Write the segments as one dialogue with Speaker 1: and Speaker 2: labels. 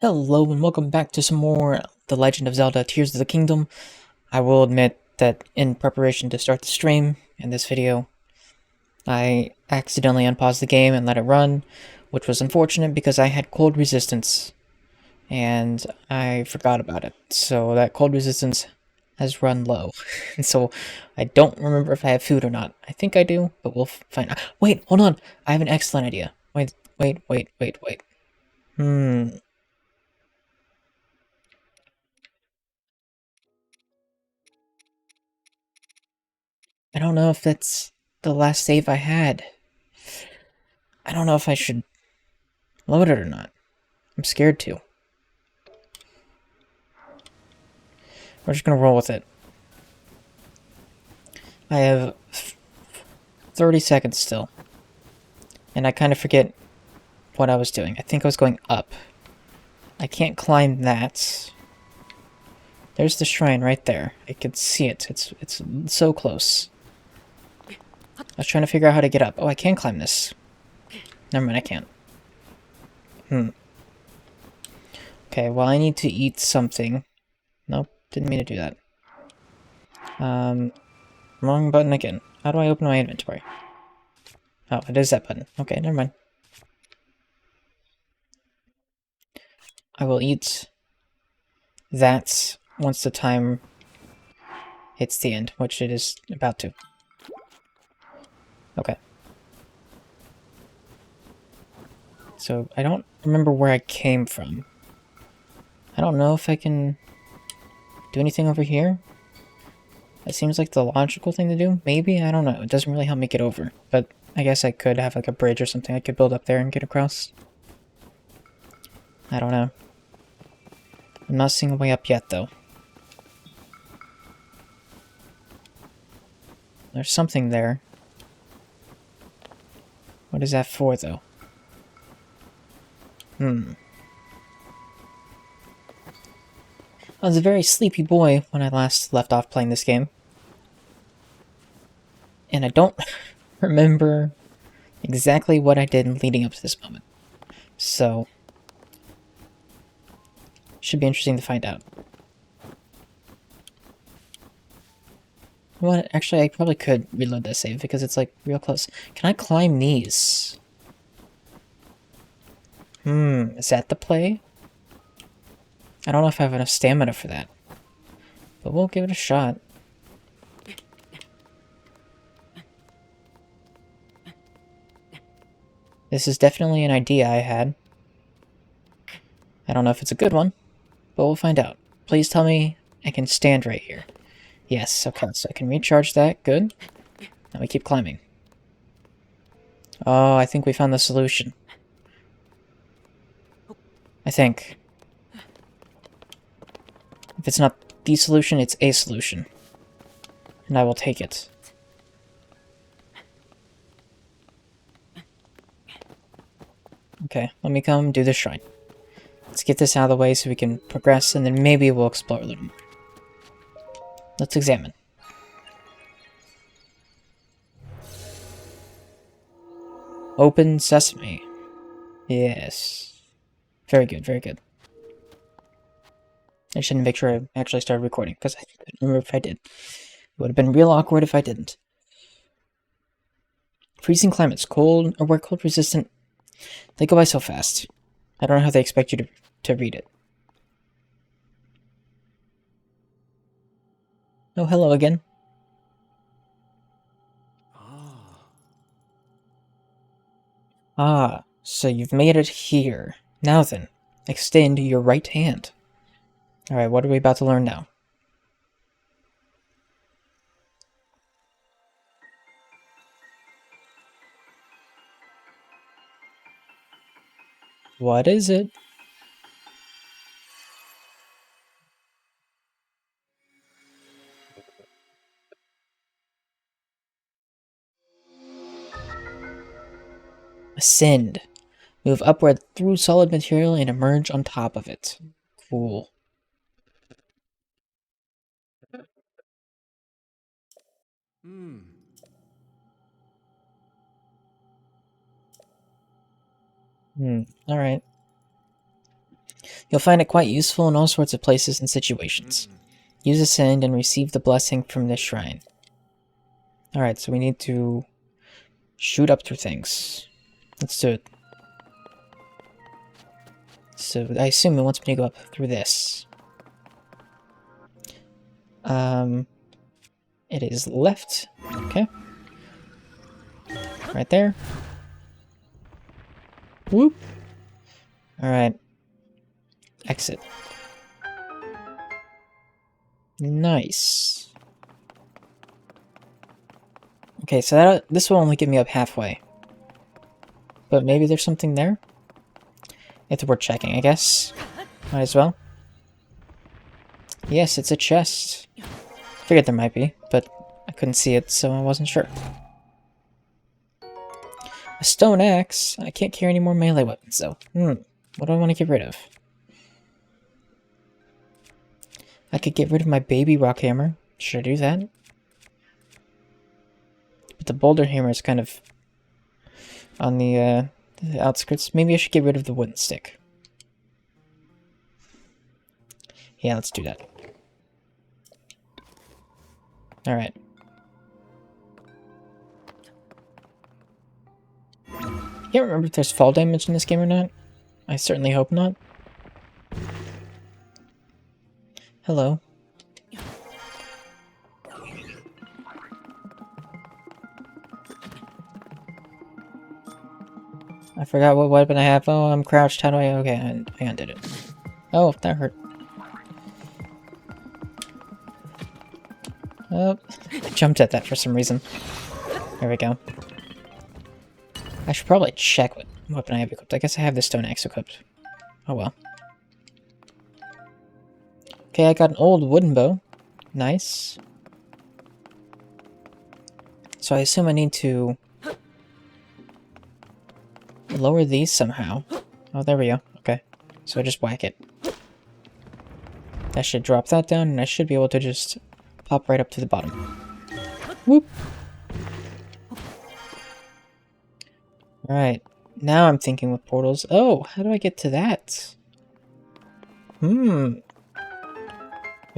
Speaker 1: Hello and welcome back to some more The Legend of Zelda Tears of the Kingdom. I will admit that in preparation to start the stream in this video, I accidentally unpaused the game and let it run, which was unfortunate because I had cold resistance and I forgot about it. So that cold resistance has run low. And so I don't remember if I have food or not. I think I do, but we'll find out. Wait, hold on. I have an excellent idea. Wait. I don't know if that's the last save I had. I don't know if I should load it or not. I'm scared to. We're just gonna roll with it. I have 30 seconds still. And I kind of forget what I was doing. I think I was going up. I can't climb that. There's the shrine right there. I can see it. It's so close. I was trying to figure out how to get up. Oh, I can climb this. Never mind, I can't. Okay, well, I need to eat something. Nope, didn't mean to do that. Wrong button again. How do I open my inventory? Oh, it is that button. Okay, never mind. I will eat that once the time hits the end, which it is about to. Okay. So, I don't remember where I came from. I don't know if I can do anything over here. It seems like the logical thing to do. Maybe? I don't know. It doesn't really help me get over. But I guess I could have like a bridge or something I could build up there and get across. I don't know. I'm not seeing a way up yet, though. There's something there. What is that for, though? I was a very sleepy boy when I last left off playing this game. And I don't remember exactly what I did leading up to this moment. So, should be interesting to find out. What? Actually, I probably could reload that save because it's like real close. Can I climb these? Is that the play? I don't know if I have enough stamina for that. But we'll give it a shot. This is definitely an idea I had. I don't know if it's a good one, but we'll find out. Please tell me I can stand right here. Yes, okay, so I can recharge that. Good. Now we keep climbing. Oh, I think we found the solution. I think. If it's not the solution, it's a solution. And I will take it. Okay, let me come do the shrine. Let's get this out of the way so we can progress, and then maybe we'll explore a little more. Let's examine. Open sesame. Yes. Very good, very good. I shouldn't make sure I actually started recording, because I couldn't remember if I did. It would have been real awkward if I didn't. Freezing climates, cold, or we're cold resistant. They go by so fast. I don't know how they expect you to read it. Oh, hello again. Ah, so you've made it here. Now then, extend your right hand. Alright, what are we about to learn now? What is it? Ascend. Move upward through solid material and emerge on top of it. Cool. Alright. You'll find it quite useful in all sorts of places and situations. Use Ascend and receive the blessing from this shrine. Alright, so we need to shoot up through things. Let's do it. So I assume it wants me to go up through this. It is left. Okay. Right there. Whoop. Alright. Exit. Nice. Okay, so this will only get me up halfway. But maybe there's something there? It's worth checking, I guess. Might as well. Yes, it's a chest. Figured there might be, but I couldn't see it, so I wasn't sure. A stone axe? I can't carry any more melee weapons, though. What do I want to get rid of? I could get rid of my baby rock hammer. Should I do that? But the boulder hammer is kind of on the outskirts. Maybe I should get rid of the wooden stick. Yeah, let's do that. Alright. I can't remember if there's fall damage in this game or not. I certainly hope not. Hello. I forgot what weapon I have. Oh, I'm crouched. How do I... Okay, I undid it. Oh, that hurt. Oh, I jumped at that for some reason. There we go. I should probably check what weapon I have equipped. I guess I have the stone axe equipped. Oh well. Okay, I got an old wooden bow. Nice. So I assume I need to lower these somehow. Oh, there we go. Okay. So I just whack it. That should drop that down, and I should be able to just pop right up to the bottom. Whoop! Alright. Now I'm thinking with portals. Oh, how do I get to that? There's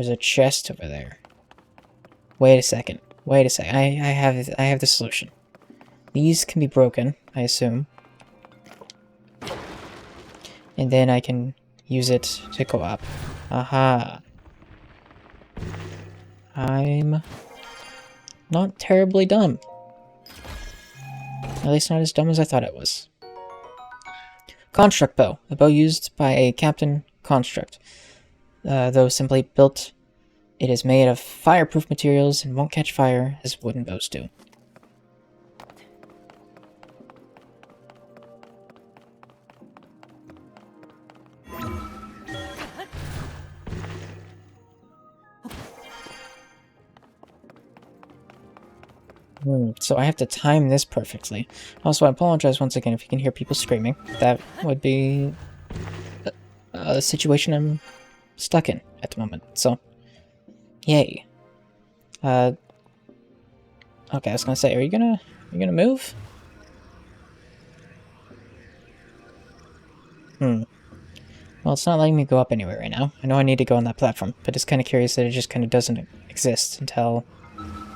Speaker 1: a chest over there. Wait a second. Wait a second. I have the solution. These can be broken, I assume. And then I can use it to go up. Aha. I'm not terribly dumb. At least not as dumb as I thought it was. Construct bow. A bow used by a Captain Construct. Though simply built, it is made of fireproof materials and won't catch fire as wooden bows do. So I have to time this perfectly. Also, I apologize once again if you can hear people screaming. That would be a situation I'm stuck in at the moment, so yay. Okay, I was gonna say, are you gonna move? Well, it's not letting me go up anywhere right now. I know I need to go on that platform, but it's kind of curious that it just kind of doesn't exist until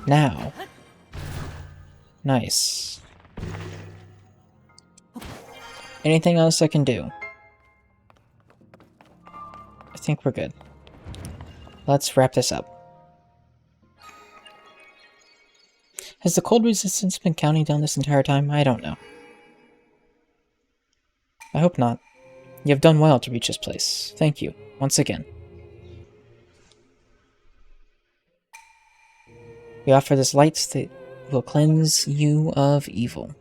Speaker 1: now. Nice. Anything else I can do? I think we're good. Let's wrap this up. Has the cold resistance been counting down this entire time? I don't know. I hope not. You have done well to reach this place. Thank you, once again. We offer this light that will cleanse you of evil.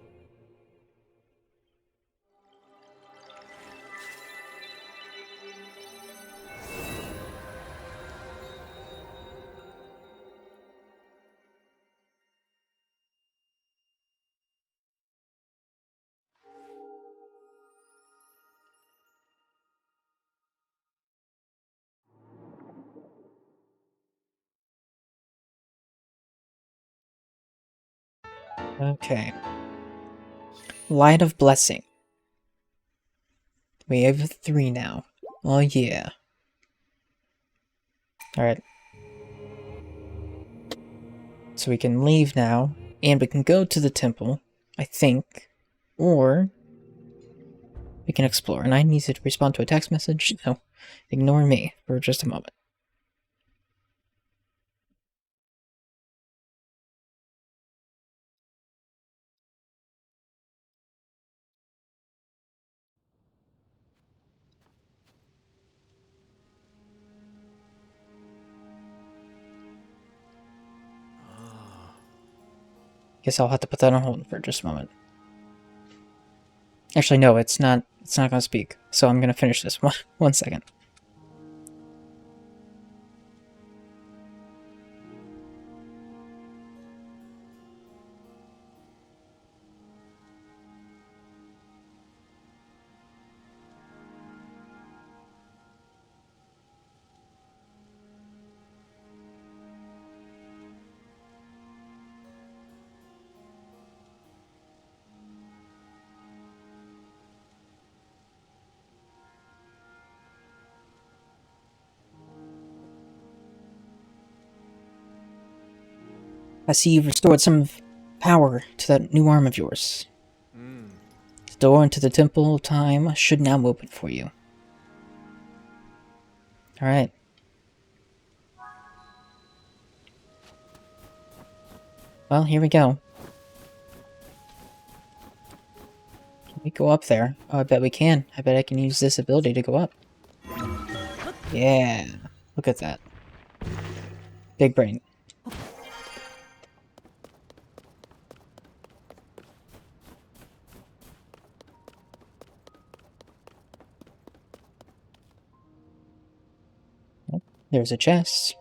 Speaker 1: Okay. Light of Blessing. We have 3 now. Oh yeah. Alright. So we can leave now, and we can go to the temple, I think. Or we can explore. And I need to respond to a text message, so ignore me for just a moment. Guess I'll have to put that on hold for just a moment. Actually, no, it's not gonna speak, so I'm gonna finish this. One second. I see you've restored some power to that new arm of yours. The door into the Temple of Time should now open for you. Alright. Well, here we go. Can we go up there? Oh, I bet we can. I bet I can use this ability to go up. Yeah. Look at that. Big brain. Oh, there's a chest.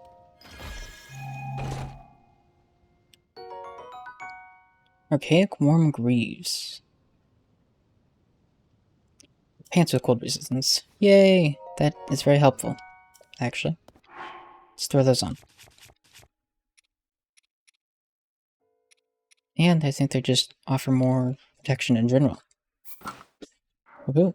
Speaker 1: Archaic Warm Greaves. Pants with cold resistance. Yay! That is very helpful, actually. Let's throw those on. And I think they just offer more protection in general. Woohoo.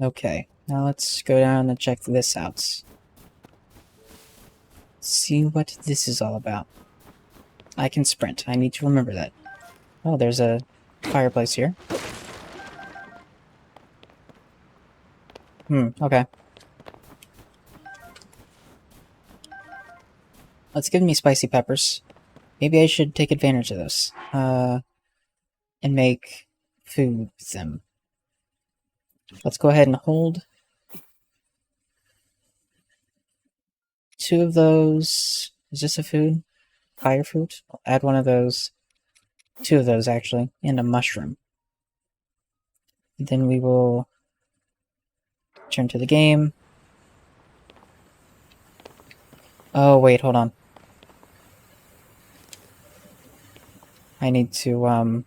Speaker 1: Okay, now let's go down and check this out. See what this is all about. I can sprint. I need to remember that. Oh, there's a fireplace here. Okay. Let's give me spicy peppers. Maybe I should take advantage of this. And make food with them. Let's go ahead and hold 2 of those. Is this a food? Fire fruit? I'll add 1 of those. 2 of those, actually. And a mushroom. And then we will turn to the game. Oh, wait, hold on. I need to,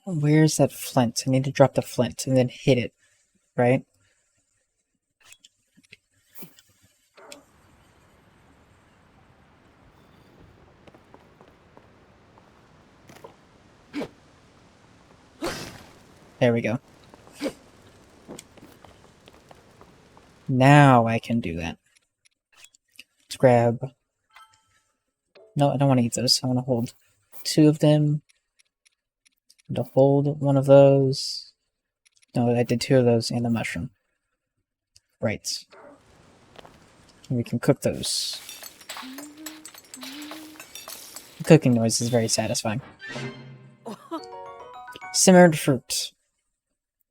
Speaker 1: where's that flint? I need to drop the flint and then hit it, right? There we go. Now I can do that. Let's grab... No, I don't want to eat those. I want to hold 2 of them. To hold 1 of those. No, I did 2 of those and a mushroom. Right. And we can cook those. The cooking noise is very satisfying. Simmered fruit.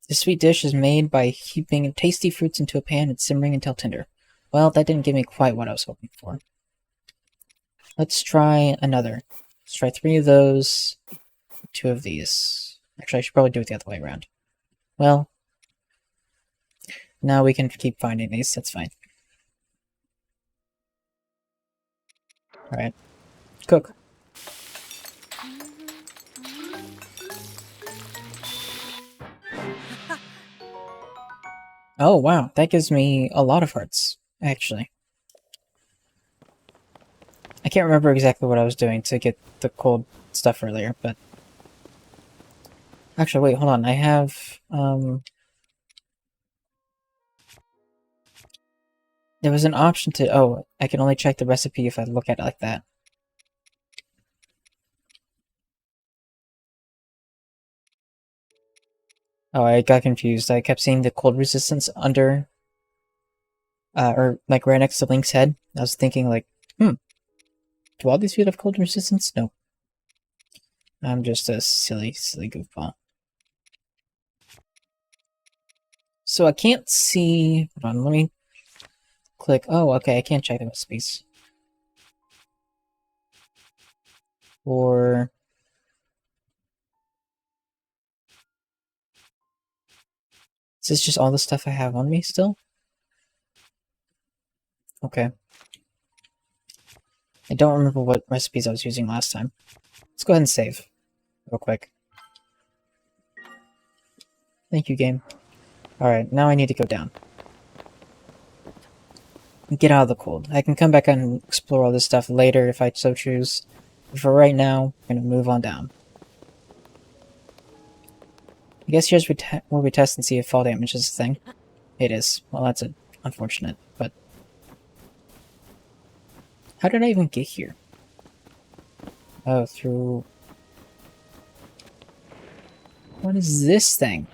Speaker 1: This sweet dish is made by heaping tasty fruits into a pan and simmering until tender. Well, that didn't give me quite what I was hoping for. Let's try another. Let's try 3 of those, 2 of these. Actually, I should probably do it the other way around. Well, now we can keep finding these, that's fine. Alright. Cook. Oh, wow. That gives me a lot of hearts, actually. I can't remember exactly what I was doing to get the cold stuff earlier, but... Actually, wait, hold on. I have, there was an option to... Oh, I can only check the recipe if I look at it like that. Oh, I got confused. I kept seeing the cold resistance under... or, like, right next to Link's head. I was thinking, like, do all these food have cold resistance? No. I'm just a silly goofball. So I can't see... Hold on, let me click... Oh, okay, I can't check the recipes. Or... Is this just all the stuff I have on me still? Okay. I don't remember what recipes I was using last time. Let's go ahead and save. Real quick. Thank you, game. Alright, now I need to go down. Get out of the cold. I can come back and explore all this stuff later if I so choose. But for right now, I'm gonna move on down. I guess here's where we test and see if fall damage is a thing. It is. Well, that's unfortunate, but... How did I even get here? Oh, through... What is this thing?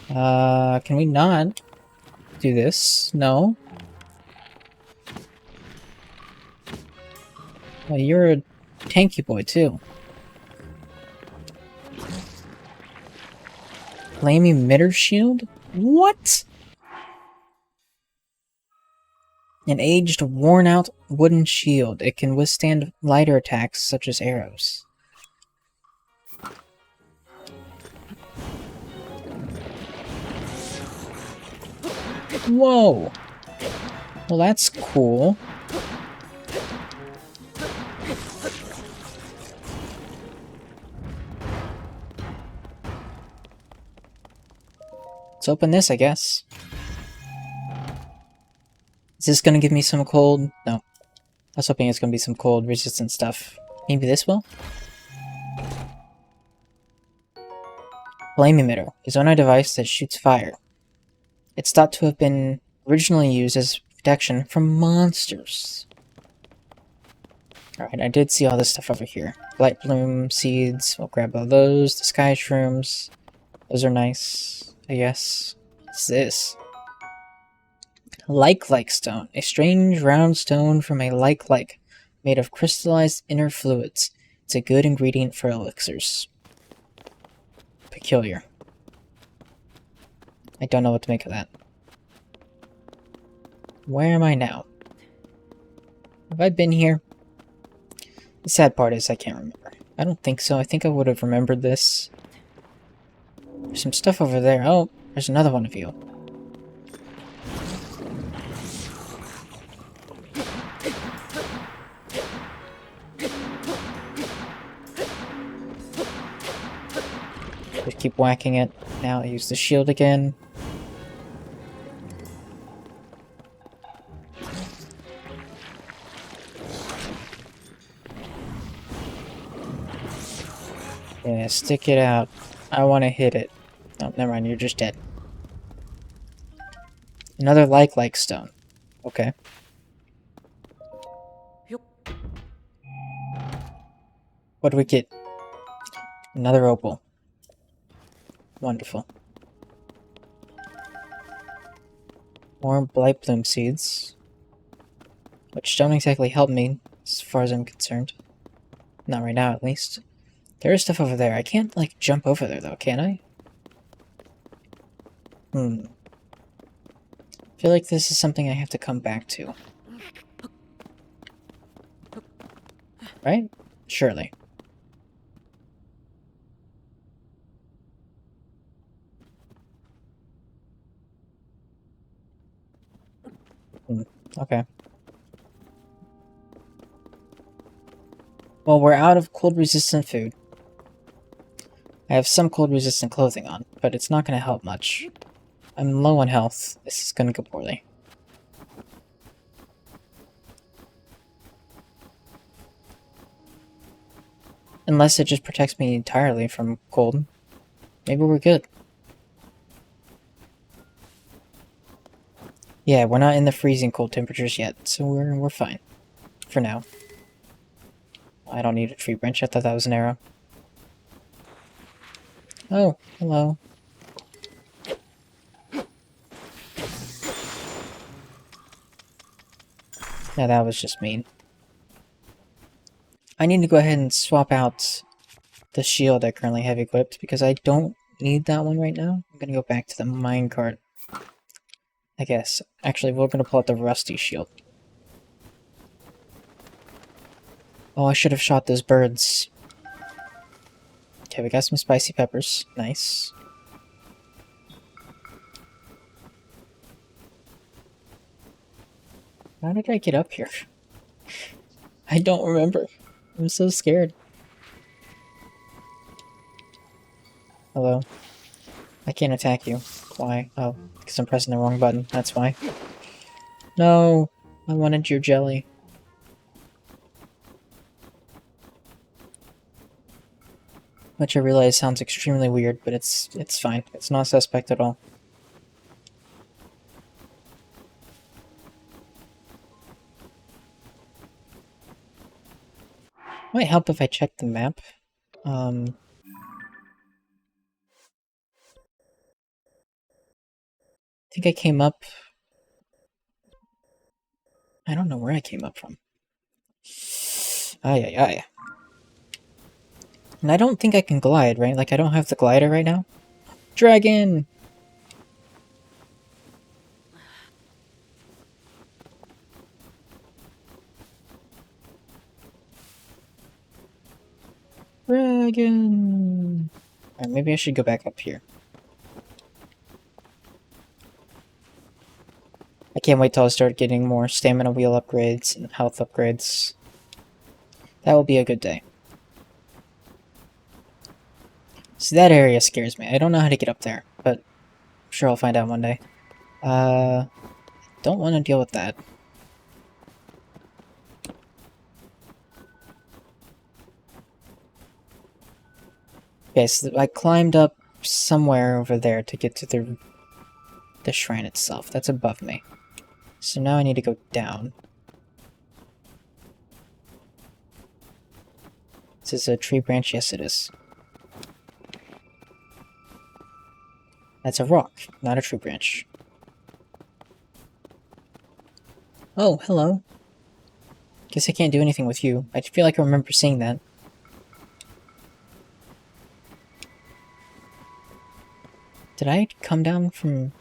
Speaker 1: Can we not do this? No. Well, you're a tanky boy, too. Flame emitter shield? What? An aged, worn-out wooden shield. It can withstand lighter attacks, such as arrows. Whoa! Well, that's cool. Let's open this, I guess. Is this gonna give me some cold? No. I was hoping it's gonna be some cold resistant stuff. Maybe this will? Flame emitter is on a device that shoots fire. It's thought to have been originally used as protection from monsters. Alright, I did see all this stuff over here. Light bloom seeds, we'll grab all those. The sky shrooms. Those are nice, I guess. What's this? Like stone. A strange round stone from a like, made of crystallized inner fluids. It's a good ingredient for elixirs. Peculiar. I don't know what to make of that. Where am I now? Have I been here? The sad part is I can't remember. I don't think so. I think I would have remembered this. There's some stuff over there. Oh, there's another one of you. Just keep whacking it. Now I use the shield again. Yeah, stick it out. I want to hit it. Oh, never mind, you're just dead. Another like stone. Okay. What do we get? Another opal. Wonderful. More blight bloom seeds. Which don't exactly help me, as far as I'm concerned. Not right now, at least. There is stuff over there. I can't, like, jump over there, though, can I? I feel like this is something I have to come back to. Right? Surely. Okay. Well, we're out of cold-resistant food. I have some cold-resistant clothing on, but it's not going to help much. I'm low on health. This is going to go poorly. Unless it just protects me entirely from cold. Maybe we're good. Yeah, we're not in the freezing cold temperatures yet, so we're fine. For now. I don't need a tree branch, I thought that was an arrow. Oh, hello. Yeah, that was just mean. I need to go ahead and swap out the shield I currently have equipped, because I don't need that one right now. I'm gonna go back to the minecart, I guess. Actually, we're gonna pull out the rusty shield. Oh, I should have shot those birds. Okay, we got some spicy peppers. Nice. How did I get up here? I don't remember. I'm so scared. Hello. I can't attack you. Why? Oh, because I'm pressing the wrong button. That's why. No! I wanted your jelly. Which I realize sounds extremely weird, but it's fine. It's not suspect at all. Might help if I check the map. I think I came up... I don't know where I came up from. Ay, ay, ay. And I don't think I can glide, right? Like, I don't have the glider right now. Dragon! Dragon! Alright, maybe I should go back up here. I can't wait till I start getting more stamina wheel upgrades and health upgrades. That will be a good day. See, that area scares me. I don't know how to get up there, but I'm sure I'll find out one day. Don't want to deal with that. Okay, so I climbed up somewhere over there to get to the shrine itself. That's above me. So now I need to go down. This is a tree branch? Yes, it is. That's a rock, not a tree branch. Oh, hello. Guess I can't do anything with you. I feel like I remember seeing that. Did I come down from...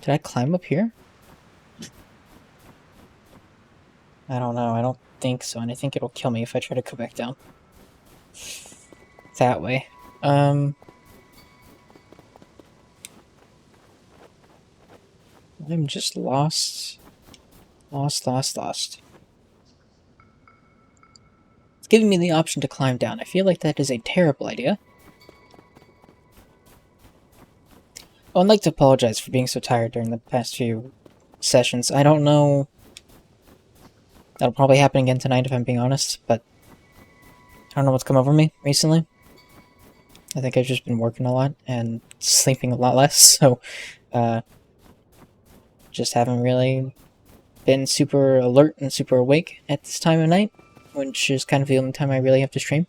Speaker 1: Did I climb up here? I don't know, I don't think so, and I think it'll kill me if I try to go back down. That way. I'm just lost. Lost. It's giving me the option to climb down. I feel like that is a terrible idea. Oh, I'd like to apologize for being so tired during the past few sessions. I don't know... That'll probably happen again tonight if I'm being honest, but... I don't know what's come over me recently. I think I've just been working a lot and sleeping a lot less, so... just haven't really been super alert and super awake at this time of night, which is kind of the only time I really have to stream.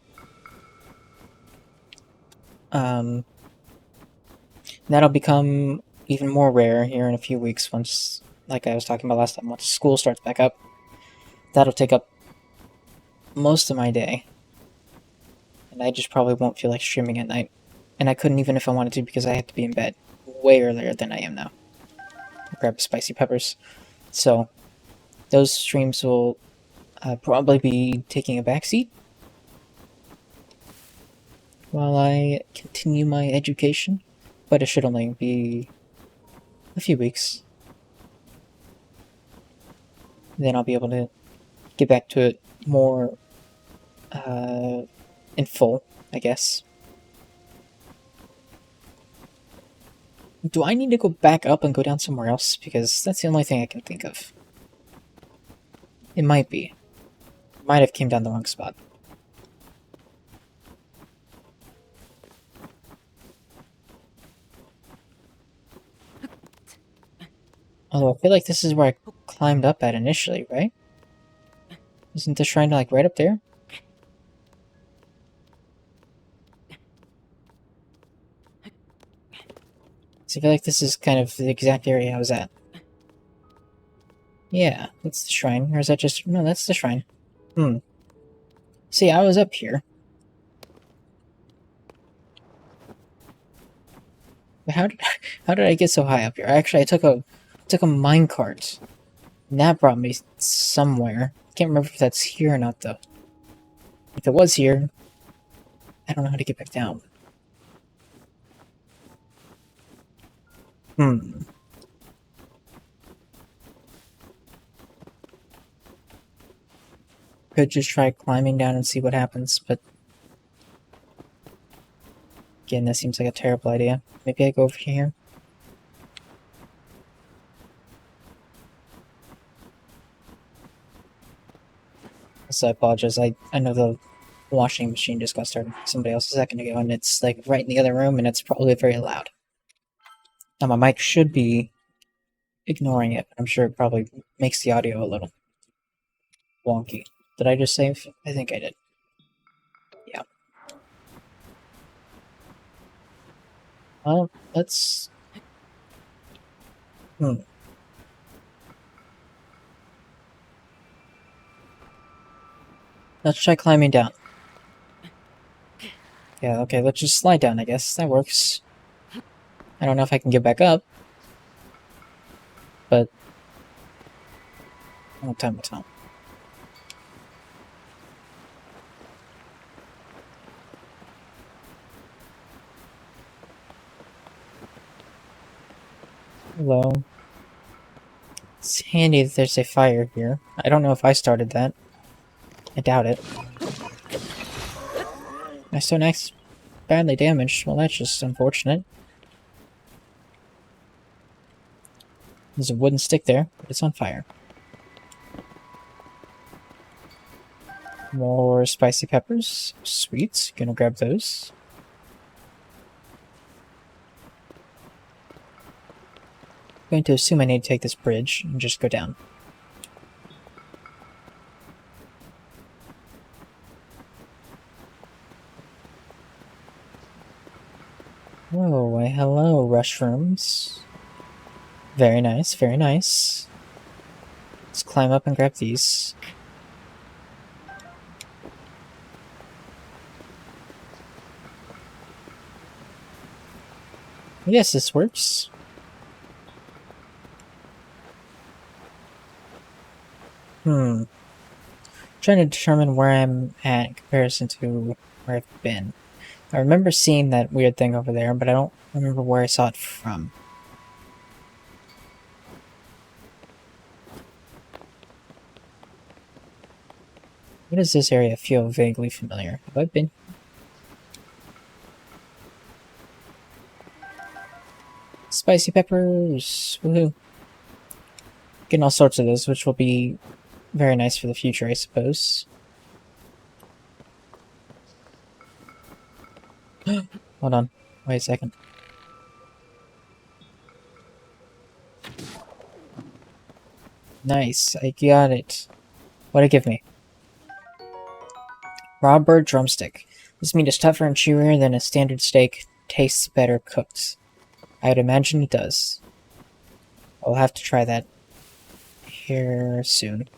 Speaker 1: That'll become even more rare here in a few weeks once, like I was talking about last time, once school starts back up. That'll take up most of my day. And I just probably won't feel like streaming at night. And I couldn't even if I wanted to because I have to be in bed way earlier than I am now. I'll grab spicy peppers. So, those streams will probably be taking a backseat while I continue my education. But it should only be a few weeks. Then I'll be able to get back to it more in full, I guess. Do I need to go back up and go down somewhere else? Because that's the only thing I can think of. It might be. Might have came down the wrong spot. Although I feel like this is where I climbed up at initially, right? Isn't the shrine like right up there? So I feel like this is kind of the exact area I was at. Yeah, that's the shrine. Or is that just... No, that's the shrine. See, I was up here. But how did I get so high up here? Actually, I took a minecart. And that brought me somewhere. Can't remember if that's here or not, though. If it was here, I don't know how to get back down. Could just try climbing down and see what happens, but... Again, that seems like a terrible idea. Maybe I go over here. So I apologize. I know the washing machine just got started somebody else a second ago, and it's like right in the other room, and it's probably very loud. Now my mic should be ignoring it, but I'm sure it probably makes the audio a little wonky. Did I just save? I think I did. Yeah. Well, let's... Let's try climbing down. Yeah, okay, let's just slide down, I guess. That works. I don't know if I can get back up, but... time will tell. Hello. It's handy that there's a fire here. I don't know if I started that. I doubt it. My stone axe badly damaged. Well, that's just unfortunate. There's a wooden stick there, but it's on fire. More spicy peppers. Sweet. Gonna grab those. I'm going to assume I need to take this bridge and just go down. Oh, why hello, mushrooms. Very nice, very nice. Let's climb up and grab these. Yes, this works. Trying to determine where I'm at in comparison to where I've been. I remember seeing that weird thing over there, but I don't remember where I saw it from. Why does this area feel vaguely familiar? Have I been... Spicy peppers! Woohoo! Getting all sorts of those, which will be very nice for the future, I suppose. Hold on. Wait a second. Nice. I got it. What'd it give me? Raw bird drumstick. This meat is tougher and chewier than a standard steak. Tastes better cooked. I would imagine it does. I'll have to try that here soon.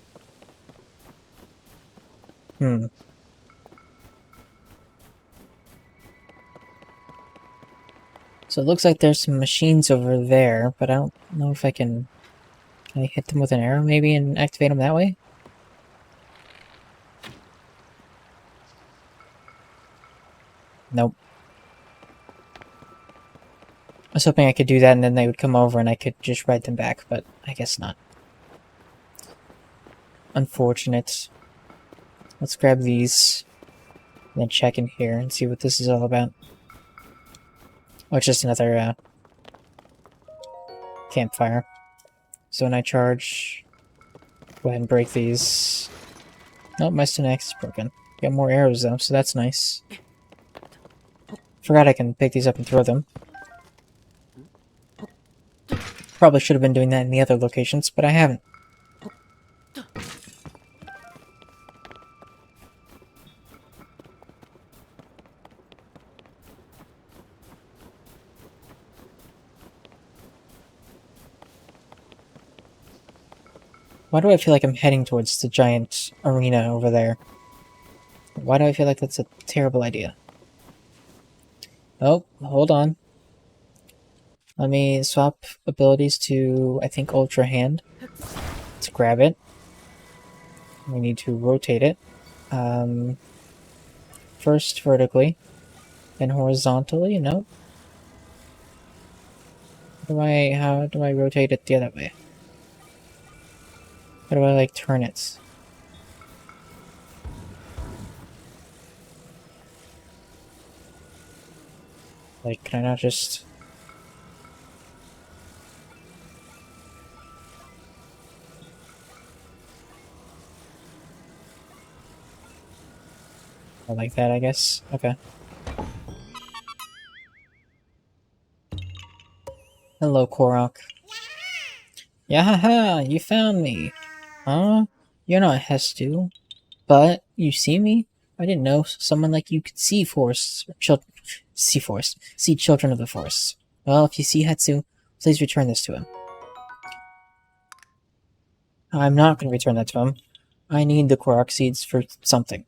Speaker 1: So it looks like there's some machines over there, but I don't know if I can... Can I hit them with an arrow maybe and activate them that way? Nope. I was hoping I could do that and then they would come over and I could just ride them back, but I guess not. Unfortunate. Let's grab these. And then check in here and see what this is all about. Oh, it's just another, campfire. So when I charge, go ahead and break these. Nope, my stone axe is broken. Got more arrows though, so that's nice. Forgot I can pick these up and throw them. Probably should have been doing that in the other locations, but I haven't. Why do I feel like I'm heading towards the giant arena over there? Why do I feel like that's a terrible idea? Oh, hold on. Let me swap abilities to, I think, Ultra Hand. Let's grab it. We need to rotate it. First vertically, then horizontally. No. How do I rotate it the other way? How do I, like, turn it? Like, can I not just... Oh, like that, I guess? Okay. Hello, Korok. Yahaha! You found me! Huh? You're not Hestu. But, you see me? I didn't know someone like you could see forests. See children of the forest. Well, if you see Hetsu, please return this to him. I'm not going to return that to him. I need the Korok seeds for something.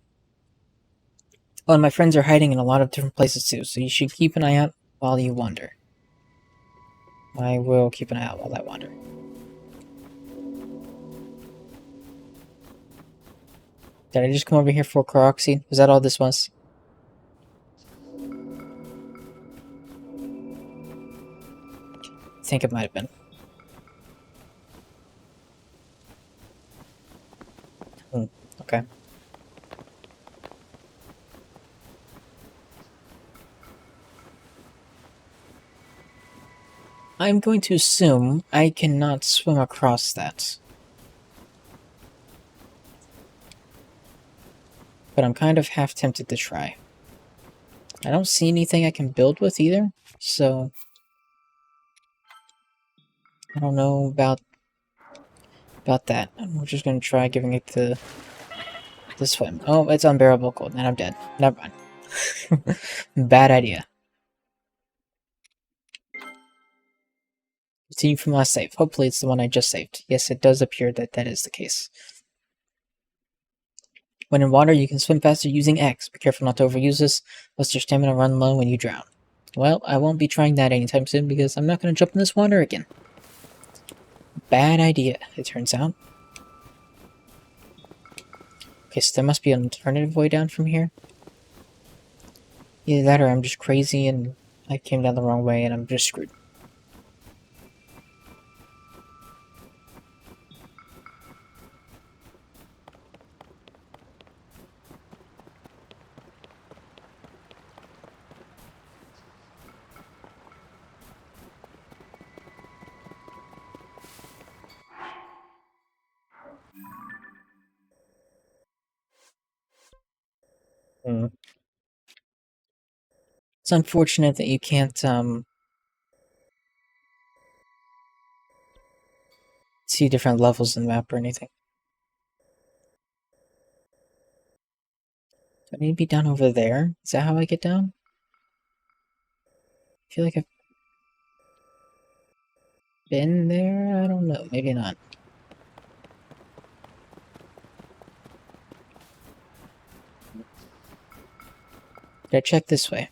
Speaker 1: Oh, and my friends are hiding in a lot of different places too, so you should keep an eye out while you wander. I will keep an eye out while I wander. Did I just come over here for Korok seed? Was that all this was? I think it might have been. Okay. I'm going to assume I cannot swim across that. But I'm kind of half tempted to try. I don't see anything I can build with either, so... I don't know about that. We're just gonna try giving it the swim. Oh, it's unbearable cold, and I'm dead. Never mind. Bad idea. Continue from last save. Hopefully it's the one I just saved. Yes, it does appear that that is the case. When in water, you can swim faster using X. Be careful not to overuse this, lest your stamina run low when you drown. Well, I won't be trying that anytime soon because I'm not going to jump in this water again. Bad idea, it turns out. Okay, so there must be an alternative way down from here. Either that or I'm just crazy and I came down the wrong way and I'm just screwed. It's unfortunate that you can't, see different levels in the map or anything. Do I need to be down over there? Is that how I get down? I feel like I've been there? I don't know. Maybe not. Did I check this way?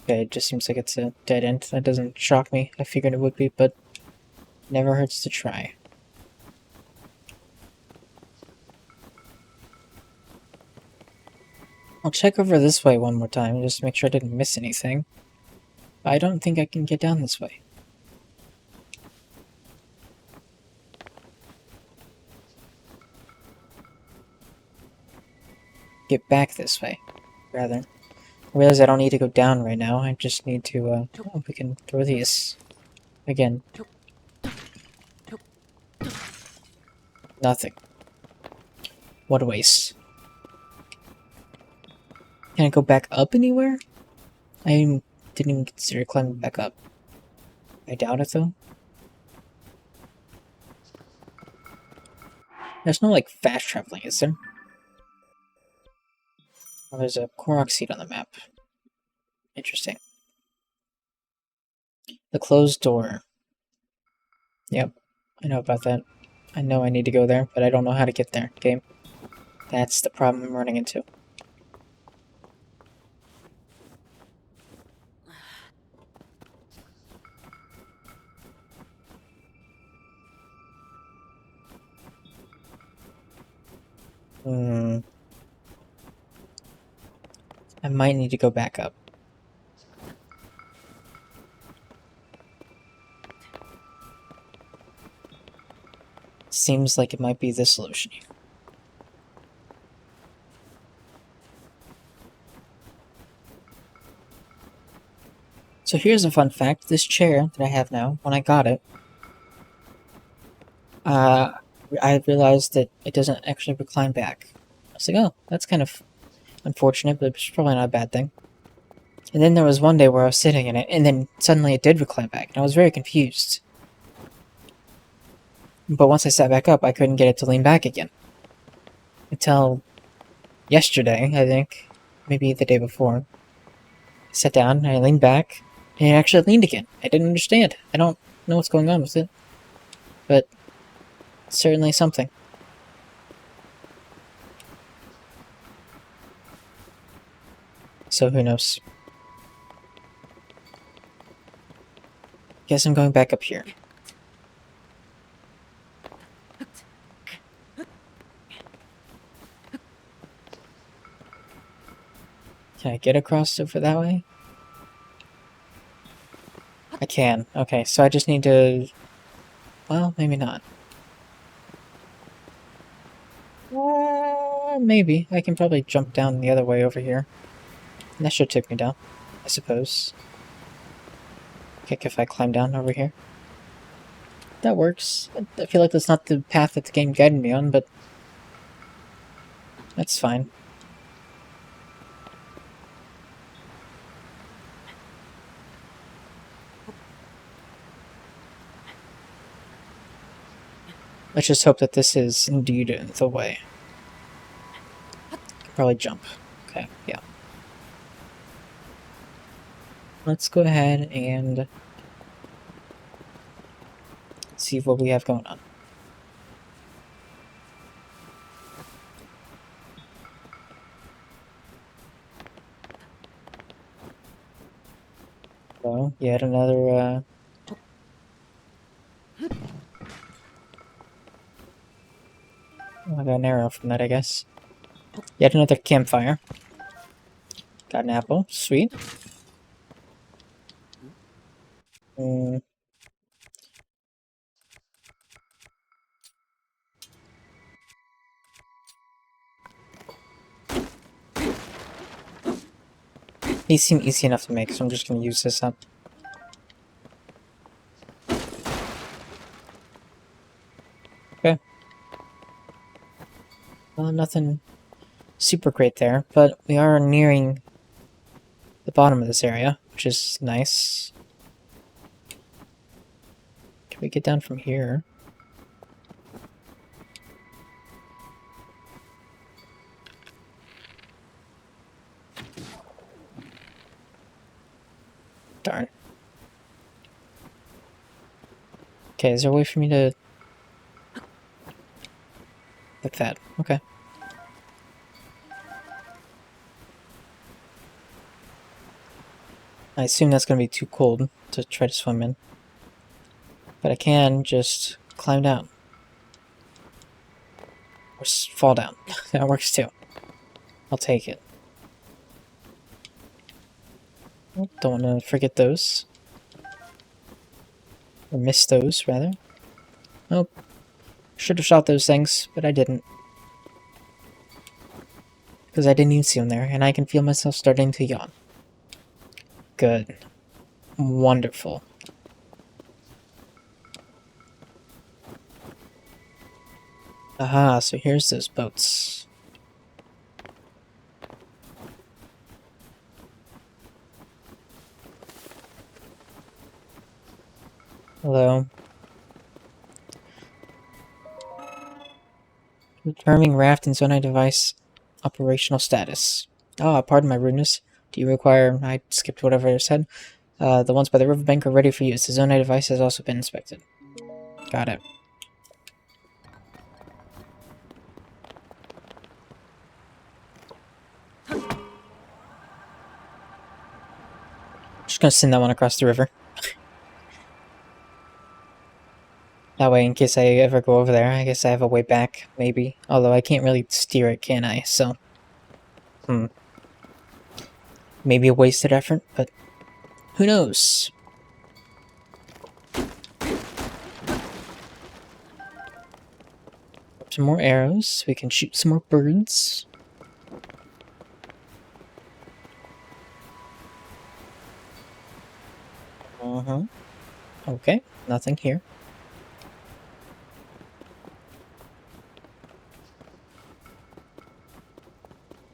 Speaker 1: Okay, it just seems like it's a dead end. That doesn't shock me. I figured it would be, but never hurts to try. I'll check over this way one more time, just to make sure I didn't miss anything. I don't think I can get down this way. Get back this way, rather. I realize I don't need to go down right now. I just need to, oh, we can throw these. Again. Nothing. What a waste. Can I go back up anywhere? I didn't even consider climbing back up. I doubt it, though. There's no, like, fast traveling, is there? Oh, there's a Korok seed on the map. Interesting. The closed door. Yep, I know about that. I know I need to go there, but I don't know how to get there, game. That's the problem I'm running into. I might need to go back up. Seems like it might be the solution here. So here's a fun fact. This chair that I have now, when I got it, I realized that it doesn't actually recline back. I was like, oh, that's kind of unfortunate, but it's probably not a bad thing. And then there was one day where I was sitting in it, and then suddenly it did recline back, and I was very confused. But once I sat back up, I couldn't get it to lean back again. Until yesterday, I think. Maybe the day before. I sat down, and I leaned back, and it actually leaned again. I didn't understand. I don't know what's going on with it. But it's certainly something. So who knows? Guess I'm going back up here. Can I get across over that way? I can. Okay, so I just need to... Well, maybe not. Maybe. I can probably jump down the other way over here. And that should take me down, I suppose. Kick if I climb down over here. That works. I feel like that's not the path that the game guided me on, but... that's fine. Let's just hope that this is indeed the way. Probably jump. Okay, yeah. Let's go ahead and see what we have going on. So, yet another, oh, I got an arrow from that, I guess. Yet another campfire. Got an apple. Sweet. These seem easy enough to make, so I'm just going to use this up. Okay. Well, nothing super great there, but we are nearing the bottom of this area, which is nice. Can we get down from here? Darn. Okay, is there a way for me to... like that? Okay. I assume that's going to be too cold to try to swim in. But I can just climb down. Or fall down. That works too. I'll take it. Oh, don't want to forget those. Or miss those, rather. Oh, should have shot those things, but I didn't. Because I didn't even see them there, and I can feel myself starting to yawn. Good. Wonderful. Aha, so here's those boats. Hello. Determining raft and Zonai device operational status. Ah, pardon my rudeness. Do you require... I skipped whatever I said. The ones by the riverbank are ready for use. The Zonai device has also been inspected. Got it. Just gonna send that one across the river. That way, in case I ever go over there, I guess I have a way back, maybe. Although I can't really steer it, can I? So... Maybe a wasted effort, but... Who knows? Some more arrows, so we can shoot some more birds. Okay, nothing here.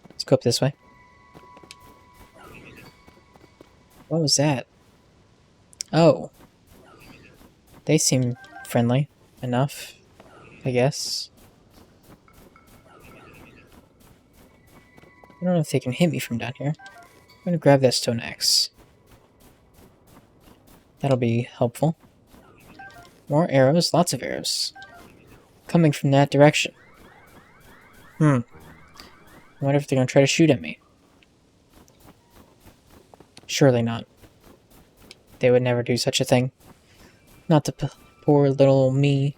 Speaker 1: Let's go up this way. What was that? Oh. They seem friendly enough, I guess. I don't know if they can hit me from down here. I'm gonna grab that stone axe. That'll be helpful. More arrows, lots of arrows. Coming from that direction. I wonder if they're gonna try to shoot at me. Surely not. They would never do such a thing. Not the poor little me.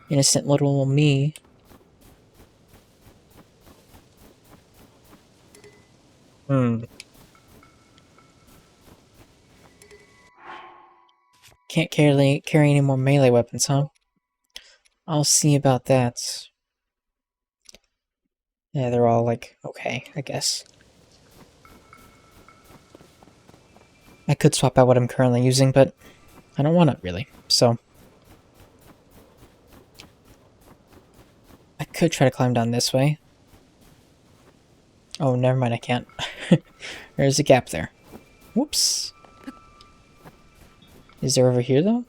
Speaker 1: Innocent little me. Can't carry any more melee weapons, huh? I'll see about that. Yeah, they're all like, okay, I guess. I could swap out what I'm currently using, but I don't want it, really, so... I could try to climb down this way. Oh, never mind, I can't. There's a gap there. Whoops. Is there over here, though?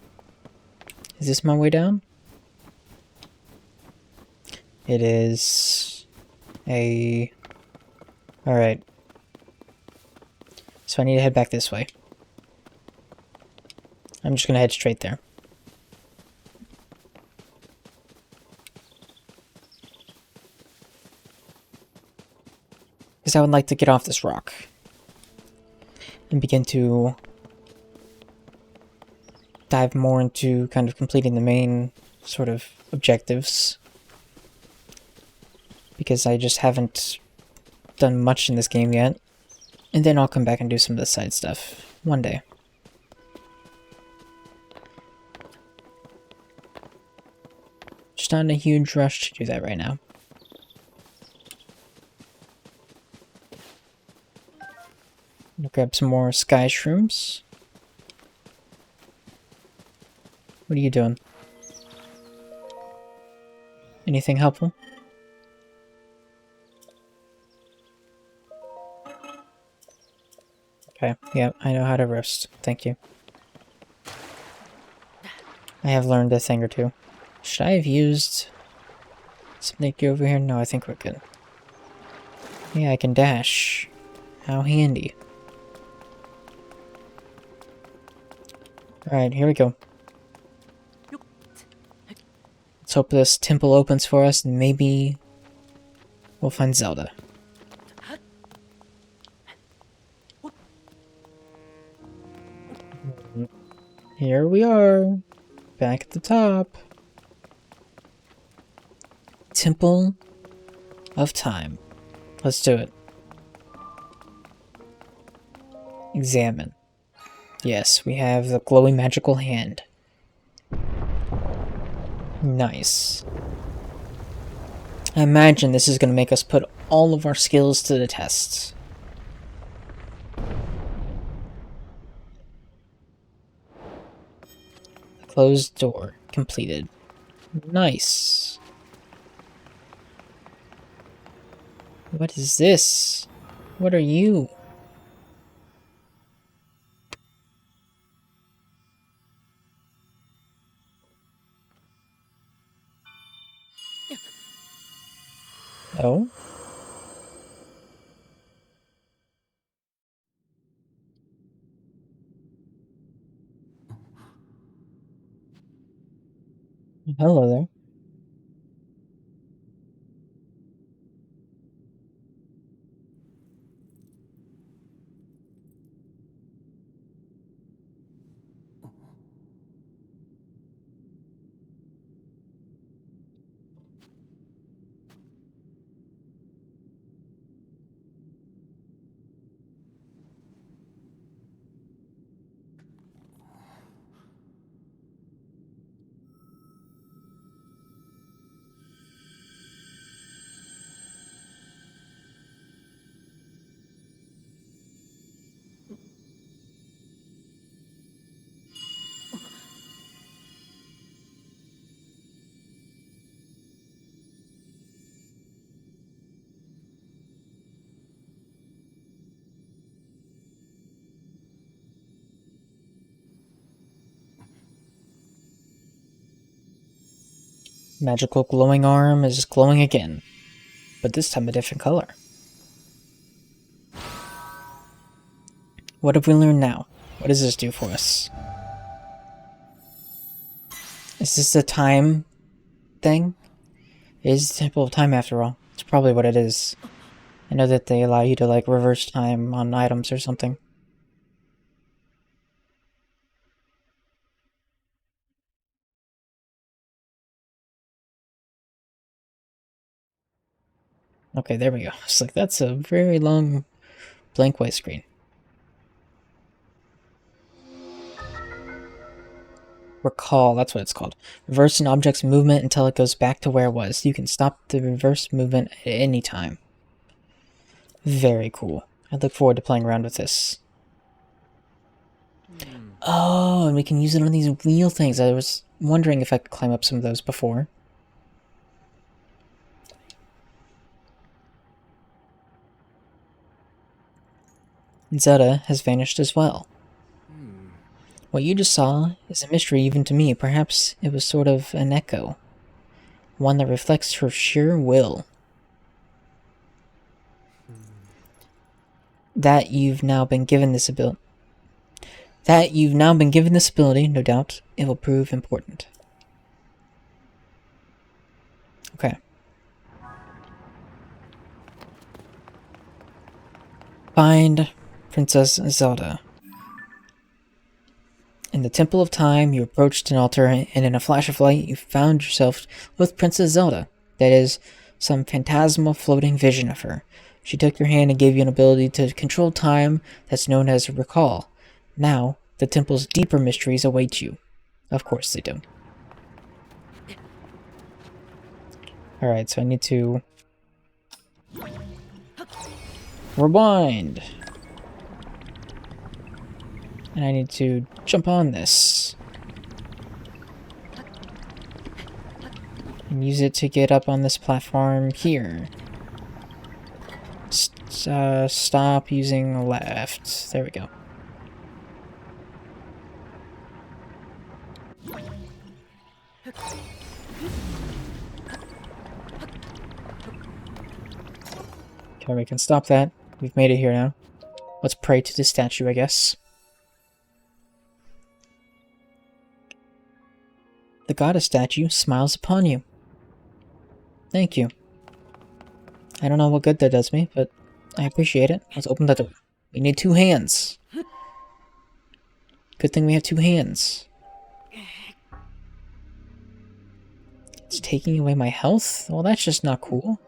Speaker 1: Is this my way down? It is... a... Alright. So I need to head back this way. I'm just gonna head straight there. Because I would like to get off this rock. And begin to... dive more into kind of completing the main sort of objectives. Because I just haven't done much in this game yet. And then I'll come back and do some of the side stuff one day. Just not in a huge rush to do that right now. I'll grab some more sky shrooms. What are you doing? Anything helpful? Okay, yeah, I know how to roast. Thank you. I have learned a thing or two. Should I have used something to get over here? No, I think we're good. Yeah, I can dash. How handy. Alright, here we go. Let's hope this temple opens for us and maybe we'll find Zelda. Here we are, back at the top. Temple of Time. Let's do it. Examine. Yes, we have the glowing magical hand. Nice. I imagine this is going to make us put all of our skills to the test. Closed door. Completed. Nice. What is this? What are you? Oh? Hello there. Magical glowing arm is glowing again, but this time a different color. What have we learned now? What does this do for us? Is this the time thing? It is the Temple of Time after all. It's probably what it is. I know that they allow you to like reverse time on items or something. Okay, there we go. It's like, that's a very long blank white screen. Recall, that's what it's called. Reverse an object's movement until it goes back to where it was. You can stop the reverse movement at any time. Very cool. I look forward to playing around with this. Oh, and we can use it on these wheel things. I was wondering if I could climb up some of those before. Zelda has vanished as well. What you just saw is a mystery even to me. Perhaps it was sort of an echo. One that reflects her sheer will. That you've now been given this ability. No doubt, it will prove important. Okay. Find Princess Zelda. In the Temple of Time, you approached an altar, and in a flash of light, you found yourself with Princess Zelda. That is, some phantasmal floating vision of her. She took your hand and gave you an ability to control time that's known as Recall. Now, the temple's deeper mysteries await you. Of course they do. Alright, so I need to rewind. And I need to jump on this. And use it to get up on this platform here. Stop using left. There we go. Okay, we can stop that. We've made it here now. Let's pray to the statue, I guess. The goddess statue smiles upon you. Thank you. I don't know what good that does me, but I appreciate it. Let's open the door. We need 2 hands. Good thing we have 2 hands. It's taking away my health? Well, that's just not cool.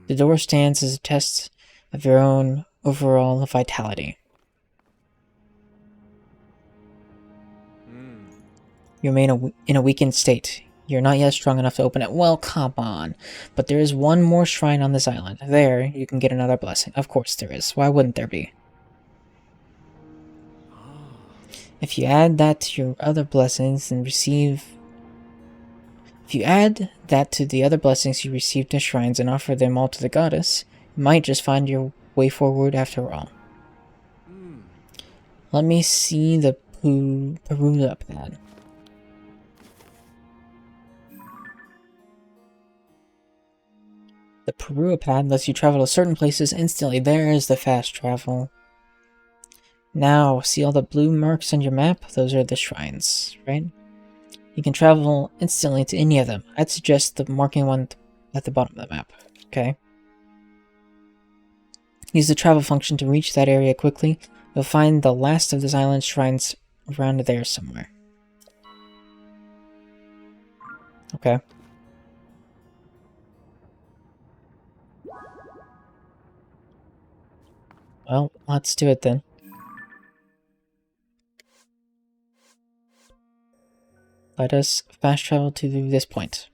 Speaker 1: The door stands as a test of your own overall vitality. You remain in a weakened state. You're not yet strong enough to open it. Well, come on. But there is one more shrine on this island. There, you can get another blessing. Of course there is. Why wouldn't there be? If you add that to your other blessings and receive... If you add that to the other blessings you received in shrines and offer them all to the goddess, you might just find your way forward after all. Let me see the Hyrule pad. The Hyrule pad lets you travel to certain places instantly. There is the fast travel. Now, see all the blue marks on your map? Those are the shrines, right? You can travel instantly to any of them. I'd suggest the marking one at the bottom of the map, okay? Use the travel function to reach that area quickly. You'll find the last of this island's shrines around there somewhere. Okay. Well, let's do it then. Let us fast travel to this point.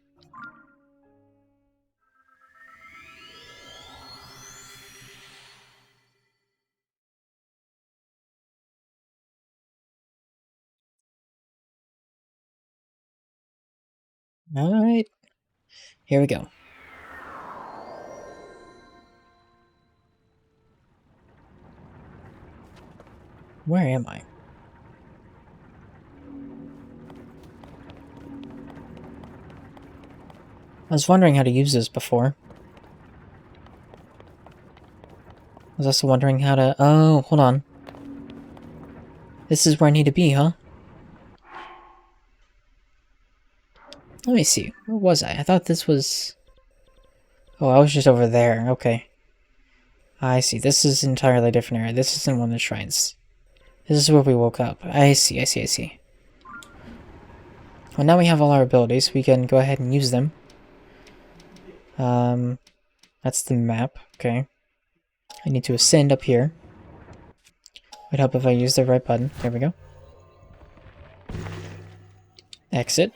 Speaker 1: Alright. Here we go. Where am I? I was wondering how to use this before. I was also wondering how to... Oh, hold on. This is where I need to be, huh? Let me see. Where was I? I thought this was... Oh, I was just over there. Okay. I see. This is an entirely different area. This isn't one of the shrines. This is where we woke up. I see, I see, I see. Well, now we have all our abilities. We can go ahead and use them. That's the map. Okay. I need to ascend up here. Would help if I use the right button. There we go. Exit.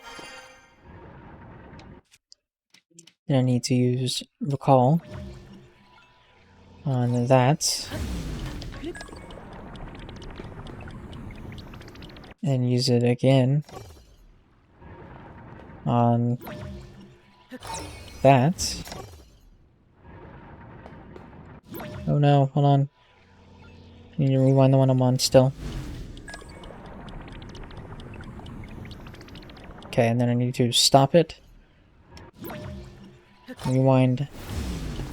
Speaker 1: Then I need to use recall on that. And use it again on that. Oh no, hold on. I need to rewind the one I'm on still. Okay, and then I need to stop it. Rewind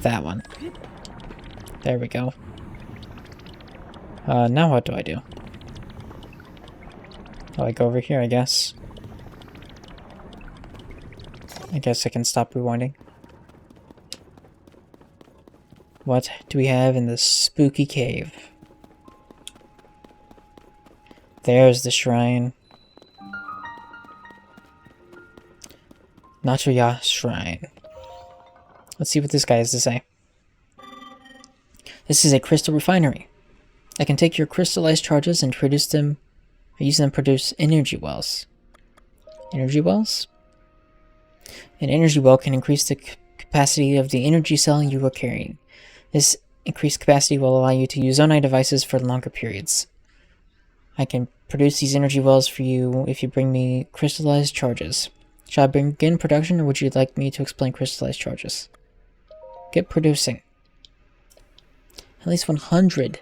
Speaker 1: that one. There we go. Now what do I do? Oh, I go over here, I guess. I guess I can stop rewinding. What do we have in the spooky cave? There's the shrine. Natuya Shrine. Let's see what this guy has to say. This is a crystal refinery. I can take your crystallized charges and produce them, or use them to produce energy wells. Energy wells? An energy well can increase the capacity of the energy cell you are carrying. This increased capacity will allow you to use Zonai devices for longer periods. I can produce these energy wells for you if you bring me crystallized charges. Shall I begin production, or would you like me to explain crystallized charges? Get producing. At least 100.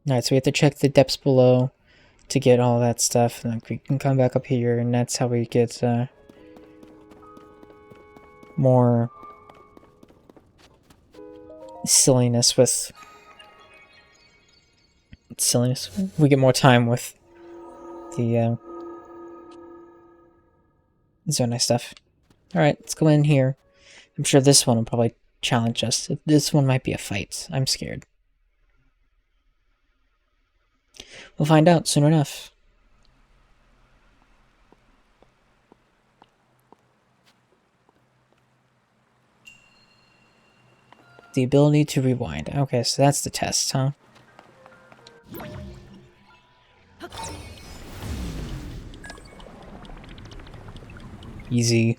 Speaker 1: Alright, so we have to check the depths below to get all that stuff, and then we can come back up here, and that's how we get more silliness with... silliness? We get more time with the Zonai stuff. Alright, let's go in here. I'm sure this one will probably challenge us. This one might be a fight. I'm scared. We'll find out soon enough. The ability to rewind. Okay, so that's the test, huh? Easy.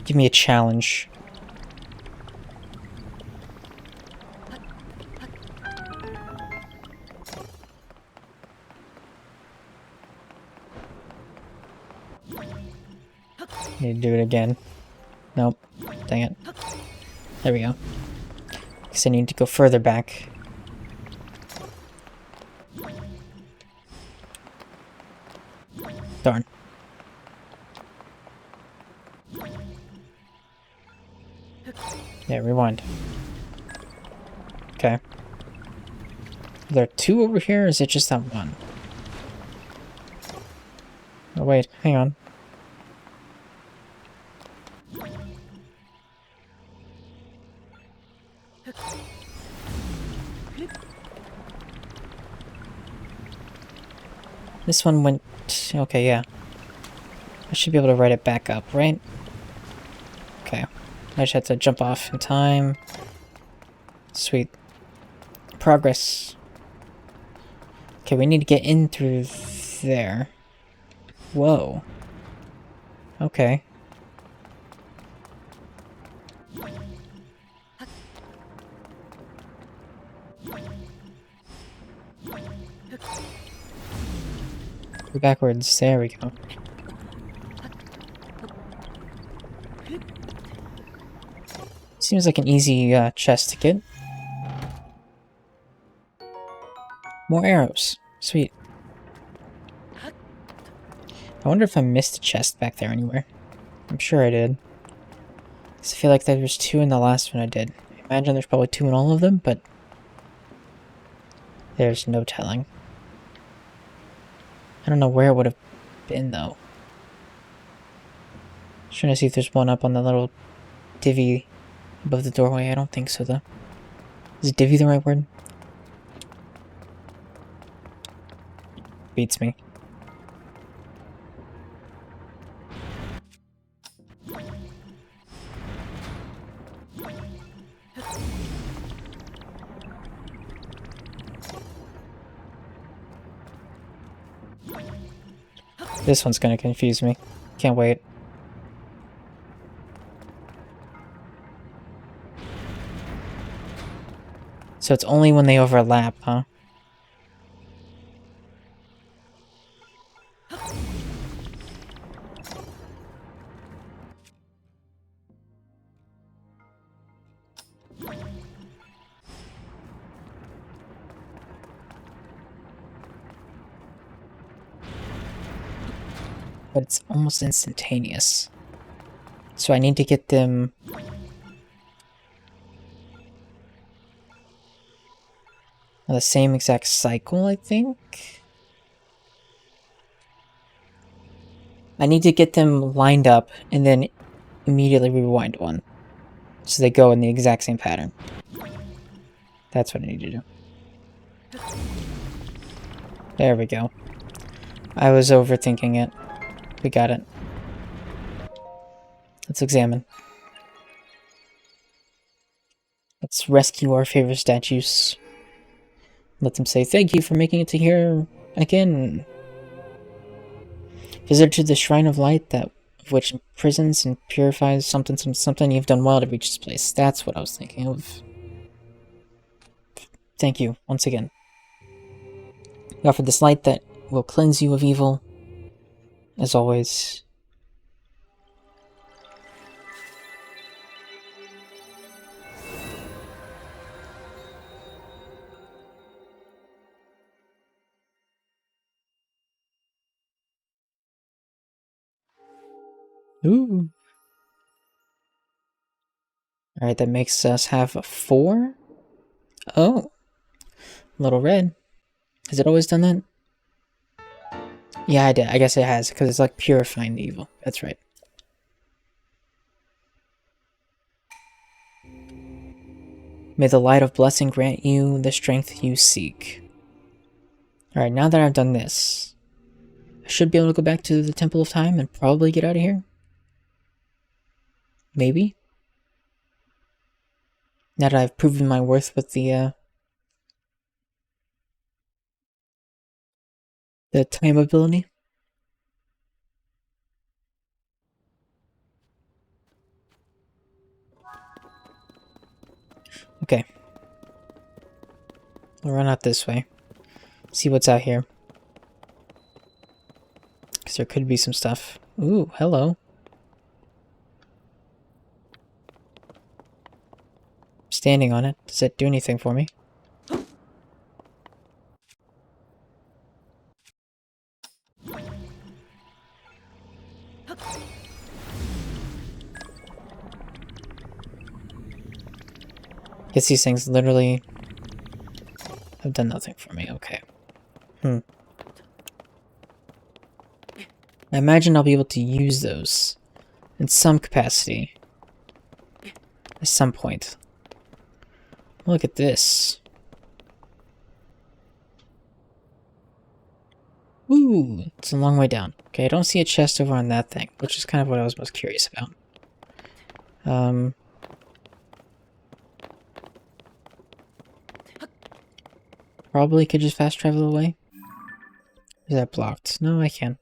Speaker 1: Give me a challenge. Need to do it again. Nope. Dang it. There we go. Because I need to go further back. Darn. Yeah, rewind. Okay. Are there two over here, or is it just that one? Oh wait, hang on. This one went... Okay, yeah. I should be able to write it back up, right? Okay. I just had to jump off in time. Sweet. Progress. Okay, we need to get in through there. Whoa. Okay. Go backwards. There we go. Seems like an easy chest to get. More arrows. Sweet. I wonder if I missed a chest back there anywhere. I'm sure I did. Because I feel like there was two in the last one I did. I imagine there's probably two in all of them, but there's no telling. I don't know where it would have been, though. Just trying to see if there's one up on the little divvy above the doorway. I don't think so, though. Is divvy the right word? Beats me. This one's gonna confuse me. Can't wait. So it's only when they overlap, huh? But it's almost instantaneous. So I need to get them... on the same exact cycle, I think? I need to get them lined up and then immediately rewind one. So they go in the exact same pattern. That's what I need to do. There we go. I was overthinking it. We got it. Let's examine. Let's rescue our favorite statues. Let them say thank you for making it to here again. Visit to the Shrine of Light that which imprisons and purifies something, something. You've done well to reach this place. That's what I was thinking of. Thank you, once again. You offer this light that will cleanse you of evil. As always. Ooh. Alright, that makes us have a 4? Oh. Little red. Has it always done that? Yeah, I did. I guess it has, because it's like purifying the evil. That's right. May the light of blessing grant you the strength you seek. Alright, now that I've done this, I should be able to go back to the Temple of Time and probably get out of here. Maybe. Now that I've proven my worth with the time ability. Okay. We'll run out this way. See what's out here. Because there could be some stuff. Ooh, hello. Standing on it. Does that do anything for me? Guess these things literally have done nothing for me. Okay. I imagine I'll be able to use those in some capacity at some point. Look at this. Ooh, it's a long way down. Okay, I don't see a chest over on that thing, which is kind of what I was most curious about. Probably could just fast travel away. Is that blocked? No, I can.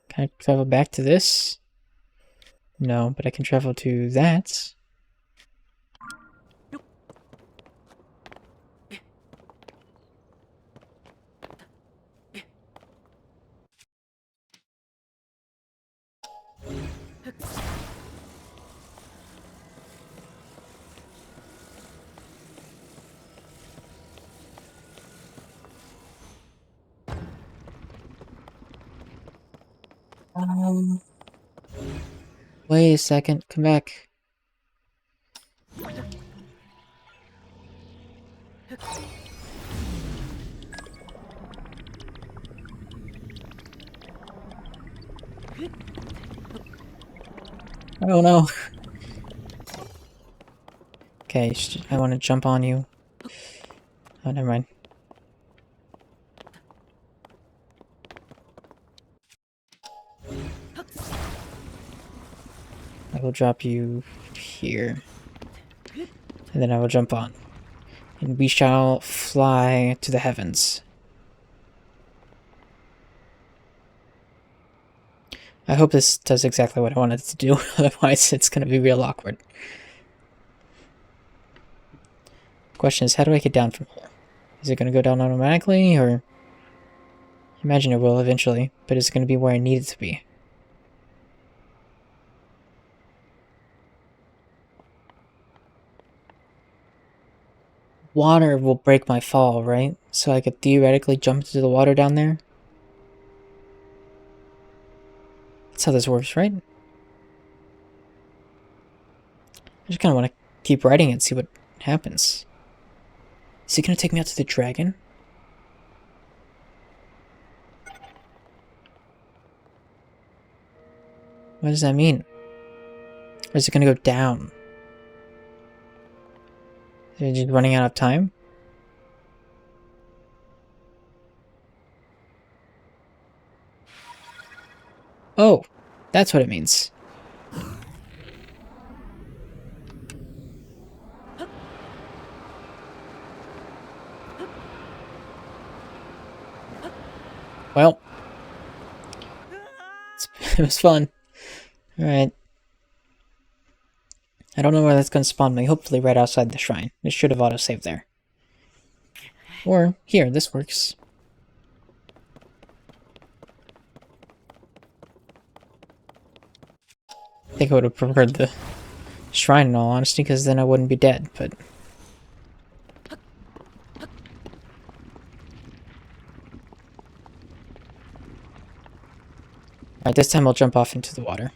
Speaker 1: Can I travel back to this? No, but I can travel to that. Wait a second, come back. Oh no. Okay, I want to jump on you. Oh, never mind. I will drop you here. And then I will jump on. And we shall fly to the heavens. I hope this does exactly what I wanted it to do, otherwise it's going to be real awkward. Question is, how do I get down from here? Is it going to go down automatically, or... I imagine it will eventually, but is it going to be where I need it to be? Water will break my fall, right? So I could theoretically jump into the water down there? That's how this works, right? I just kind of want to keep riding it and see what happens. Is he going to take me out to the dragon? What does that mean? Or is it going to go down? Is it just running out of time? Oh, that's what it means. Well, it was fun. Alright. I don't know where that's going to spawn me. Hopefully right outside the shrine. It should have autosaved there. Or, here, this works. I think I would have preferred the shrine in all honesty, because then I wouldn't be dead, but... Alright, this time I'll jump off into the water.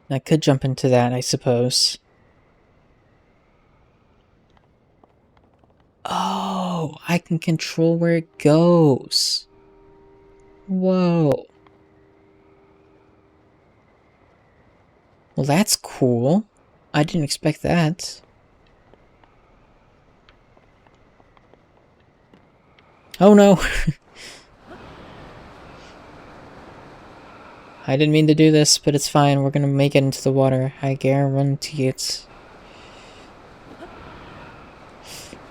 Speaker 1: I could jump into that, I suppose. Oh, I can control where it goes. Whoa. Well, that's cool. I didn't expect that. Oh no! I didn't mean to do this, but it's fine. We're gonna make it into the water. I guarantee it.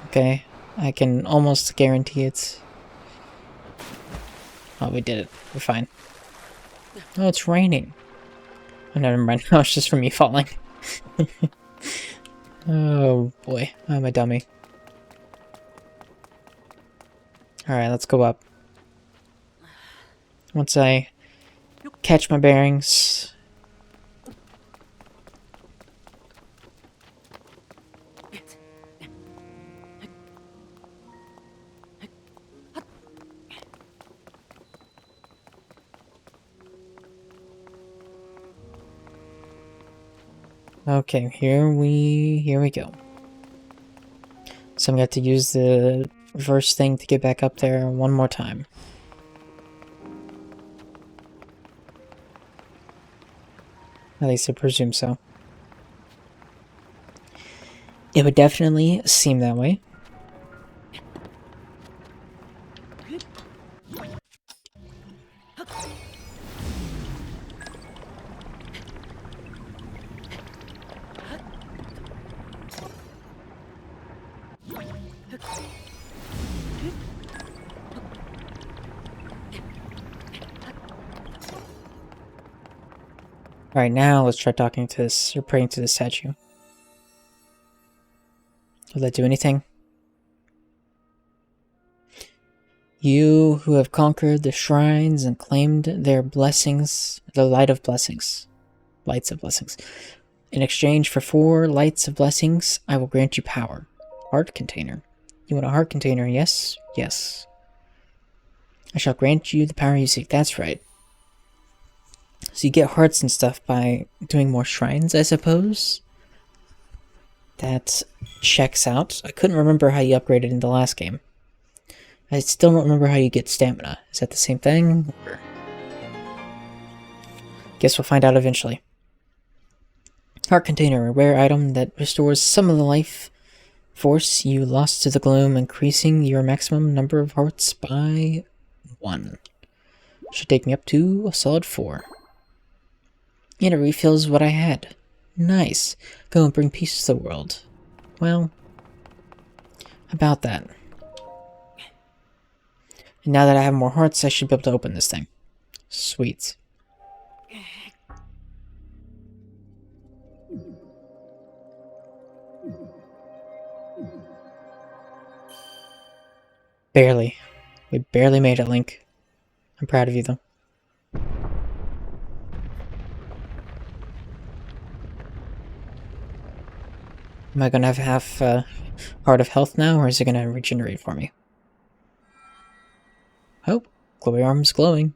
Speaker 1: Okay, I can almost guarantee it. Oh, we did it. We're fine. Oh, it's raining. Oh, never mind. No, it's just from me falling. Oh, boy. I'm a dummy. Alright, let's go up. Once I catch my bearings. Okay, here we go. So I'm gonna have to use the reverse thing to get back up there one more time. At least I presume so. It would definitely seem that way. Alright, now let's try talking to this, or praying to this statue. Will that do anything? You who have conquered the shrines and claimed their blessings, the lights of blessings. In exchange for 4 lights of blessings, I will grant you power. Heart container. You want a heart container? Yes? Yes. I shall grant you the power you seek. That's right. So you get hearts and stuff by doing more shrines, I suppose? That checks out. I couldn't remember how you upgraded in the last game. I still don't remember how you get stamina. Is that the same thing? Or... guess we'll find out eventually. Heart container, a rare item that restores some of the life force you lost to the gloom, increasing your maximum number of hearts by 1. Should take me up to a solid 4. And it refills what I had. Nice. Go and bring peace to the world. Well, about that. And now that I have more hearts, I should be able to open this thing. Sweet. Barely. We barely made it, Link. I'm proud of you, though. Am I gonna have half heart of health now, or is it gonna regenerate for me? Oh, glowy arm's glowing.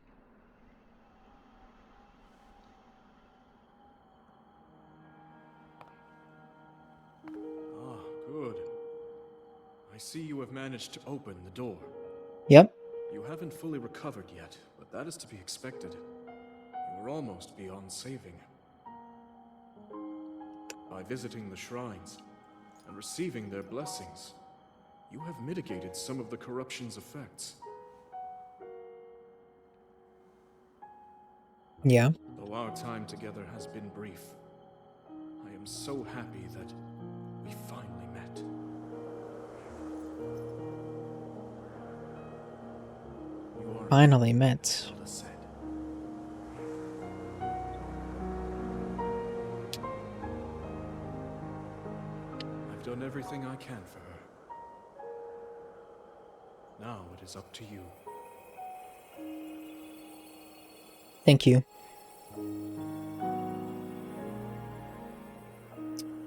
Speaker 2: Ah, good. I see you have managed to open the door.
Speaker 1: Yep.
Speaker 2: You haven't fully recovered yet, but that is to be expected. You are almost beyond saving. By visiting the shrines and receiving their blessings, you have mitigated some of the corruption's effects.
Speaker 1: Yeah.
Speaker 2: Though our time together has been brief, I am so happy that we finally met. You are
Speaker 1: Finally met.
Speaker 2: Zelda said. I've done everything I can for her. Now it is up to you.
Speaker 1: Thank you.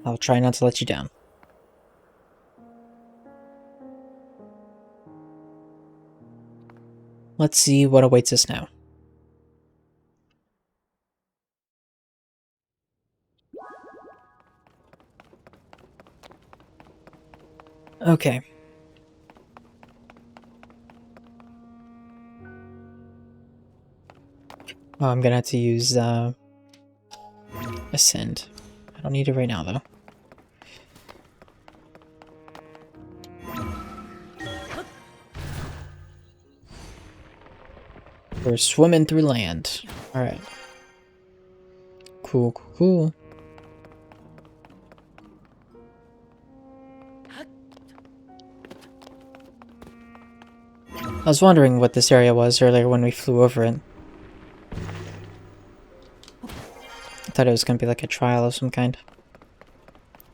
Speaker 1: I'll try not to let you down. Let's see what awaits us now. Okay. Oh, I'm gonna have to use Ascend. I don't need it right now, though. We're swimming through land. Alright. Cool, cool, cool. I was wondering what this area was earlier when we flew over it. I thought it was going to be like a trial of some kind.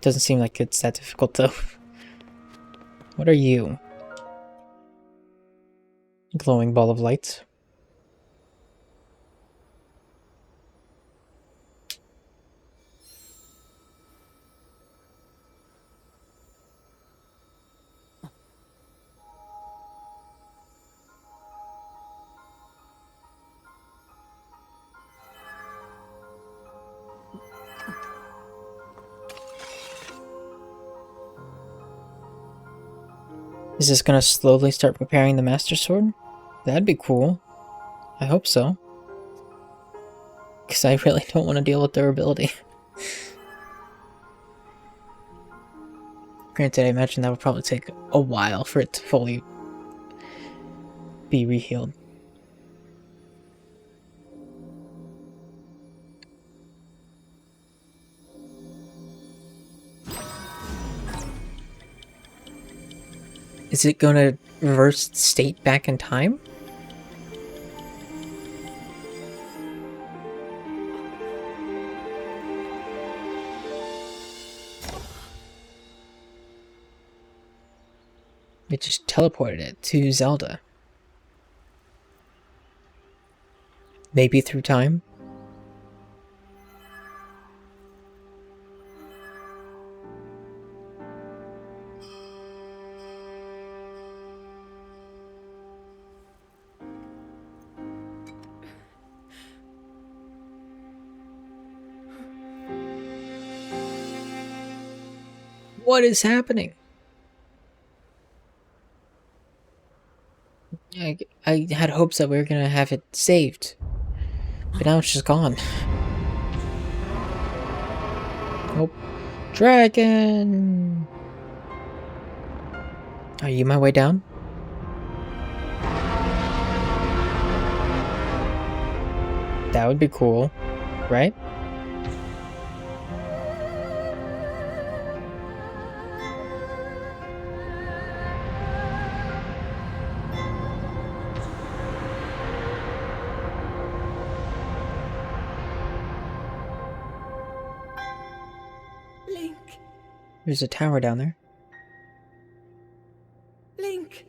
Speaker 1: Doesn't seem like it's that difficult though. What are you? Glowing ball of light. Is this gonna slowly start preparing the Master Sword? That'd be cool. I hope so. Because I really don't want to deal with durability. Granted, I imagine that would probably take a while for it to fully be rehealed. Is it gonna reverse state back in time? It just teleported it to Zelda. Maybe through time? What is happening? I had hopes that we were gonna have it saved. But now it's just gone. Oh, dragon! Are you my way down? That would be cool, right?
Speaker 3: Link!
Speaker 1: There's a tower down there.
Speaker 3: Link!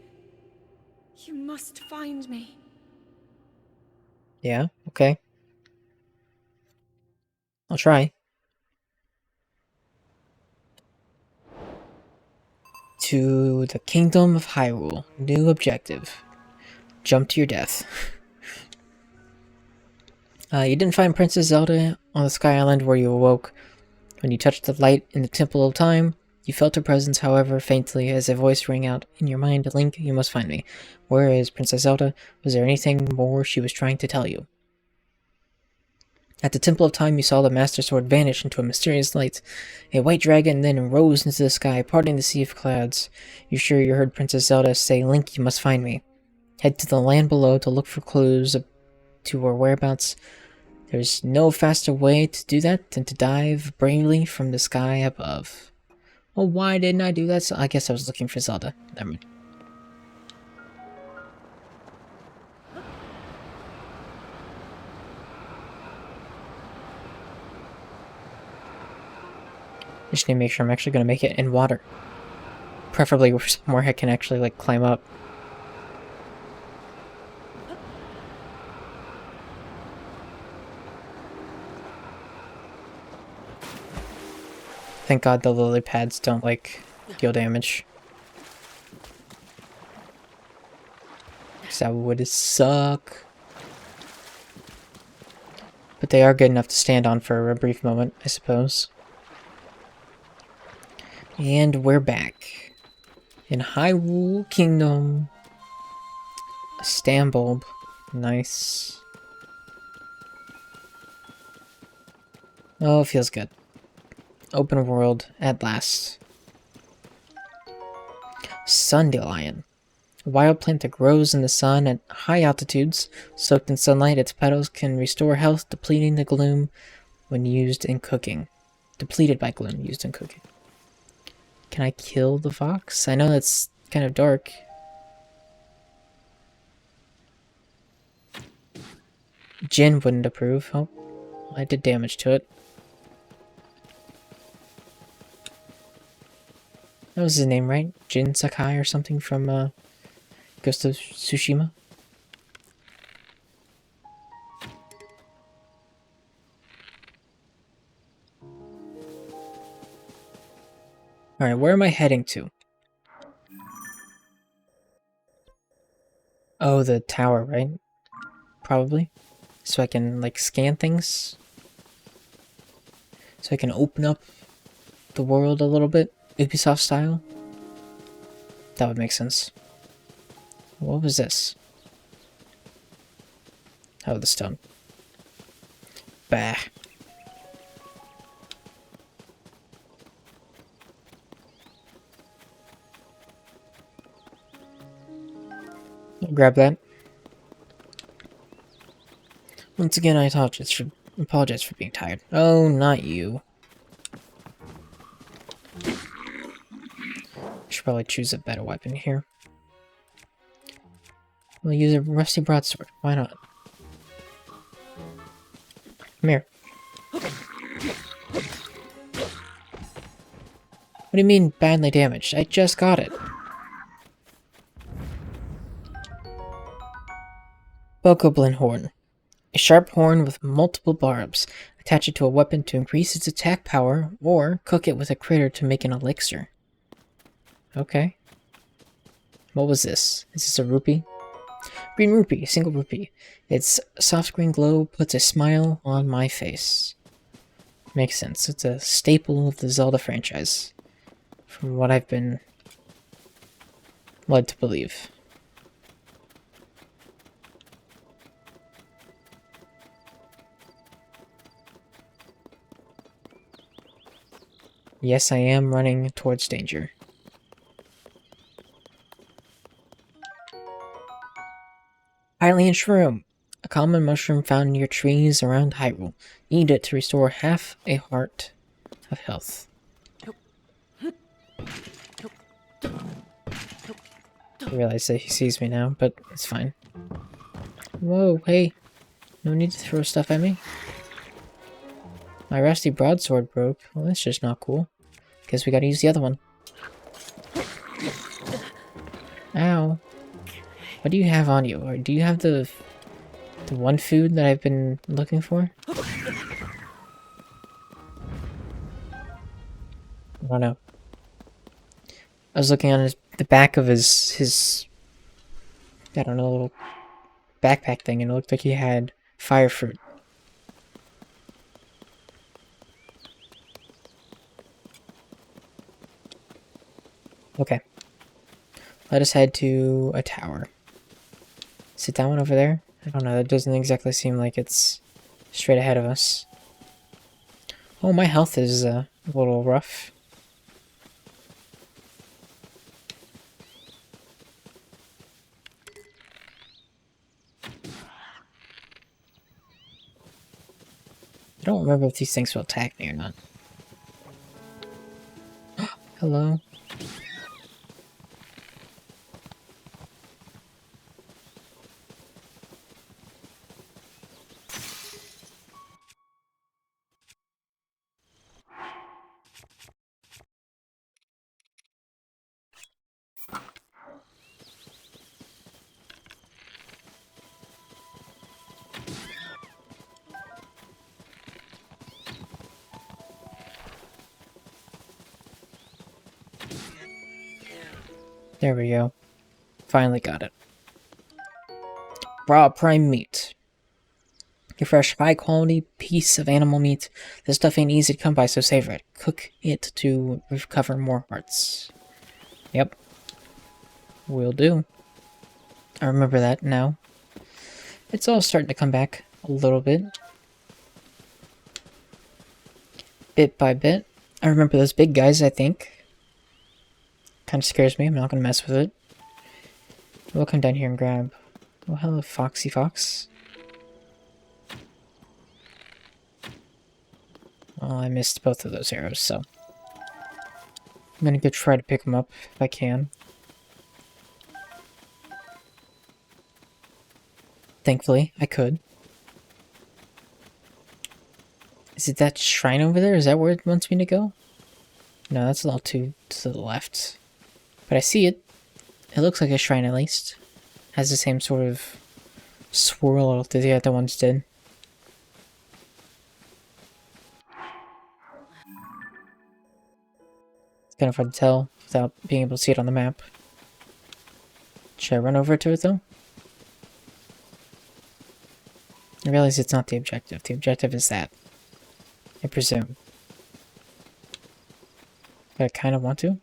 Speaker 3: You must find me.
Speaker 1: Yeah, okay. I'll try. To the Kingdom of Hyrule. New objective. Jump to your death. You didn't find Princess Zelda on the Sky Island where you awoke. When you touched the light in the Temple of Time, you felt her presence, however, faintly, as a voice rang out in your mind, Link, you must find me. Where is Princess Zelda? Was there anything more she was trying to tell you? At the Temple of Time, you saw the Master Sword vanish into a mysterious light. A white dragon then rose into the sky, parting the sea of clouds. You sure you heard Princess Zelda say, Link, you must find me. Head to the land below to look for clues to her whereabouts. There's no faster way to do that than to dive bravely from the sky above. Well, why didn't I do that? So I guess I was looking for Zelda. Never mind. I just need to make sure I'm actually going to make it in water. Preferably somewhere I can actually, like, climb up. Thank God the lily pads don't, like, deal damage. Because that would suck. But they are good enough to stand on for a brief moment, I suppose. And we're back. In Hyrule Kingdom. A stam bulb. Nice. Oh, it feels good. Open world at last. Dandelion. A wild plant that grows in the sun at high altitudes. Soaked in sunlight, its petals can restore health, depleting the gloom when used in cooking. Depleted by gloom used in cooking. Can I kill the fox? I know that's kind of dark. Jin wouldn't approve. Oh, I did damage to it. That was his name, right? Jin Sakai or something from Ghost of Tsushima? Alright, where am I heading to? Oh, the tower, right? Probably. So I can, like, scan things? So I can open up the world a little bit? Ubisoft style? That would make sense. What was this? Oh, the stone. Bah. Grab that. Once again, I apologize for being tired. Oh, not you. Should probably choose a better weapon here. We'll use a rusty broadsword. Why not? Come here. What do you mean, badly damaged? I just got it. Bokoblin Horn. A sharp horn with multiple barbs. Attach it to a weapon to increase its attack power, or cook it with a critter to make an elixir. Okay. What was this? Is this a rupee? Green rupee, a single rupee. Its soft green glow puts a smile on my face. Makes sense. It's a staple of the Zelda franchise, from what I've been led to believe. Yes, I am running towards danger. Hylian Shroom, a common mushroom found near trees around Hyrule. Eat it to restore half a heart of health. I realize that he sees me now, but it's fine. Whoa, hey. No need to throw stuff at me. My rusty broadsword broke. Well, that's just not cool. Guess we gotta use the other one. Ow. What do you have on you? Or do you have the one food that I've been looking for? I don't know. I was looking on the back of his I don't know, little backpack thing, and it looked like he had fire fruit. Okay. Let us head to a tower. Is it that one over there? I don't know, that doesn't exactly seem like it's straight ahead of us. Oh, my health is a little rough. I don't remember if these things will attack me or not. Hello. There we go. Finally got it. Raw prime meat. A fresh, high-quality piece of animal meat. This stuff ain't easy to come by, so savor it. Cook it to recover more hearts. Yep. Will do. I remember that now. It's all starting to come back a little bit. Bit by bit. I remember those big guys, I think. Kind of scares me. I'm not going to mess with it. We'll come down here and grab... Oh, hello, Foxy Fox. Well, I missed both of those arrows, so... I'm going to go try to pick them up if I can. Thankfully, I could. Is it that shrine over there? Is that where it wants me to go? No, that's a little too to the left. But I see it. It looks like a shrine at least. Has the same sort of swirl that the other ones did. It's kind of hard to tell without being able to see it on the map. Should I run over to it though? I realize it's not the objective. The objective is that. I presume. But I kind of want to.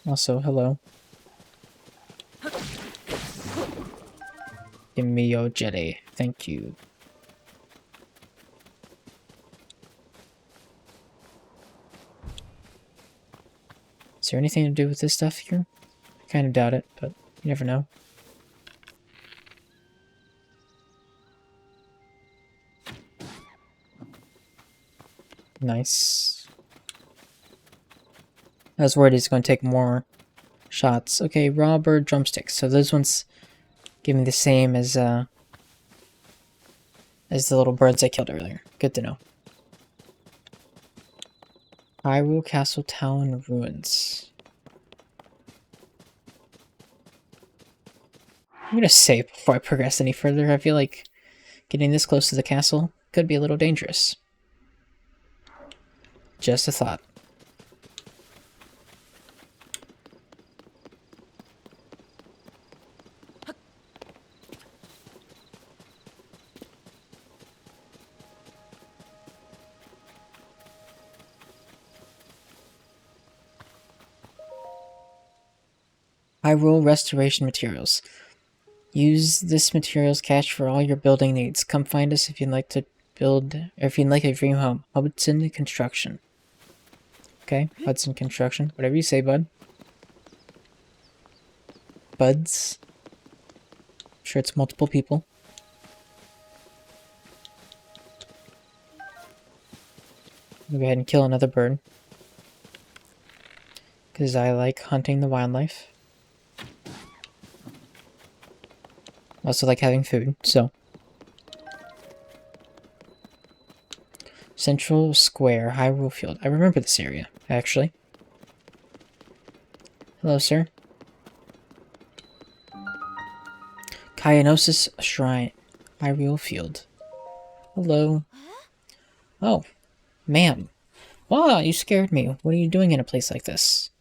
Speaker 1: Also, hello. Give me your jetty. Thank you. Is there anything to do with this stuff here? I kind of doubt it, but you never know. Nice. I was worried he's going to take more shots. Okay, raw bird drumsticks. So those ones give me the same as the little birds I killed earlier. Good to know. Hyrule Castle Town Ruins. I'm gonna save before I progress any further. I feel like getting this close to the castle could be a little dangerous. Just a thought. Hyrule Restoration Materials. Use this materials cache for all your building needs. Come find us if you'd like to build, or if you'd like a dream home. Hudson Construction. Okay, Hudson Construction. Whatever you say, bud. Buds. I'm sure it's multiple people. I'll go ahead and kill another bird. Because I like hunting the wildlife. Also like having food, so. Central Square, Hyrule Field. I remember this area, actually. Hello, sir. Kyanosis Shrine, Hyrule Field. Hello. Oh, ma'am. Wow, you scared me. What are you doing in a place like this?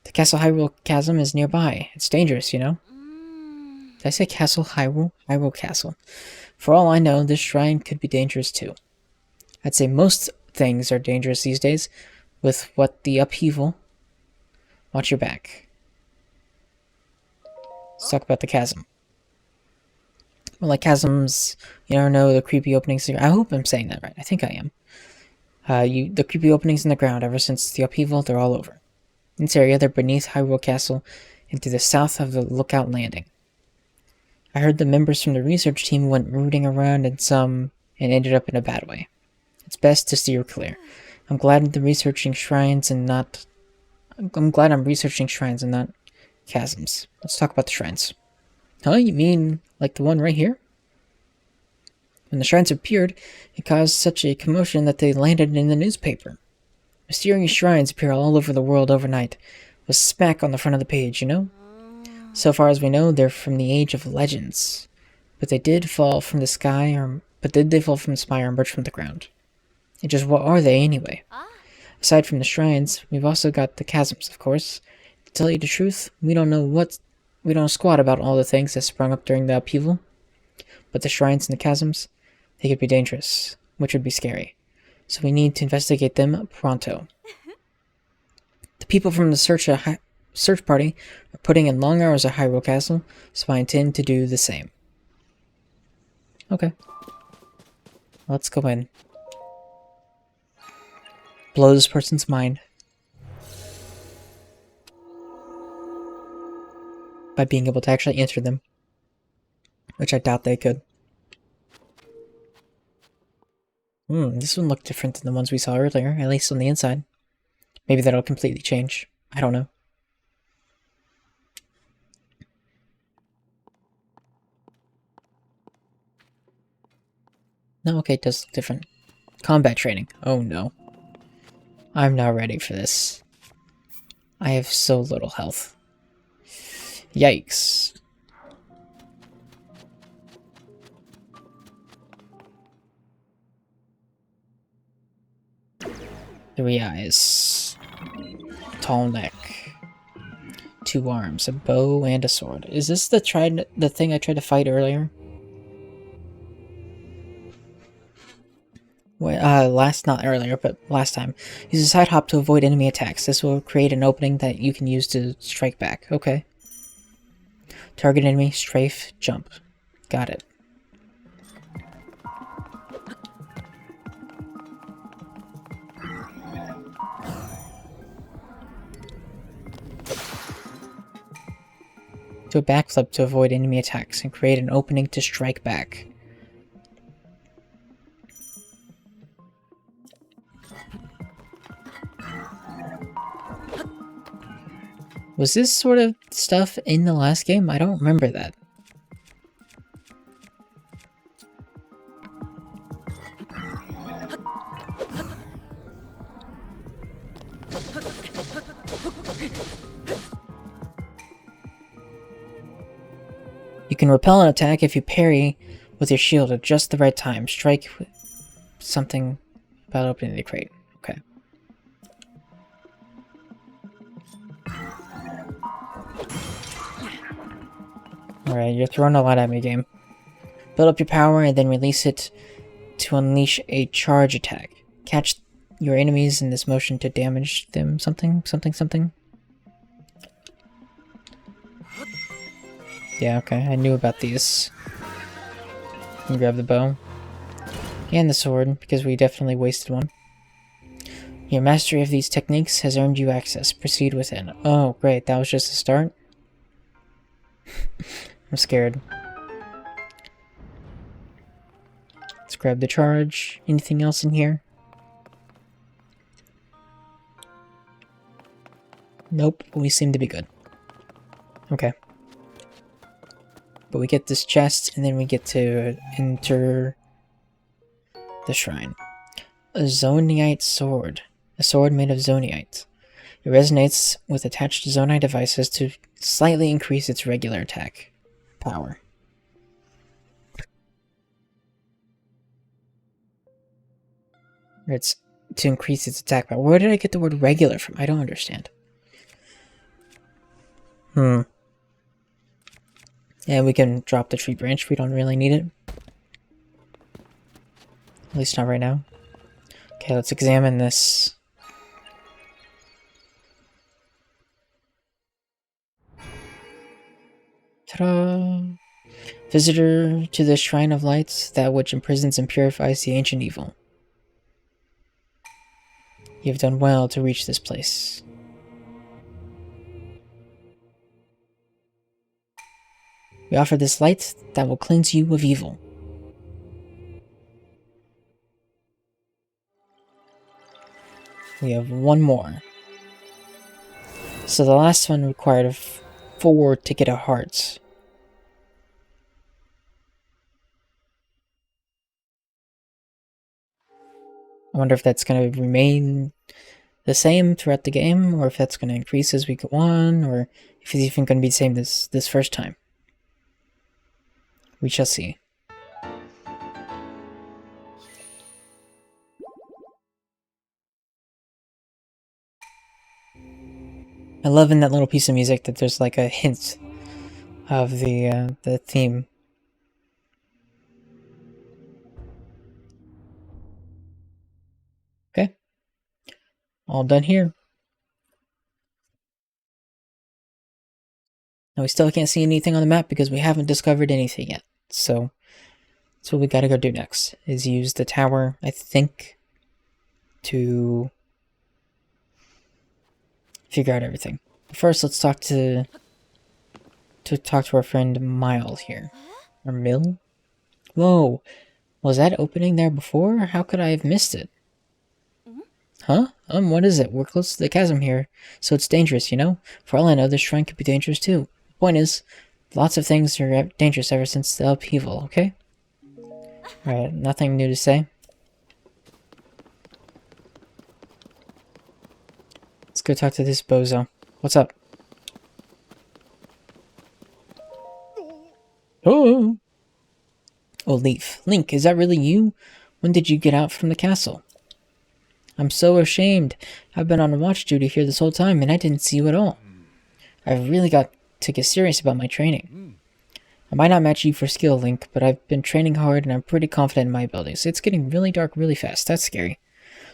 Speaker 1: The Castle Hyrule Chasm is nearby. It's dangerous, you know? Did I say Castle Hyrule? Hyrule Castle. For all I know, this shrine could be dangerous too. I'd say most things are dangerous these days, with what the upheaval. Watch your back. Let's talk about the chasm. Well, like chasms, you never know the creepy openings. I hope I'm saying that right. I think I am. The creepy openings in the ground ever since the upheaval, they're all over. In this area, they're beneath Hyrule Castle and to the south of the Lookout Landing. I heard the members from the research team went rooting around in some and ended up in a bad way. It's best to steer clear. I'm glad I'm researching shrines and not chasms. Let's talk about the shrines. Huh? You mean like the one right here? When the shrines appeared, it caused such a commotion that they landed in the newspaper. Mysterious shrines appear all over the world overnight, with smack on the front of the page, you know? So far as we know, they're from the age of legends. But they did fall from the sky, or emerge from the ground? And just what are they anyway? Aside from the shrines, we've also got the chasms, of course. To tell you the truth, we don't know squat about all the things that sprung up during the upheaval. But the shrines and the chasms, they could be dangerous, which would be scary. So we need to investigate them pronto. The people from the search party are putting in long hours at Hyrule Castle, so I intend to do the same. Okay. Let's go in. Blow this person's mind. By being able to actually enter them. Which I doubt they could. This one looked different than the ones we saw earlier, at least on the inside. Maybe that'll completely change. I don't know. No, okay, it does look different. Combat training. Oh no. I'm not ready for this. I have so little health. Yikes. 3 eyes. Tall neck. 2 arms, a bow, and a sword. Is this the thing I tried to fight earlier? Well, not earlier, but last time. Use a side hop to avoid enemy attacks. This will create an opening that you can use to strike back. Okay. Target enemy, strafe, jump. Got it. Do a backflip to avoid enemy attacks and create an opening to strike back. Was this sort of stuff in the last game? I don't remember that. You can repel an attack if you parry with your shield at just the right time. Strike with something about opening the crate. Okay. Alright, you're throwing a lot at me, game. Build up your power and then release it to unleash a charge attack. Catch your enemies in this motion to damage them. Something. Yeah, okay, I knew about these. And grab the bow. And the sword, because we definitely wasted one. Your mastery of these techniques has earned you access. Proceed within. Oh, great, that was just a start? I'm scared. Let's grab the charge. Anything else in here? Nope, we seem to be good. Okay. But we get this chest, and then we get to enter the shrine. A Zonite sword. A sword made of Zonite. It resonates with attached Zonite devices to slightly increase its regular attack power. It's to increase its attack power. Where did I get the word regular from? I don't understand. And we can drop the tree branch. We don't really need it. At least not right now. Okay, let's examine this. Ta-da! Visitor to the Shrine of Lights, that which imprisons and purifies the ancient evil. You have done well to reach this place. We offer this light that will cleanse you of evil. We have one more. So the last one required 4 to get a heart. I wonder if that's going to remain the same throughout the game, or if that's going to increase as we go on, or if it's even going to be the same this first time. We shall see. I love in that little piece of music that there's like a hint of the theme. Okay. All done here. Now we still can't see anything on the map because we haven't discovered anything yet. So that's what we gotta go do next, is use the tower, I think, to figure out everything. First, let's talk to our friend Mile here. Or Mill? Whoa! Was that opening there before? How could I have missed it? Huh? What is it? We're close to the chasm here, so it's dangerous, you know? For all I know, this shrine could be dangerous too. The point is, lots of things are dangerous ever since the upheaval, okay? Alright, nothing new to say. Let's go talk to this bozo. What's up? Oh! Oh, Leaf. Link, is that really you? When did you get out from the castle? I'm so ashamed. I've been on watch duty here this whole time, and I didn't see you at all. I've really got to get serious about my training. I might not match you for skill, Link, but I've been training hard, and I'm pretty confident in my abilities. It's getting really dark really fast. That's scary.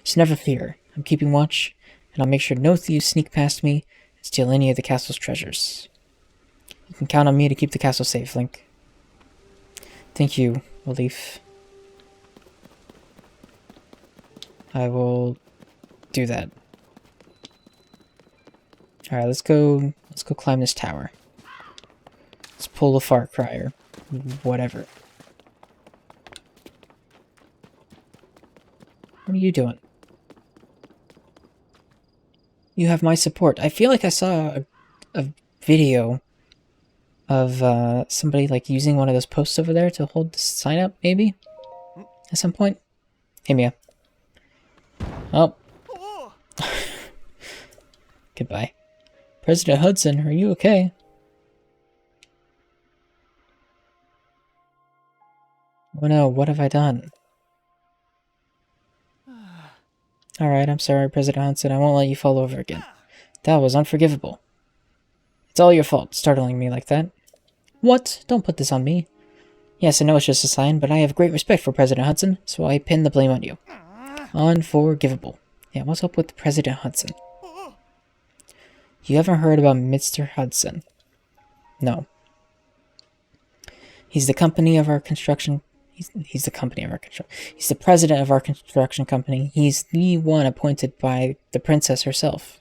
Speaker 1: So never fear. I'm keeping watch, and I'll make sure no thieves sneak past me and steal any of the castle's treasures. You can count on me to keep the castle safe, Link. Thank you, Leaf. I will do that. Alright, let's go climb this tower. Let's pull a Far Cry or whatever. What are you doing? You have my support. I feel like I saw a video of somebody like using one of those posts over there to hold the sign up, maybe? At some point? Hey, Mia. Oh. Goodbye. President Hudson, are you okay? Oh no, what have I done? Alright, I'm sorry, President Hudson. I won't let you fall over again. That was unforgivable. It's all your fault, startling me like that. What? Don't put this on me. Yes, I know it's just a sign, but I have great respect for President Hudson, so I pin the blame on you. Unforgivable. Yeah, what's up with President Hudson? You haven't heard about Mr. Hudson? No. He's the company of our construction... He's the company of our construction... He's the president of our construction company. He's the one appointed by the princess herself.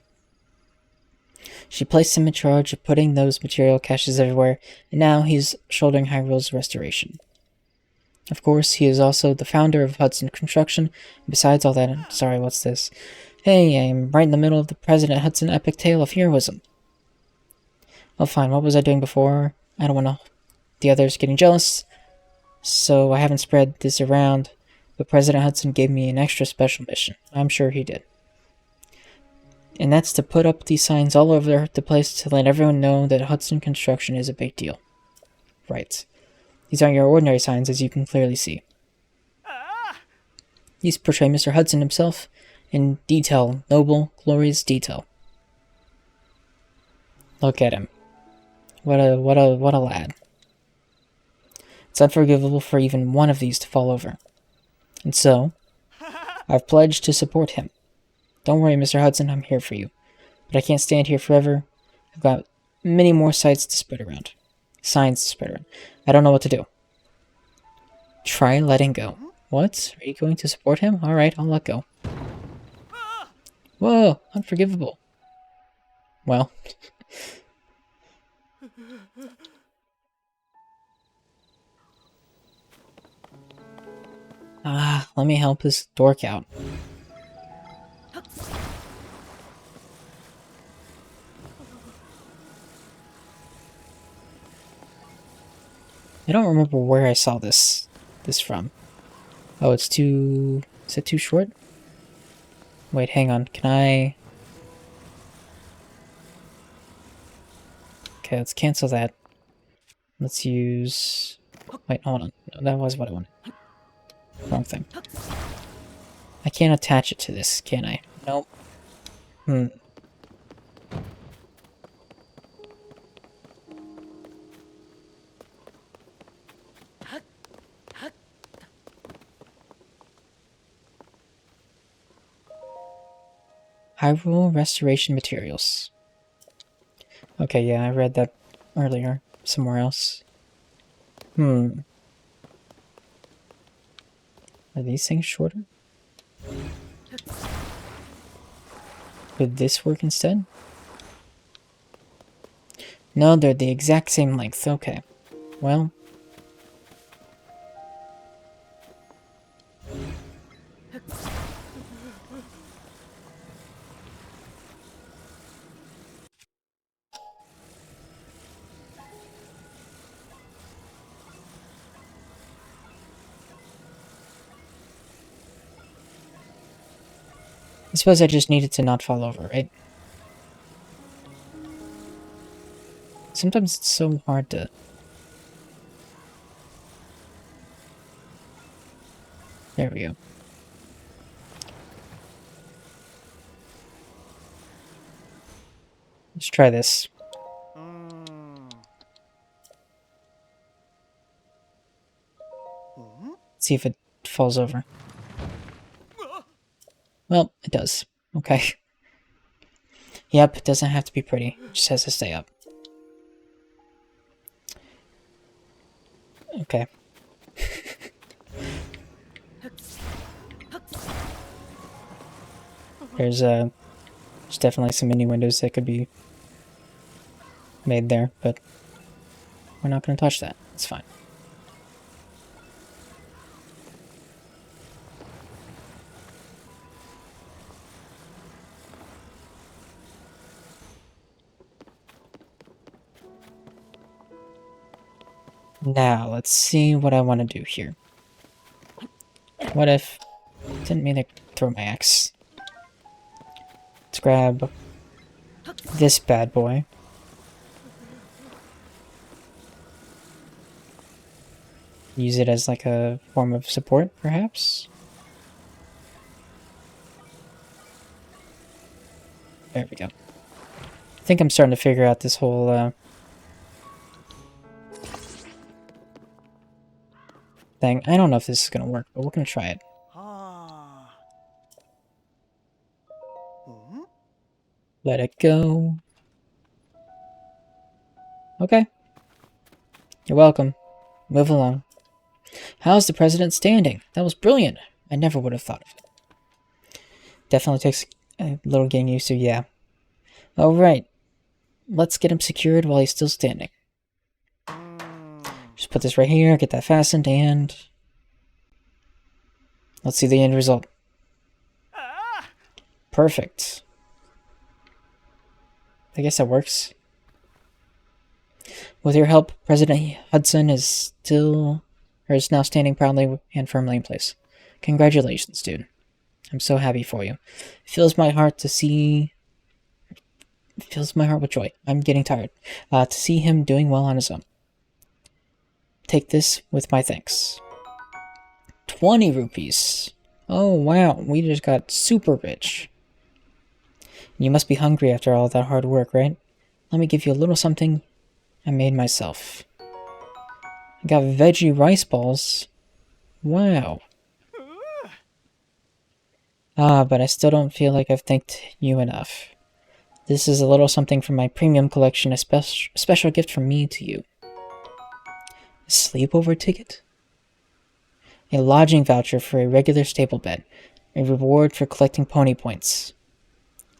Speaker 1: She placed him in charge of putting those material caches everywhere, and now he's shouldering Hyrule's restoration. Of course, he is also the founder of Hudson Construction. Besides all that, sorry, what's this? Hey, I'm right in the middle of the President Hudson epic tale of heroism. Oh, fine, what was I doing before? I don't want the others getting jealous, so I haven't spread this around, but President Hudson gave me an extra special mission. I'm sure he did. And that's to put up these signs all over the place to let everyone know that Hudson Construction is a big deal. Right. These aren't your ordinary signs, as you can clearly see. These portray Mr. Hudson himself in detail, noble, glorious detail. Look at him. What a lad. It's unforgivable for even one of these to fall over. And so, I've pledged to support him. Don't worry, Mr. Hudson, I'm here for you. But I can't stand here forever. I've got many more sights to spread around. Signs to spread around. I don't know what to do. Try letting go. What? Are you going to support him? Alright, I'll let go. Whoa, unforgivable. Well. Let me help this dork out. I don't remember where I saw this from. Oh, it's too... Is it too short? Wait, hang on. Can I... Okay, let's cancel that. Let's use... Wait, hold on. No, that was what I wanted. Wrong thing. I can't attach it to this, can I? Nope. Hyrule Restoration Materials. Okay, yeah, I read that earlier, somewhere else. Are these things shorter? Would this work instead? No, they're the exact same length. Okay. Well. I suppose I just needed to not fall over, right? Sometimes it's so hard to... There we go. Let's try this. See if it falls over. Well, it does. Okay. Yep, it doesn't have to be pretty. It just has to stay up. Okay. There's definitely some mini windows that could be made there, but we're not going to touch that. It's fine. Now, let's see what I want to do here. What if... Didn't mean to throw my axe. Let's grab this bad boy. Use it as like a form of support, perhaps? There we go. I think I'm starting to figure out this whole thing. I don't know if this is going to work, but we're going to try it. Let it go. Okay. You're welcome. Move along. How's the president standing? That was brilliant. I never would have thought of it. Definitely takes a little getting used to, yeah. Alright. Let's get him secured while he's still standing. Just put this right here, get that fastened, and... let's see the end result. Perfect. I guess that works. With your help, President Hudson is now standing proudly and firmly in place. Congratulations, dude. I'm so happy for you. It fills my heart with joy. I'm getting tired. To see him doing well on his own. Take this with my thanks. 20 rupees. Oh, wow. We just got super rich. You must be hungry after all that hard work, right? Let me give you a little something I made myself. I got veggie rice balls. Wow. But I still don't feel like I've thanked you enough. This is a little something from my premium collection, a special gift from me to you. A sleepover ticket? A lodging voucher for a regular stable bed. A reward for collecting pony points.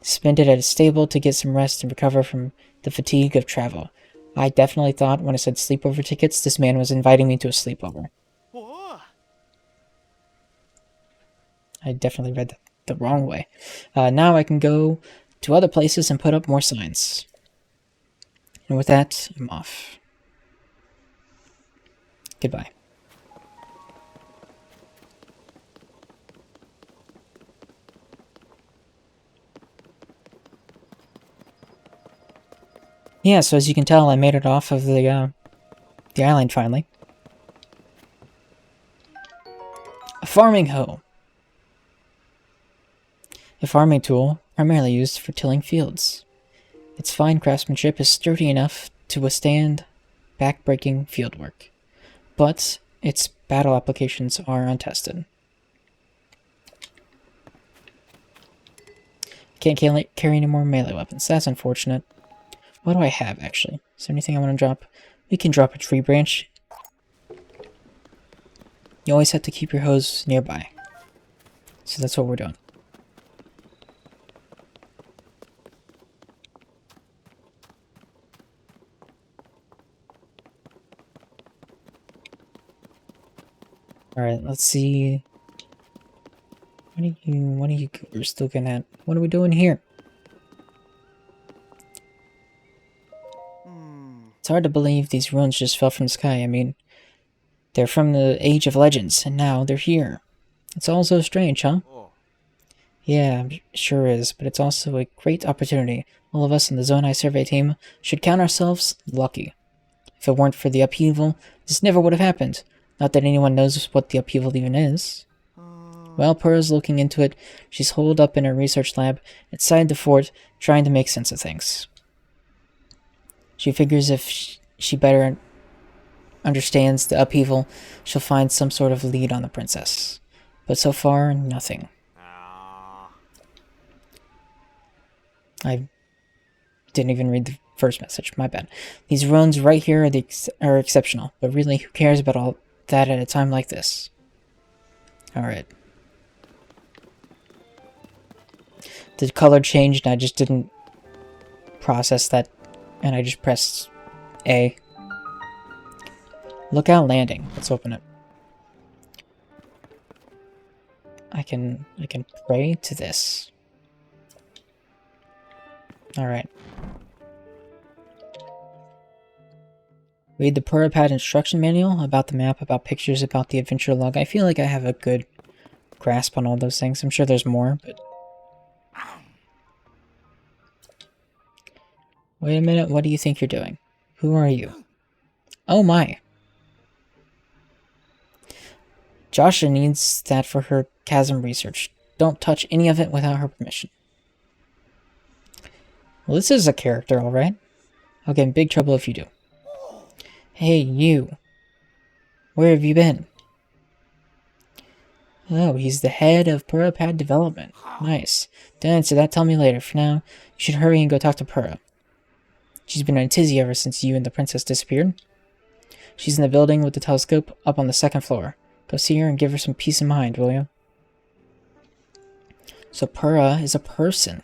Speaker 1: Spend it at a stable to get some rest and recover from the fatigue of travel. I definitely thought when I said sleepover tickets, this man was inviting me to a sleepover. I definitely read that the wrong way. Now I can go to other places and put up more signs. And with that, I'm off. Goodbye. Yeah, so as you can tell, I made it off of the island finally. A farming hoe. A farming tool primarily used for tilling fields. Its fine craftsmanship is sturdy enough to withstand back-breaking fieldwork, but its battle applications are untested. Can't carry any more melee weapons. That's unfortunate. What do I have, actually? Is there anything I want to drop? We can drop a tree branch. You always have to keep your hose nearby. So that's what we're doing. Alright, let's see. What are you goobers looking at? What are we doing here? It's hard to believe these ruins just fell from the sky. I mean, they're from the Age of Legends, and now they're here. It's all so strange, huh? Yeah, sure is, but it's also a great opportunity. All of us in the Zone Eye survey team should count ourselves lucky. If it weren't for the upheaval, this never would have happened. Not that anyone knows what the upheaval even is. While Purr's looking into it, she's holed up in her research lab inside the fort, trying to make sense of things. She figures if she better understands the upheaval, she'll find some sort of lead on the princess. But so far, nothing. I didn't even read the first message, my bad. These ruins right here are exceptional, but really, who cares about all that at a time like this? Alright. The color changed and I just didn't process that, and I just pressed A. Lookout landing. Let's open it. I can pray to this. Alright. Read the Purapad instruction manual about the map, about pictures, about the adventure log. I feel like I have a good grasp on all those things. I'm sure there's more, but... Wait a minute, what do you think you're doing? Who are you? Oh my! Joshua needs that for her chasm research. Don't touch any of it without her permission. Well, this is a character, alright. I'll get in big trouble if you do. Hey, you. Where have you been? Oh, he's the head of Purapad development. Nice. Don't answer that, tell me later. For now, you should hurry and go talk to Purra. She's been in a tizzy ever since you and the princess disappeared. She's in the building with the telescope up on the 2nd floor. Go see her and give her some peace of mind, will you? So Purra is a person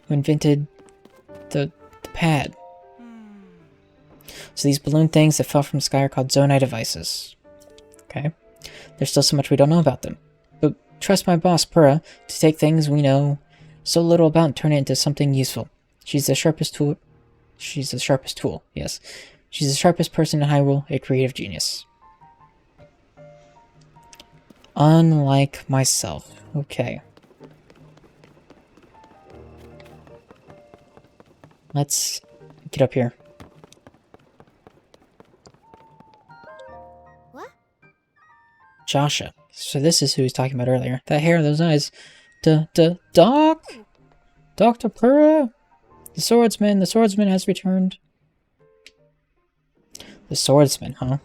Speaker 1: who invented the pad. So these balloon things that fell from the sky are called Zonai devices. Okay? There's still so much we don't know about them. But trust my boss, Purra, to take things we know so little about and turn it into something useful. She's the sharpest tool. She's the sharpest tool, yes. She's the sharpest person in Hyrule, a creative genius. Unlike myself. Okay. Let's get up here.
Speaker 4: What?
Speaker 1: Joshua. So this is who he's talking about earlier. That hair, those eyes. Doc? Dr. Purra? The swordsman has returned. The swordsman, huh?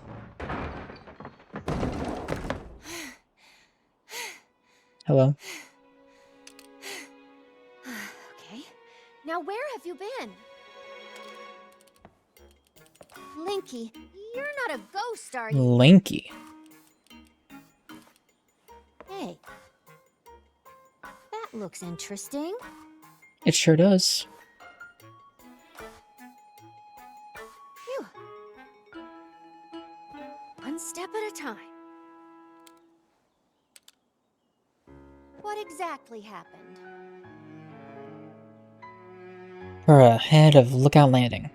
Speaker 1: Hello.
Speaker 4: Okay. Now where have you been? Linky, you're not a ghost, are you?
Speaker 1: Linky.
Speaker 4: Hey. That looks interesting.
Speaker 1: It sure does.
Speaker 4: Phew. One step at a time. What exactly happened?
Speaker 1: Purra, head of Lookout Landing.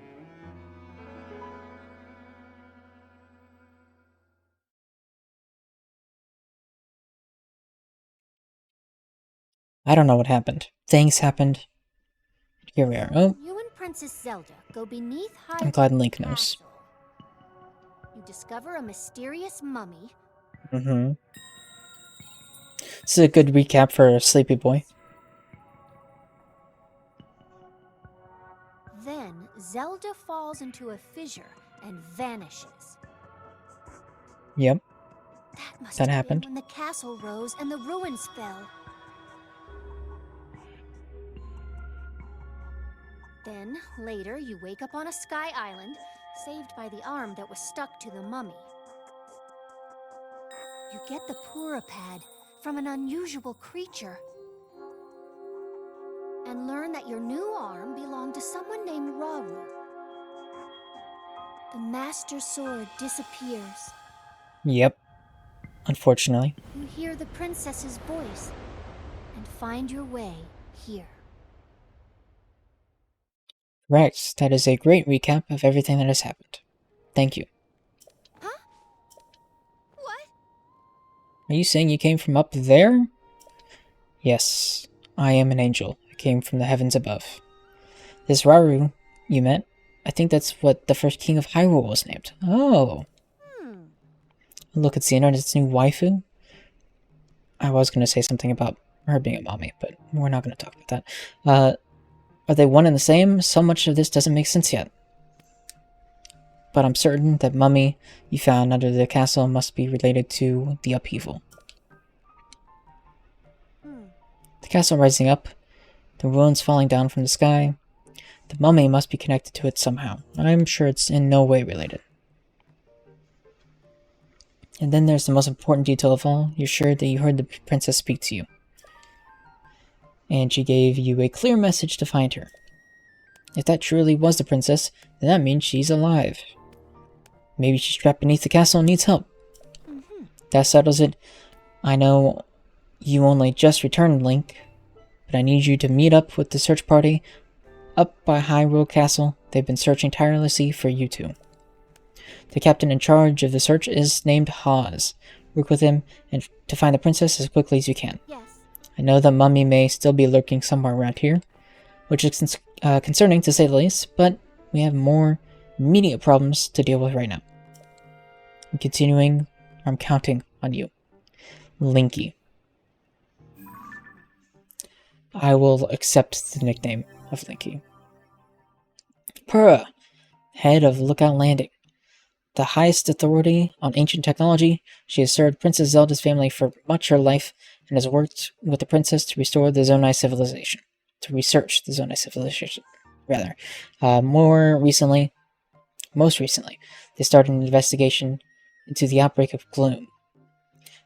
Speaker 1: I don't know what happened. Things happened. Here we are. Oh,
Speaker 4: You and Princess Zelda go beneath
Speaker 1: I'm glad
Speaker 4: Hyrule
Speaker 1: Link knows.
Speaker 4: Castle. You discover a mysterious mummy.
Speaker 1: Mm-hmm. This is a good recap for Sleepy Boy.
Speaker 4: Then Zelda falls into a fissure and vanishes.
Speaker 1: Yep.
Speaker 4: That must
Speaker 1: That
Speaker 4: have
Speaker 1: happened.
Speaker 4: been when the castle rose and the ruins fell. Then, later, you wake up on a sky island, saved by the arm that was stuck to the mummy. You get the Purapad from an unusual creature, and learn that your new arm belonged to someone named Rauru. The Master Sword disappears.
Speaker 1: Yep. Unfortunately.
Speaker 4: You hear the princess's voice, and find your way here.
Speaker 1: Rex, that is a great recap of everything that has happened. Thank you.
Speaker 4: Huh? What?
Speaker 1: Are you saying you came from up there? Yes, I am an angel. I came from the heavens above. This Rauru you met, I think that's what the first king of Hyrule was named. Oh. Look at Xehanart's new waifu. I was going to say something about her being a mommy, but we're not going to talk about that. Are they one and the same? So much of this doesn't make sense yet. But I'm certain that mummy you found under the castle must be related to the upheaval. The castle rising up, the ruins falling down from the sky. The mummy must be connected to it somehow. I'm sure it's in no way related. And then there's the most important detail of all. You're sure that you heard the princess speak to you. And she gave you a clear message to find her. If that truly was the princess, then that means she's alive. Maybe she's trapped beneath the castle and needs help. That settles it. I know you only just returned, Link, but I need you to meet up with the search party up by Hyrule Castle. They've been searching tirelessly for you two. The captain in charge of the search is named Hawes. Work with him and to find the princess as quickly as you can.
Speaker 4: Yes.
Speaker 1: I know that Mummy may still be lurking somewhere around here, which is concerning to say the least, but we have more immediate problems to deal with right now. I'm continuing, I'm counting on you. Linky. I will accept the nickname of Linky. Purah, head of Lookout Landing. The highest authority on ancient technology, she has served Princess Zelda's family for much her life and has worked with the princess to restore the Zonai civilization. To research the Zonai civilization, rather. Most recently, they started an investigation into the outbreak of gloom.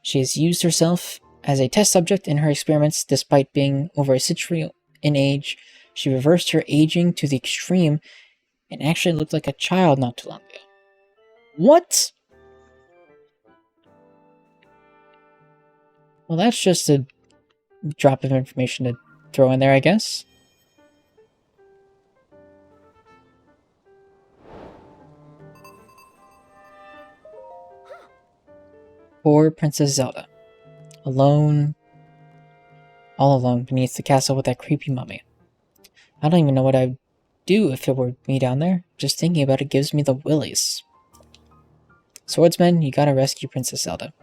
Speaker 1: She has used herself as a test subject in her experiments. Despite being over a century in age, she reversed her aging to the extreme and actually looked like a child not too long ago. What? Well, that's just a drop of information to throw in there, I guess. Poor Princess Zelda. Alone. All alone beneath the castle with that creepy mummy. I don't even know what I'd do if it were me down there. Just thinking about it gives me the willies. Swordsman, you gotta rescue Princess Zelda.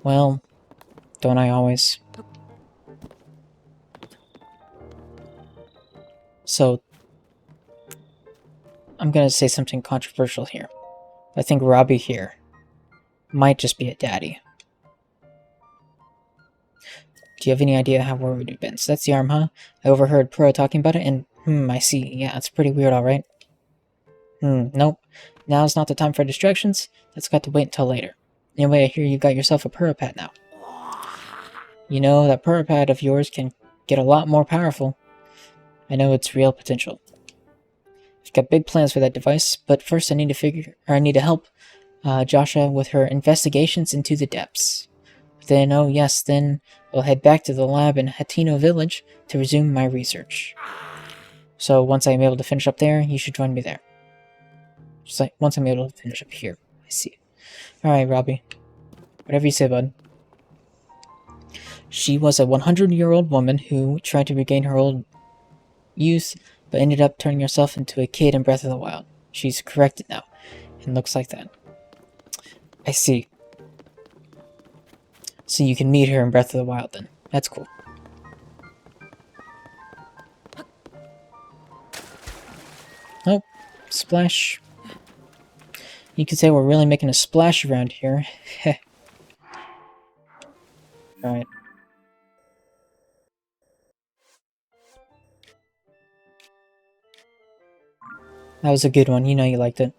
Speaker 1: Well, don't I always? So, I'm gonna say something controversial here. I think Robbie here might just be a daddy. Do you have any idea how worried we've been? So that's the arm, huh? I overheard Purah talking about it, and I see. Yeah, it's pretty weird, alright. Nope. Now's not the time for distractions. That's got to wait until later. Anyway, I hear you got yourself a Purah pad now. You know, that Purah pad of yours can get a lot more powerful. I know it's real potential. I've got big plans for that device, but first I need to help Joshua with her investigations into the depths. Then, oh yes, then we'll head back to the lab in Hateno Village to resume my research. So once I'm able to finish up there, you should join me there. Just like, once I'm able to finish up here. I see. Alright, Robbie. Whatever you say, bud. She was a 100-year-old woman who tried to regain her old youth, but ended up turning herself into a kid in Breath of the Wild. She's corrected now, and looks like that. I see. So you can meet her in Breath of the Wild then. That's cool. Oh, splash. You could say we're really making a splash around here. Heh. Alright. That was a good one. You know you liked it.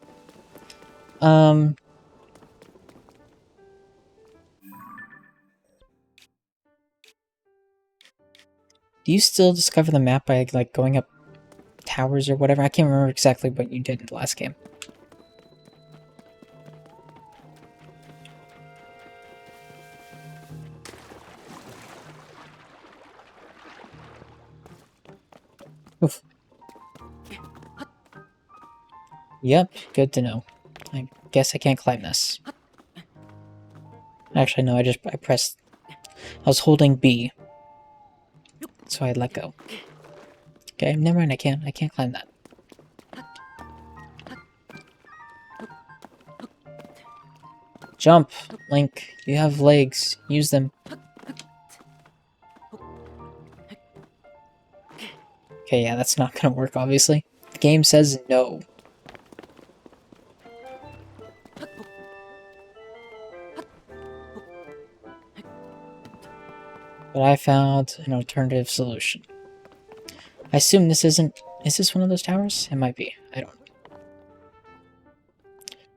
Speaker 1: Do you still discover the map by, like, going up towers or whatever? I can't remember exactly what you did in the last game. Oof. Yep, good to know. I guess I can't climb this. Actually, no, I was holding B. so I let go. Okay, never mind, I can't climb that. Jump, Link. You have legs. Use them. Okay, yeah, that's not gonna work, obviously. The game says no. But I found an alternative solution. I assume this isn't... Is this one of those towers? It might be. I don't know.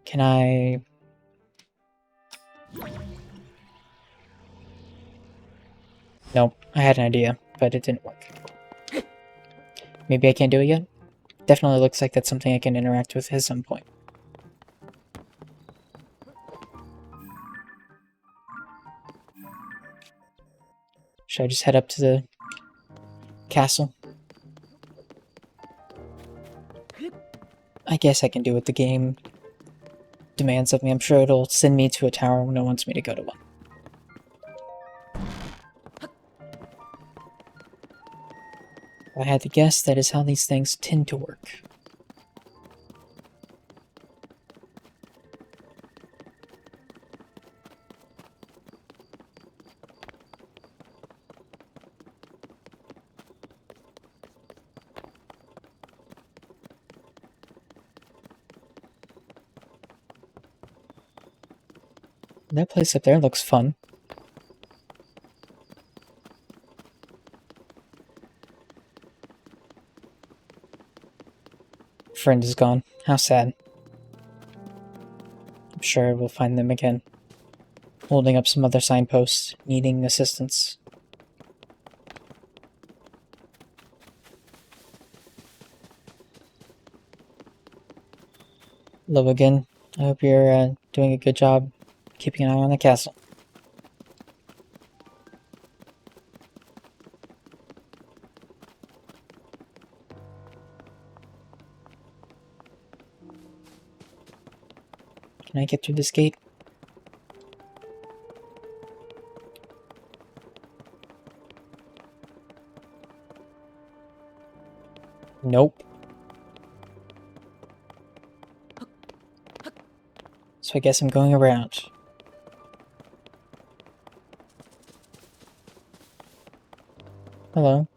Speaker 1: Can I... Nope, I had an idea, but it didn't work. Maybe I can't do it yet? Definitely looks like that's something I can interact with at some point. Should I just head up to the castle? I guess I can do what the game demands of me. I'm sure it'll send me to a tower when it wants me to go to one. If I had to guess, that is how these things tend to work. That place up there looks fun. Friend is gone. How sad. I'm sure we'll find them again. Holding up some other signposts, needing assistance. Hello again. I hope you're doing a good job keeping an eye on the castle. Can I get through this gate? Nope. So I guess I'm going around. Hello.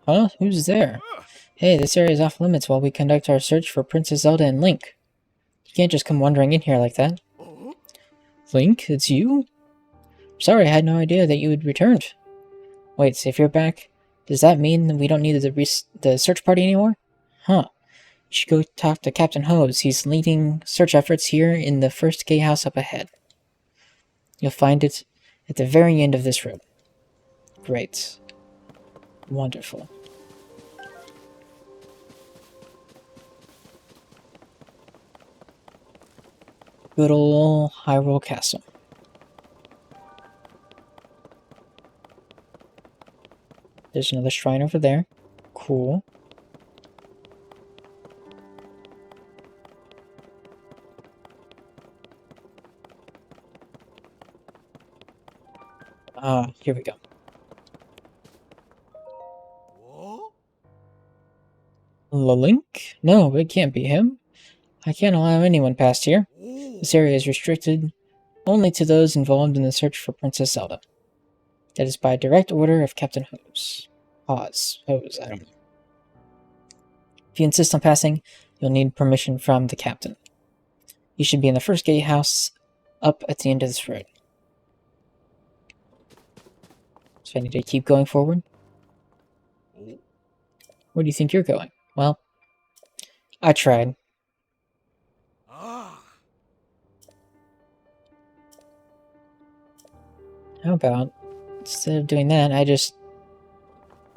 Speaker 1: Huh? Who's there? Hey, this area is off limits while we conduct our search for Princess Zelda and Link. You can't just come wandering in here like that. Link, it's you? Sorry, I had no idea that you had returned. Wait, so if you're back, does that mean that we don't need the search party anymore? Huh. You should go talk to Captain Hose. He's leading search efforts here in the first gatehouse up ahead. You'll find it at the very end of this road. Great. Wonderful. Good ol' Hyrule Castle. There's another shrine over there. Cool. Here we go. Link? No, it can't be him. I can't allow anyone past here. This area is restricted only to those involved in the search for Princess Zelda. That is by direct order of Captain Hose. Hose, I don't know. If you insist on passing, you'll need permission from the captain. You should be in the first gatehouse up at the end of this road. So I need to keep going forward? Where do you think you're going? Well, I tried. How about, instead of doing that, I just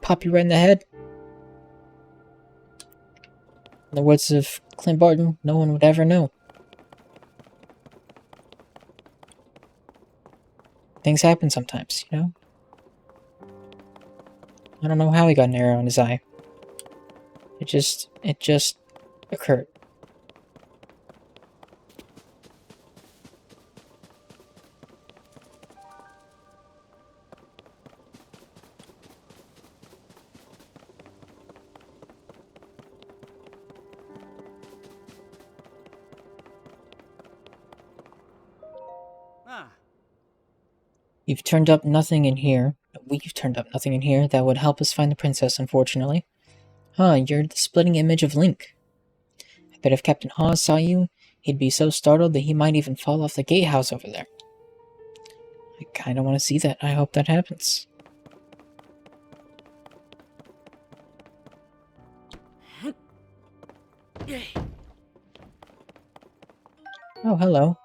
Speaker 1: pop you right in the head? In the words of Clint Barton, no one would ever know. Things happen sometimes, you know? I don't know how he got an arrow in his eye. It just occurred. You've turned up nothing in here. We've turned up nothing in here that would help us find the princess, unfortunately. Huh, you're the splitting image of Link. I bet if Captain Hawes saw you, he'd be so startled that he might even fall off the gatehouse over there. I kinda want to see that. I hope that happens. Oh, hello.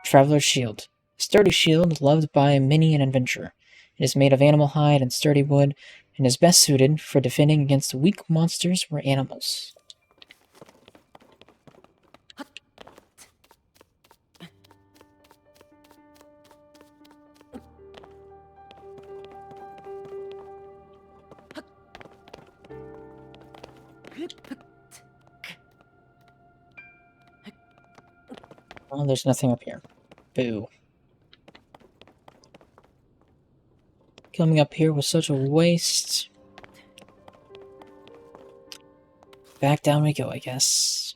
Speaker 1: Traveler's Shield. A sturdy shield loved by many an adventurer. It is made of animal hide and sturdy wood, and is best suited for defending against weak monsters or animals. Well, there's nothing up here. Boo. Coming up here was such a waste. Back down we go, I guess.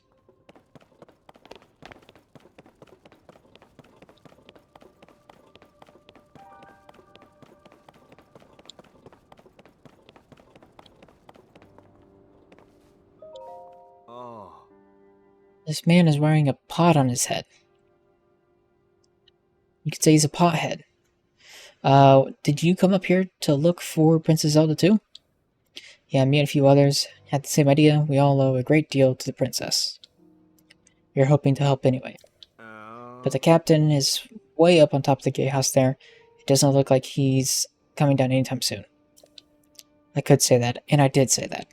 Speaker 1: This man is wearing a pot on his head. You could say he's a pothead. Did you come up here to look for Princess Zelda too? Yeah, me and a few others had the same idea. We all owe a great deal to the princess. We are hoping to help anyway. But the captain is way up on top of the gatehouse there. It doesn't look like he's coming down anytime soon. I could say that, and I did say that.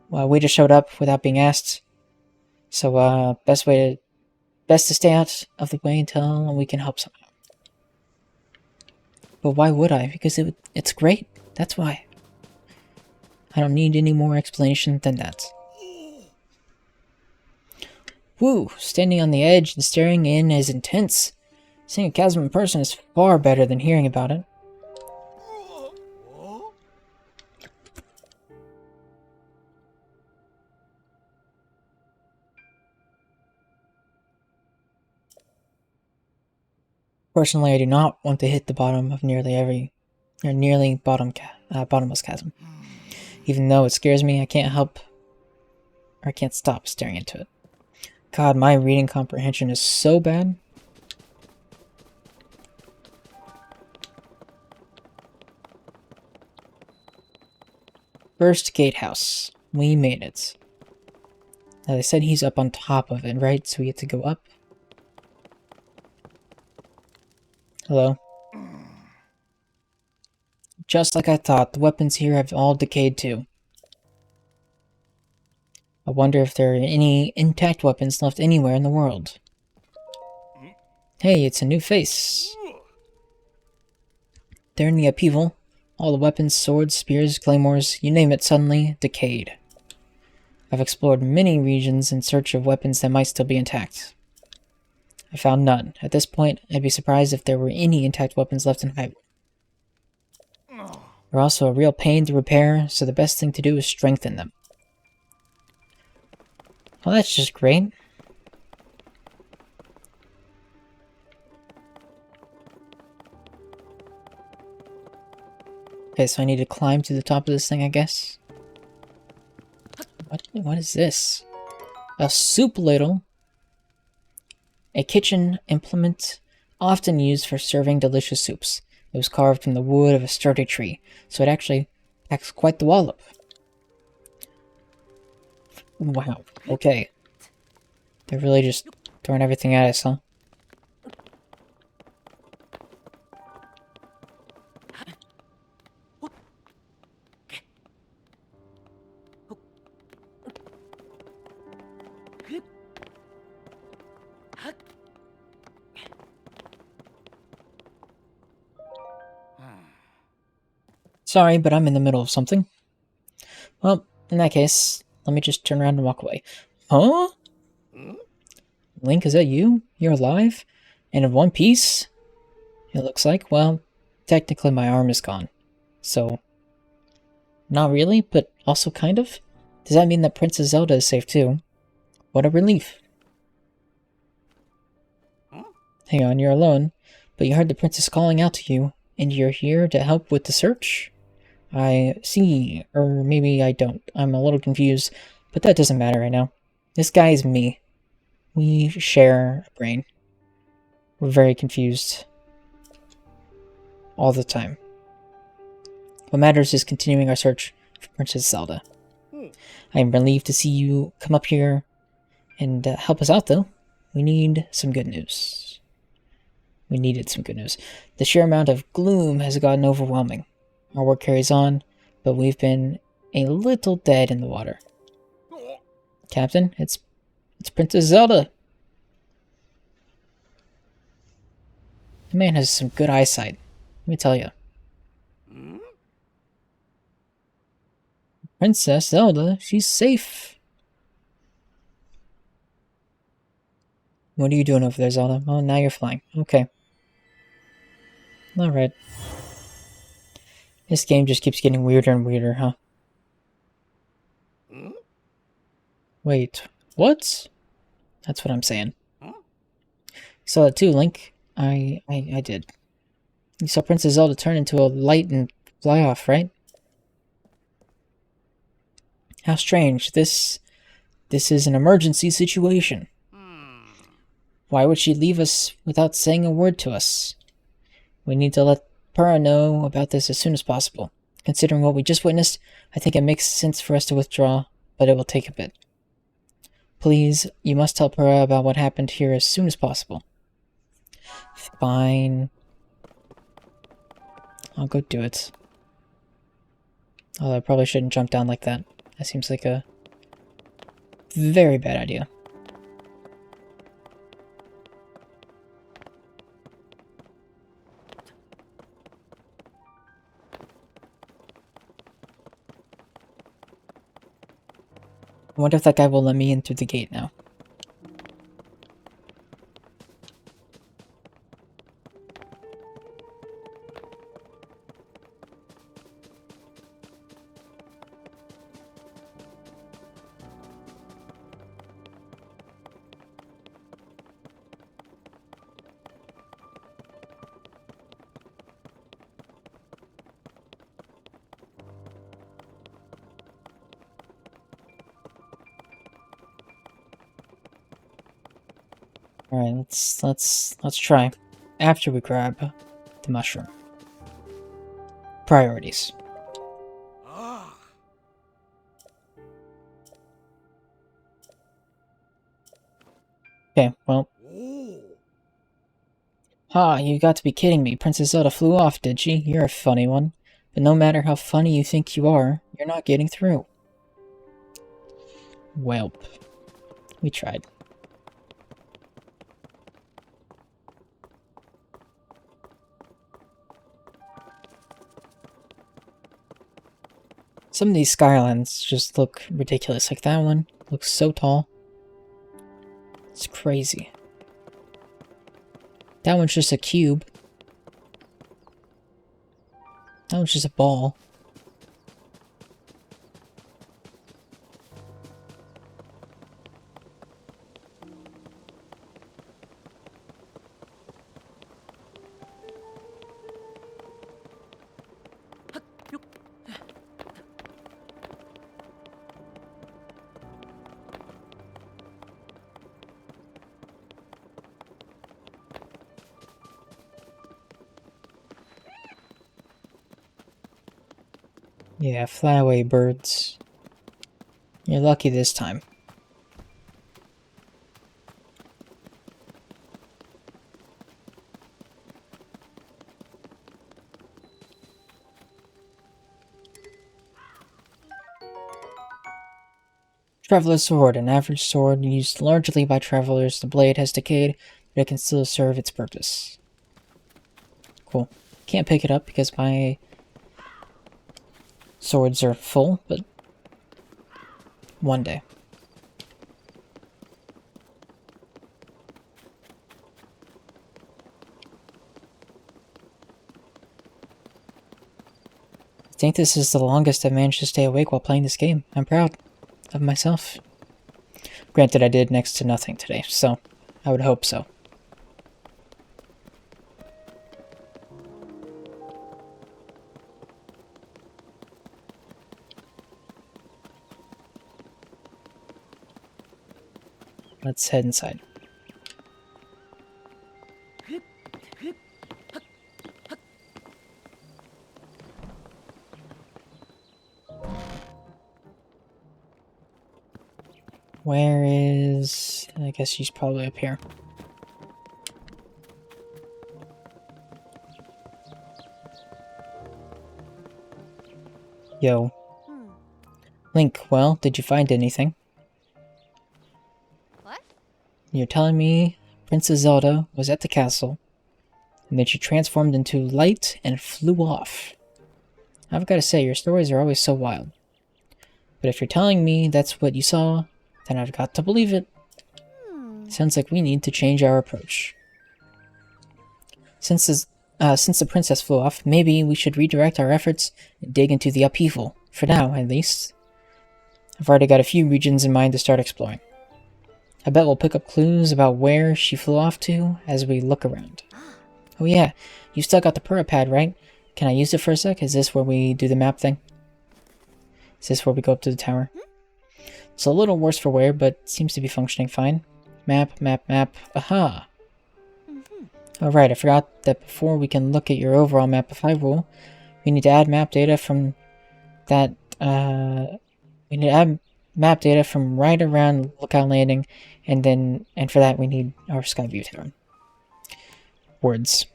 Speaker 1: Well, we just showed up without being asked. So, best to stay out of the way until we can help somehow. But why would I? Because it's great. That's why. I don't need any more explanation than that. Woo! Standing on the edge and staring in is intense. Seeing a chasm in person is far better than hearing about it. Personally, I do not want to hit the bottom of bottomless chasm. Even though it scares me, I can't stop staring into it. God, my reading comprehension is so bad. First gatehouse. We made it. Now they said he's up on top of it, right? So we get to go up. Hello. Just like I thought, the weapons here have all decayed too. I wonder if there are any intact weapons left anywhere in the world. Hey, it's a new face. During the upheaval, all the weapons, swords, spears, claymores, you name it, suddenly decayed. I've explored many regions in search of weapons that might still be intact. I found none. At this point, I'd be surprised if there were any intact weapons left in Hyrule. They're also a real pain to repair, so the best thing to do is strengthen them. Well, that's just great. Okay, so I need to climb to the top of this thing, I guess. What is this? A soup ladle. A kitchen implement often used for serving delicious soups. It was carved from the wood of a sturdy tree, so it actually packs quite the wallop. Wow, okay. They're really just throwing everything at us, huh? Sorry, but I'm in the middle of something. Well, in that case, let me just turn around and walk away. Huh? Link, is that you? You're alive? And in one piece? It looks like. Well, technically my arm is gone. So, not really, but also kind of. Does that mean that Princess Zelda is safe too? What a relief. Hang on, you're alone. but you heard the princess calling out to you, and you're here to help with the search? I see, or maybe I don't. I'm a little confused, but that doesn't matter right now. This guy is me. We share a brain. We're very confused. All the time. What matters is continuing our search for Princess Zelda. I am relieved to see you come up here and help us out, though. We need some good news. We needed some good news. The sheer amount of gloom has gotten overwhelming. Our work carries on, but we've been a little dead in the water. Captain, it's Princess Zelda. The man has some good eyesight, let me tell you. Princess Zelda, she's safe. What are you doing over there, Zelda? Oh, now you're flying. Okay. Alright. This game just keeps getting weirder and weirder, huh? Wait, what? That's what I'm saying. You saw that too, Link. I did. You saw Princess Zelda turn into a light and fly off, right? How strange. This is an emergency situation. Why would she leave us without saying a word to us? We need to let Purah know about this as soon as possible. Considering what we just witnessed, I think it makes sense for us to withdraw, but it will take a bit. Please, you must tell Purah about what happened here as soon as possible. Fine. I'll go do it. Although I probably shouldn't jump down like that. That seems like a very bad idea. I wonder if that guy will let me in through the gate now. Alright, let's try. After we grab the mushroom. Priorities. Okay, well. Ha, you got to be kidding me. Princess Zelda flew off, did she? You're a funny one. But no matter how funny you think you are, you're not getting through. Welp. We tried. Some of these skylines just look ridiculous. Like that one looks so tall. It's crazy. That one's just a cube. That one's just a ball. Yeah, fly away, birds. You're lucky this time. Traveler's Sword, an average sword used largely by travelers. The blade has decayed, but it can still serve its purpose. Cool. Can't pick it up because my swords are full, but one day. I think this is the longest I've managed to stay awake while playing this game. I'm proud of myself. Granted, I did next to nothing today, so I would hope so. let's head inside. Where is... I guess she's probably up here. Yo. Link, well, did you find anything?
Speaker 4: What?
Speaker 1: You're telling me Princess Zelda was at the castle, and then she transformed into light and flew off. I've got to say, your stories are always so wild. But if you're telling me that's what you saw, then I've got to believe it. Sounds like we need to change our approach. Since the princess flew off, maybe we should redirect our efforts and dig into the upheaval. For now, at least. I've already got a few regions in mind to start exploring. I bet we'll pick up clues about where she flew off to as we look around. Oh yeah, you still got the Pura pad, right? Can I use it for a sec? Is this where we do the map thing? Is this where we go up to the tower? It's a little worse for wear, but seems to be functioning fine. Map, map, map. Aha! Alright, I forgot that before we can look at your overall map of Hyrule, we need to add map data from that, we need to add map data from right around Lookout Landing, and for that we need our Skyview Tower. Words.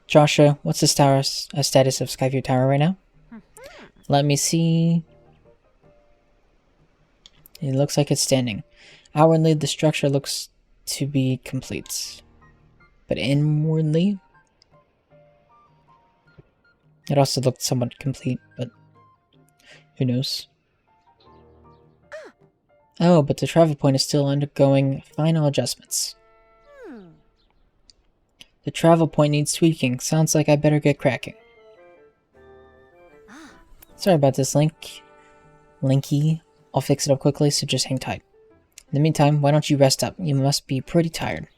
Speaker 1: Joshua, what's the status of Skyview Tower right now? Let me see. It looks like it's standing. Outwardly, the structure looks to be complete. But inwardly, it also looked somewhat complete, but who knows? Oh, but the travel point is still undergoing final adjustments. The travel point needs tweaking. Sounds like I better get cracking. Sorry about this, Linky. I'll fix it up quickly, so just hang tight. In the meantime, why don't you rest up? You must be pretty tired.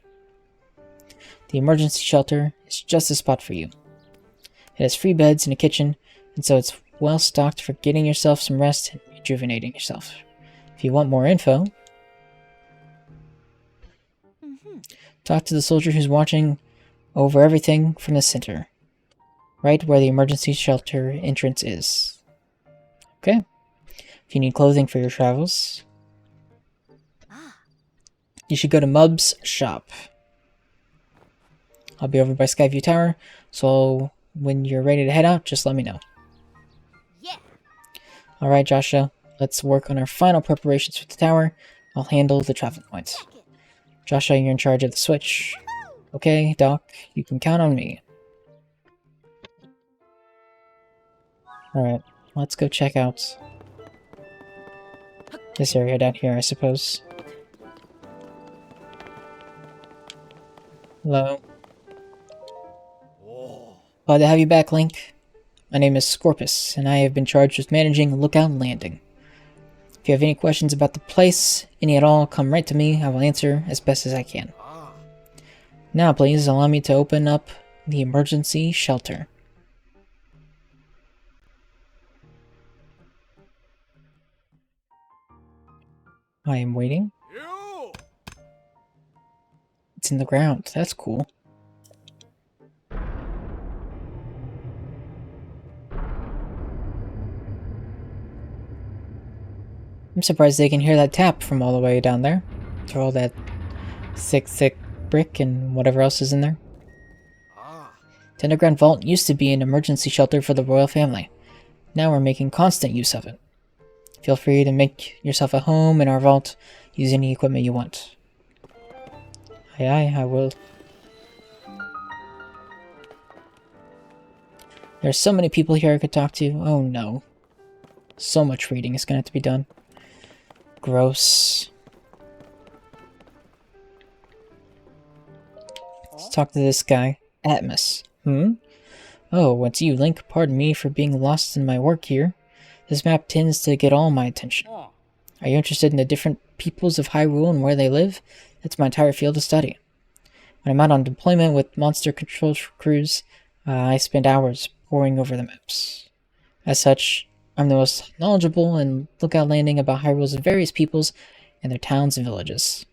Speaker 1: The emergency shelter is just the spot for you. It has free beds and a kitchen, and so it's well stocked for getting yourself some rest and rejuvenating yourself. If you want more info, talk to the soldier who's watching over everything from the center, right where the emergency shelter entrance is. Okay? If you need clothing for your travels, you should go to Mub's shop. I'll be over by Skyview Tower, so when you're ready to head out, just let me know.
Speaker 4: Yeah.
Speaker 1: Alright, Joshua, let's work on our final preparations for the tower. I'll handle the travel points. Joshua, you're in charge of the switch. Okay, Doc, you can count on me. Alright, let's go check out this area down here, I suppose. Hello. Glad to have you back, Link. My name is Scorpus, and I have been charged with managing Lookout Landing. If you have any questions about the place, any at all, come right to me. I will answer as best as I can. Now, please, allow me to open up the emergency shelter. I am waiting. It's in the ground. That's cool. I'm surprised they can hear that tap from all the way down there. Through all that thick brick and whatever else is in there. The underground vault used to be an emergency shelter for the royal family. Now we're making constant use of it. Feel free to make yourself a home in our vault. Use any equipment you want. Aye, I will. There's so many people here I could talk to. Oh no. So much reading is gonna have to be done. Gross. Let's talk to this guy. Atmos. Oh, it's you, Link. Pardon me for being lost in my work here. This map tends to get all my attention. Are you interested in the different peoples of Hyrule and where they live? That's my entire field of study. When I'm out on deployment with monster control crews, I spend hours poring over the maps. As such, I'm the most knowledgeable in Lookout Landing about Hyrule's various peoples and their towns and villages.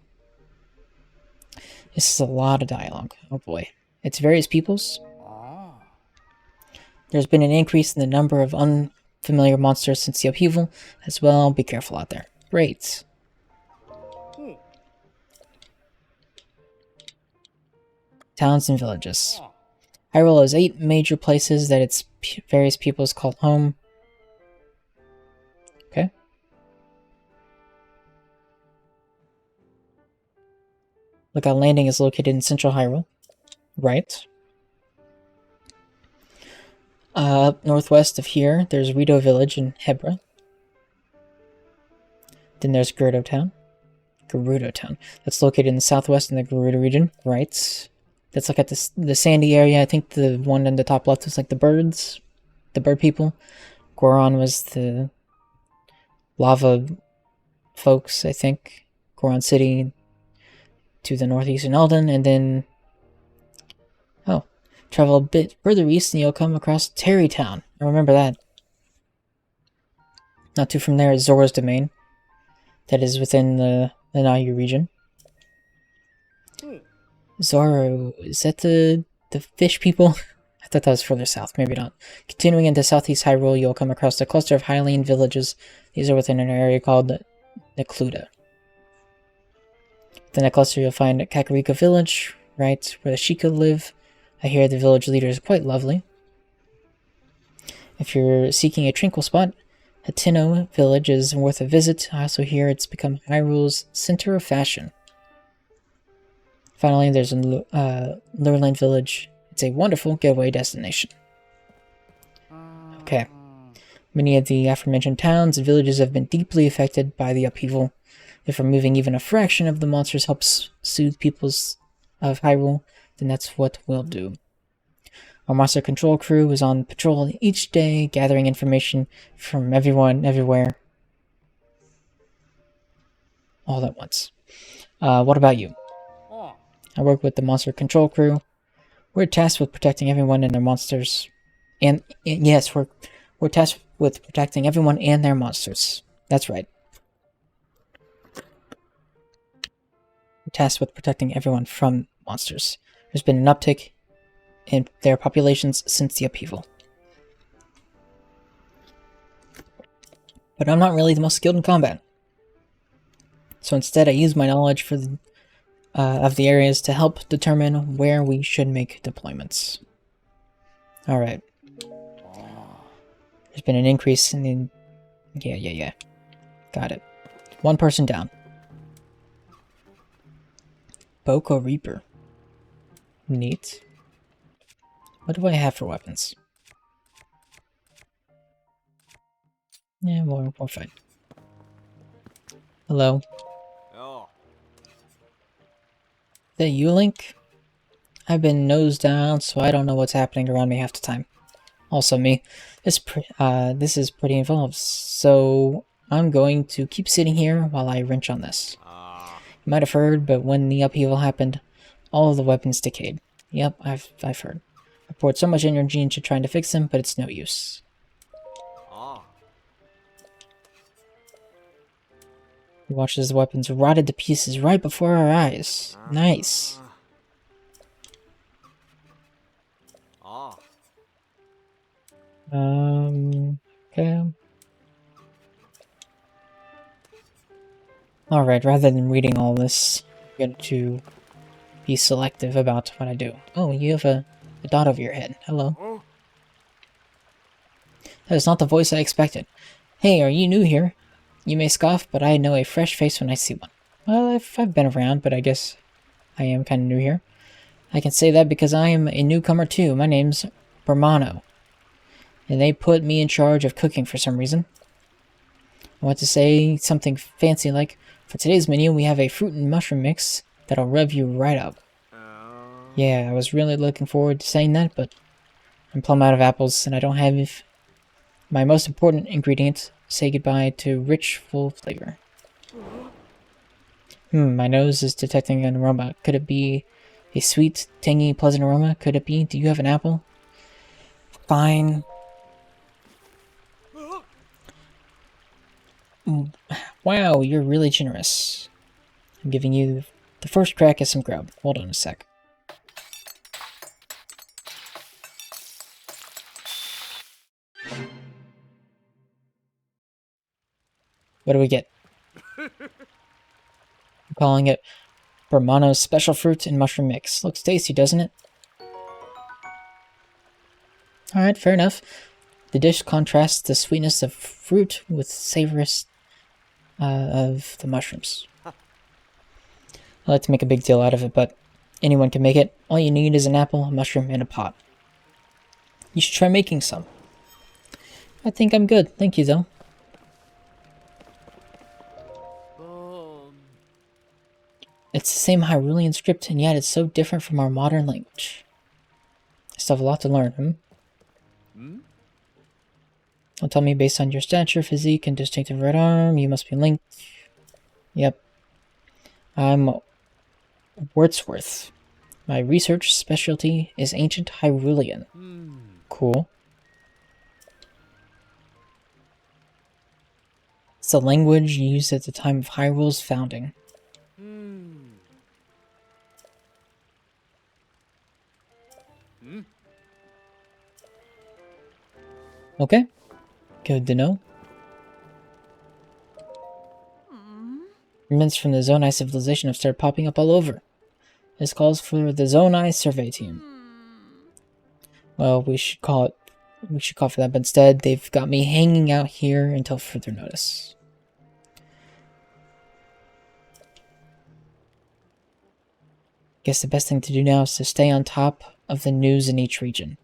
Speaker 1: This is a lot of dialogue. Oh boy. It's various peoples. There's been an increase in the number of unfamiliar monsters since the upheaval as well. Be careful out there. Great. Towns and villages. Hyrule has 8 major places that its various peoples call home. Okay. Lookout Landing is located in central Hyrule. Right. Up northwest of here, there's Rito Village in Hebra. Then there's Gerudo Town. That's located in the southwest in the Gerudo region. Right. That's like at the sandy area. I think the one in the top left was like the birds. The bird people. Goron was the lava folks, I think. Goron City to the northeast in Eldon. And then... oh. Travel a bit further east and you'll come across Terry Town. I remember that. Not too from there is Zora's Domain. That is within the Nayu region. Zoro, is that the fish people? I thought that was further south, maybe not. Continuing into southeast Hyrule, you'll come across a cluster of Hylian villages. These are within an area called Necluda. Within that cluster, you'll find Kakariko Village, right, where the Sheikah live. I hear the village leader is quite lovely. If you're seeking a tranquil spot, Hateno Village is worth a visit. I also hear it's become Hyrule's center of fashion. Finally, there's Lurland Village. It's a wonderful getaway destination. Okay. Many of the aforementioned towns and villages have been deeply affected by the upheaval. If removing even a fraction of the monsters helps soothe peoples of Hyrule, then that's what we'll do. Our monster control crew is on patrol each day, gathering information from everyone, everywhere, all at once. What about you? I work with the monster control crew. We're tasked with protecting everyone and their monsters. And yes, we're tasked with protecting everyone and their monsters. That's right. We're tasked with protecting everyone from monsters. There's been an uptick in their populations since the upheaval. But I'm not really the most skilled in combat. So instead I use my knowledge of the areas to help determine where we should make deployments. Alright. There's been an increase in the... Yeah. Got it. 1 person down. Boko Reaper. Neat. What do I have for weapons? Yeah, we're fine. Hello.
Speaker 5: Oh.
Speaker 1: Is that you, Link? I've been nose down, so I don't know what's happening around me half the time. Also me. This is pretty involved, so I'm going to keep sitting here while I wrench on this. You might have heard, but when the upheaval happened, all of the weapons decayed. Yep, I've heard. I poured so much energy into trying to fix them, but it's no use. We watched as the weapons rotted to pieces right before our eyes. Nice. Okay. Alright, rather than reading all this, I'm going to be selective about what I do. Oh, you have a dot over your head. Hello. That is not the voice I expected. Hey, are you new here? You may scoff, but I know a fresh face when I see one. Well, I've been around, but I guess I am kind of new here. I can say that because I am a newcomer too. My name's Bermano. And they put me in charge of cooking for some reason. I want to say something fancy like, for today's menu we have a fruit and mushroom mix that'll rev you right up. Yeah, I was really looking forward to saying that, but I'm plumb out of apples and I don't have my most important ingredient. Say goodbye to rich, full flavor. My nose is detecting an aroma. Could it be a sweet, tangy, pleasant aroma? Could it be? Do you have an apple? Fine. Wow, you're really generous. I'm giving you the first crack at some grub. Hold on a sec. What do we get? I'm calling it Bermano's Special Fruit and Mushroom Mix. Looks tasty, doesn't it? Alright, fair enough. The dish contrasts the sweetness of fruit with savoriness of the mushrooms. I like to make a big deal out of it, but anyone can make it. All you need is an apple, a mushroom, and a pot. You should try making some. I think I'm good, thank you though. It's the same Hyrulean script, and yet it's so different from our modern language. I still have a lot to learn, Don't tell me based on your stature, physique, and distinctive right arm, you must be Link. Yep. I'm Wordsworth. My research specialty is ancient Hyrulean. Cool. It's the language used at the time of Hyrule's founding. Okay. Good to know. Remnants from the Zonai civilization have started popping up all over. This calls for the Zonai survey team. Well, we should call for that, but instead they've got me hanging out here until further notice. Guess the best thing to do now is to stay on top of the news in each region.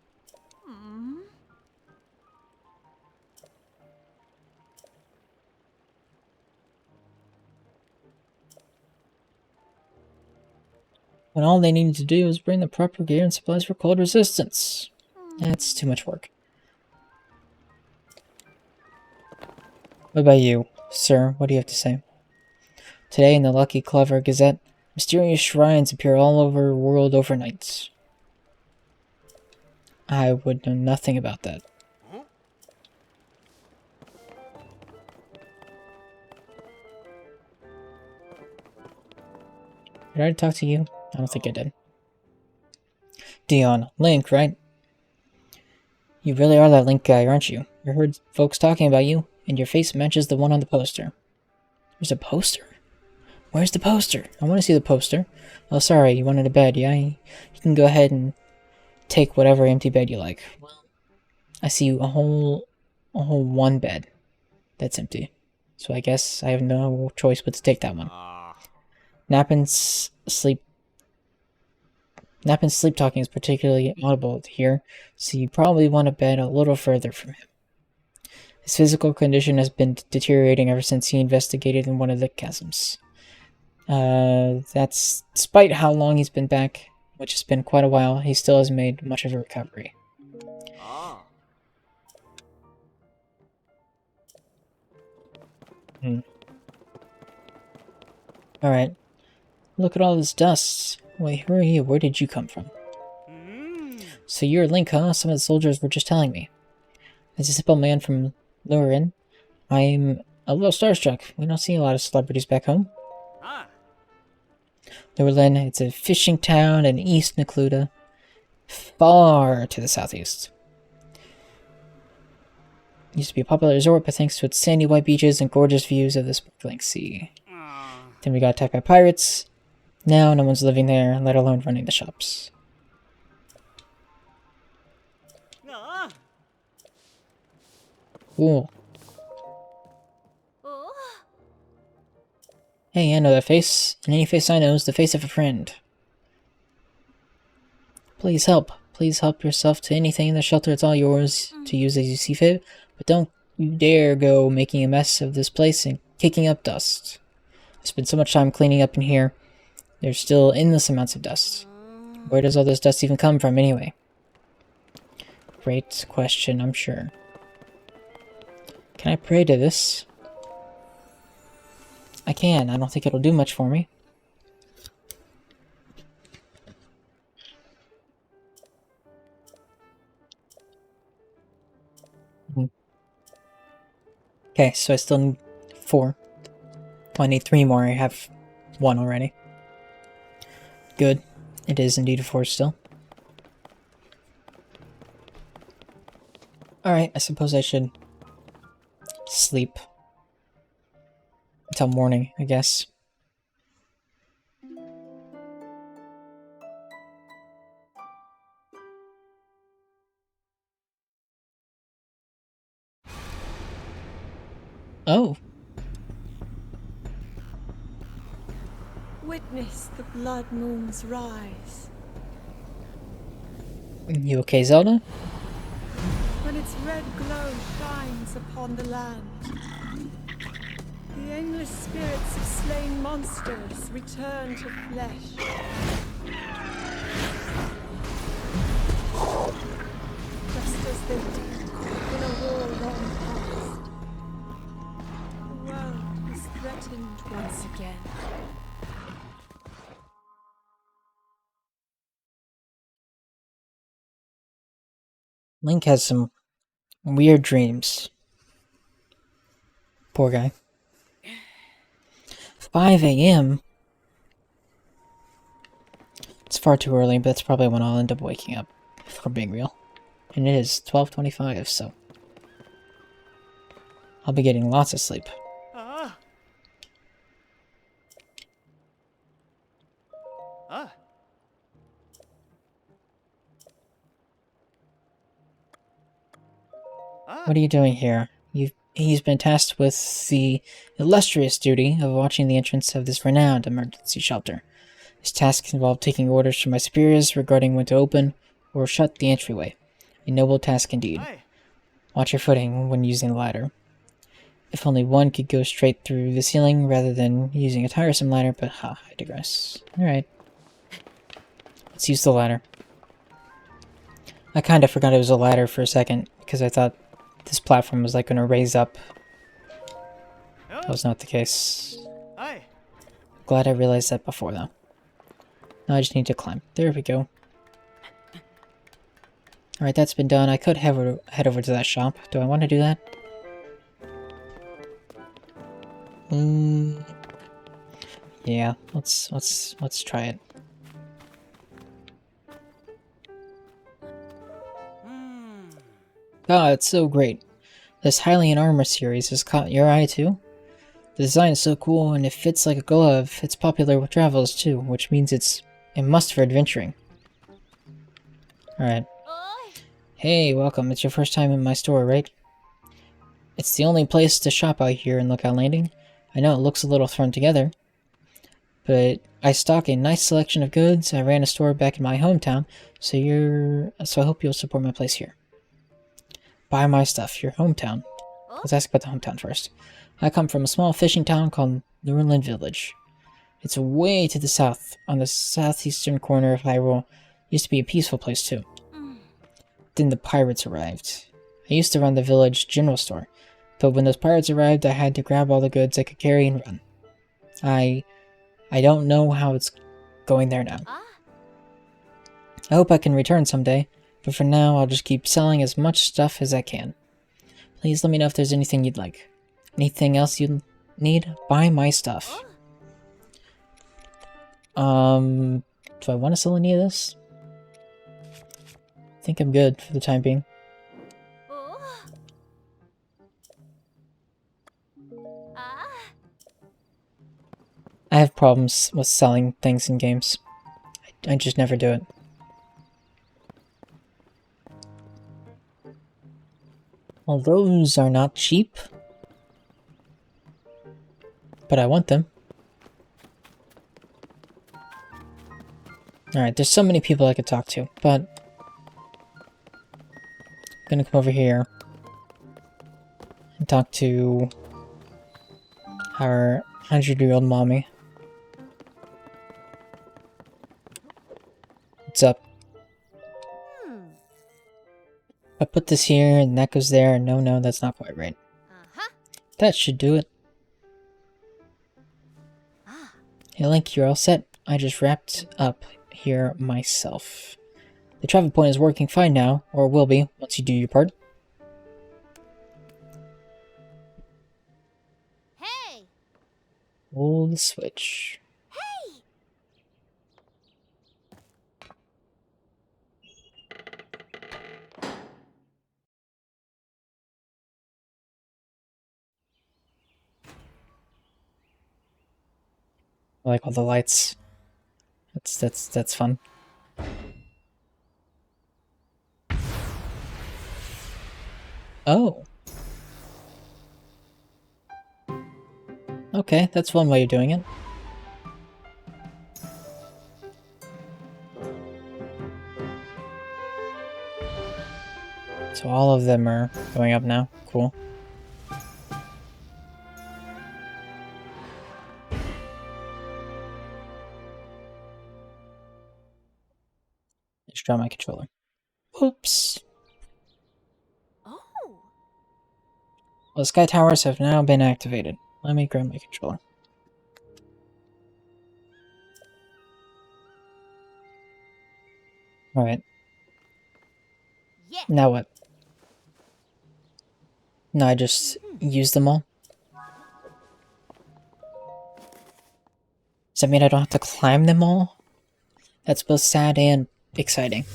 Speaker 1: When all they needed to do was bring the proper gear and supplies for cold resistance. That's too much work. What about you, sir? What do you have to say? Today in the Lucky Clever Gazette, mysterious shrines appear all over the world overnight. I would know nothing about that. Did I already talk to you? I don't think I did. Dion, Link, right? You really are that Link guy, aren't you? I heard folks talking about you, and your face matches the one on the poster. There's a poster? Where's the poster? I want to see the poster. Oh, sorry, you wanted a bed, yeah? You can go ahead and take whatever empty bed you like. I see a whole one bed that's empty. So I guess I have no choice but to take that one. Nap and sleep talking is particularly audible here, so you probably want a bed a little further from him. His physical condition has been deteriorating ever since he investigated in one of the chasms. That's despite how long he's been back, which has been quite a while, he still has made much of a recovery. Alright. Look at all this dust. Wait, who are you? Where did you come from? So you're Link, huh? Some of the soldiers were just telling me. As a simple man from Lurin, I'm a little starstruck. We don't see a lot of celebrities back home. Lurin, it's a fishing town in East Necluda, far to the southeast. It used to be a popular resort, but thanks to its sandy white beaches and gorgeous views of the sparkling sea. Then we got attacked by pirates. Now no one's living there, let alone running the shops. Cool. Hey, I know that face, and any face I know is the face of a friend. Please help. Please help yourself to anything in the shelter. It's all yours to use as you see fit, but don't you dare go making a mess of this place and kicking up dust. I spent so much time cleaning up in here. There's still endless amounts of dust. Where does all this dust even come from, anyway? Great question, I'm sure. Can I pray to this? I can. I don't think it'll do much for me. Okay, so I still need 4. Well, I need 3 more. I have 1 already. Good. It is indeed 4 still. Alright, I suppose I should sleep until morning, I guess. Oh.
Speaker 3: Witness the blood moon's rise.
Speaker 1: You okay, Zelda?
Speaker 3: When its red glow shines upon the land, the endless spirits of slain monsters return to flesh. Just as they did in a war long past. The world is threatened once again.
Speaker 1: Link has some weird dreams. Poor guy. 5 a.m.? It's far too early, but that's probably when I'll end up waking up, if we're being real. And it is 12:25, so I'll be getting lots of sleep. What are you doing here? He's been tasked with the illustrious duty of watching the entrance of this renowned emergency shelter. His tasks involve taking orders from my superiors regarding when to open or shut the entryway. A noble task indeed. Watch your footing when using the ladder. If only one could go straight through the ceiling rather than using a tiresome ladder, but I digress. Alright. Let's use the ladder. I kinda forgot it was a ladder for a second, because I thought this platform was like gonna raise up. That was not the case. Glad I realized that before though. Now I just need to climb. There we go. Alright, that's been done. I could head over to that shop. Do I want to do that? Yeah, let's try it. Ah, it's so great. This Hylian armor series has caught your eye too? The design is so cool and it fits like a glove. It's popular with travelers too, which means it's a must for adventuring. Alright. Hey, welcome. It's your first time in my store, right? It's the only place to shop out here in Lookout Landing. I know it looks a little thrown together, but I stock a nice selection of goods. I ran a store back in my hometown, so I hope you'll support my place here. Buy my stuff, your hometown. Let's ask about the hometown first. I come from a small fishing town called Hyrule Village. It's way to the south, on the southeastern corner of Hyrule. Used to be a peaceful place too. Then the pirates arrived. I used to run the village general store, but when those pirates arrived, I had to grab all the goods I could carry and run. I don't know how it's going there now. I hope I can return someday, but for now I'll just keep selling as much stuff as I can. Please let me know if there's anything you'd like. Anything else you need? Buy my stuff. Do I want to sell any of this? I think I'm good for the time being. I have problems with selling things in games. I just never do it. Well, those are not cheap, but I want them. Alright, there's so many people I could talk to, but I'm gonna come over here and talk to our 100-year-old mommy. What's up? I put this here and that goes there, and no, that's not quite right. That should do it. Hey Link, you're all set. I just wrapped up here myself. The travel point is working fine now, or will be, once you do your part.
Speaker 4: Hey!
Speaker 1: Pull the switch. I like all the lights. That's fun. Oh. Okay, that's one way of doing it. So all of them are going up now. Cool. Just drop my controller. Oops.
Speaker 4: Oh.
Speaker 1: Well, the sky towers have now been activated. Let me grab my controller. Alright.
Speaker 4: Yeah.
Speaker 1: Now what? No, I just used them all. Does that mean I don't have to climb them all? That's both sad and exciting.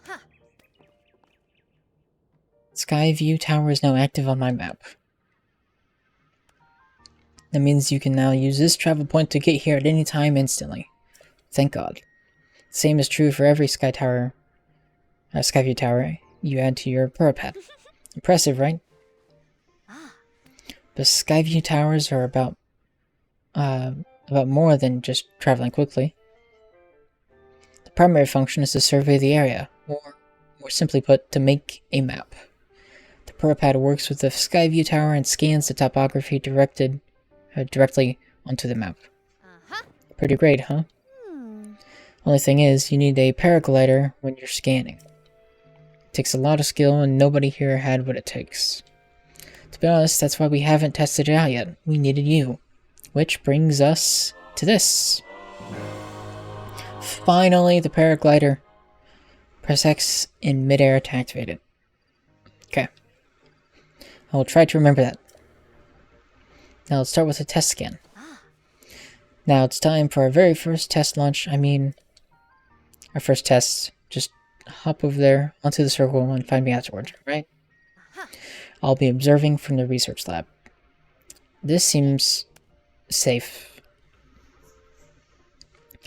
Speaker 4: Huh.
Speaker 1: Sky View Tower is now active on my map. That means you can now use this travel point to get here at any time instantly. Thank God. Same is true for every Skyview Tower you add to your parapet. Impressive, right?
Speaker 4: Ah.
Speaker 1: The Skyview Towers are about more than just traveling quickly. The primary function is to survey the area, or more simply put, to make a map. The parapet works with the Skyview Tower and scans the topography directly onto the map.
Speaker 4: Uh-huh.
Speaker 1: Pretty great, huh? Only thing is, you need a paraglider when you're scanning. It takes a lot of skill, and nobody here had what it takes. To be honest, that's why we haven't tested it out yet. We needed you. Which brings us to this. Finally, the paraglider. Press X in midair to activate it. Okay. I will try to remember that. Now let's start with the test scan. Now it's time for our very first test launch. Our first test. Just hop over there onto the circle and find me afterwards, right? I'll be observing from the research lab. This seems safe.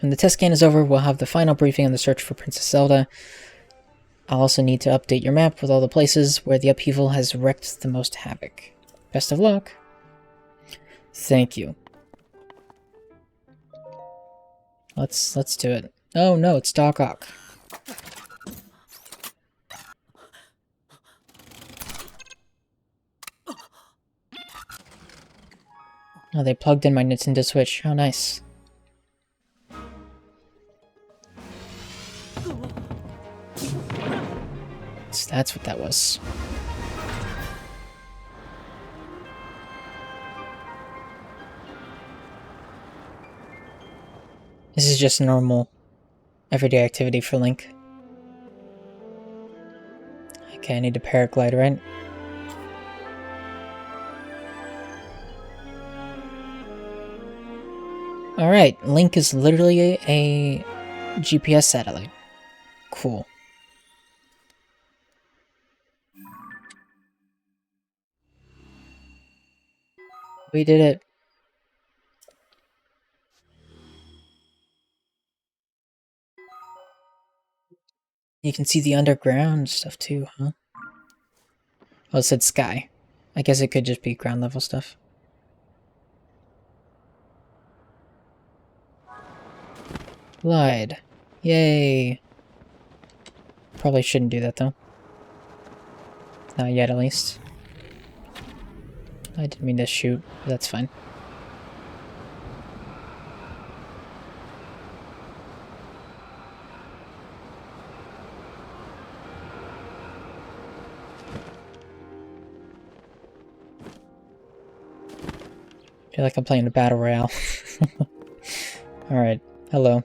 Speaker 1: When the test scan is over, we'll have the final briefing on the search for Princess Zelda. I'll also need to update your map with all the places where the upheaval has wreaked the most havoc. Best of luck. Thank you. Let's do it. Oh no, it's Doc Ock. Oh, they plugged in my Nintendo Switch. How nice. So that's what that was. This is just normal, everyday activity for Link. Okay, I need to paraglide, right? Alright, Link is literally a GPS satellite. Cool. We did it. You can see the underground stuff too, huh? Oh, it said sky. I guess it could just be ground level stuff. Glide. Yay. Probably shouldn't do that though. Not yet, at least. I didn't mean to shoot, but that's fine. I feel like I'm playing a battle royale. Alright, hello.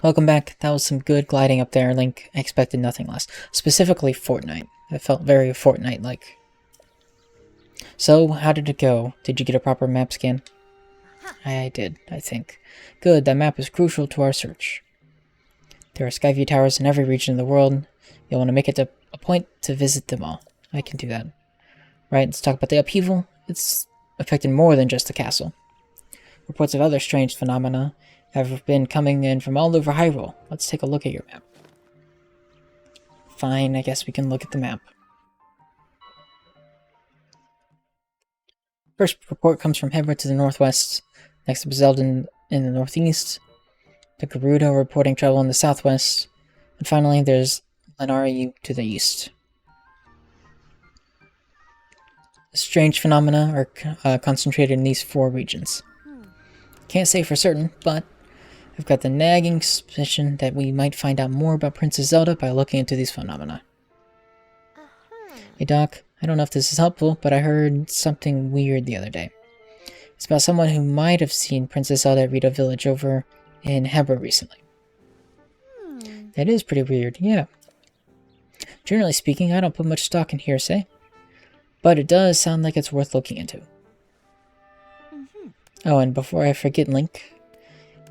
Speaker 1: Welcome back. That was some good gliding up there, Link. I expected nothing less. Specifically Fortnite. It felt very Fortnite-like. So, how did it go? Did you get a proper map scan? I did, I think. Good, that map is crucial to our search. There are Skyview towers in every region of the world. You'll want to make it a point to visit them all. I can do that. Right, let's talk about the upheaval. It's affected more than just the castle. Reports of other strange phenomena have been coming in from all over Hyrule. Let's take a look at your map. Fine, I guess we can look at the map. First report comes from Hyrule to the northwest, next to Zelda in the northeast, the Gerudo reporting trouble in the southwest, and finally there's Lenari to the east. Strange phenomena are concentrated in these 4 regions. Can't say for certain, but I've got the nagging suspicion that we might find out more about Princess Zelda by looking into these phenomena. Hey Doc, I don't know if this is helpful, but I heard something weird the other day. It's about someone who might have seen Princess Zelda at Rito Village over in Hebra recently. That is pretty weird, yeah. Generally speaking, I don't put much stock in hearsay, but it does sound like it's worth looking into. Oh, and before I forget, Link,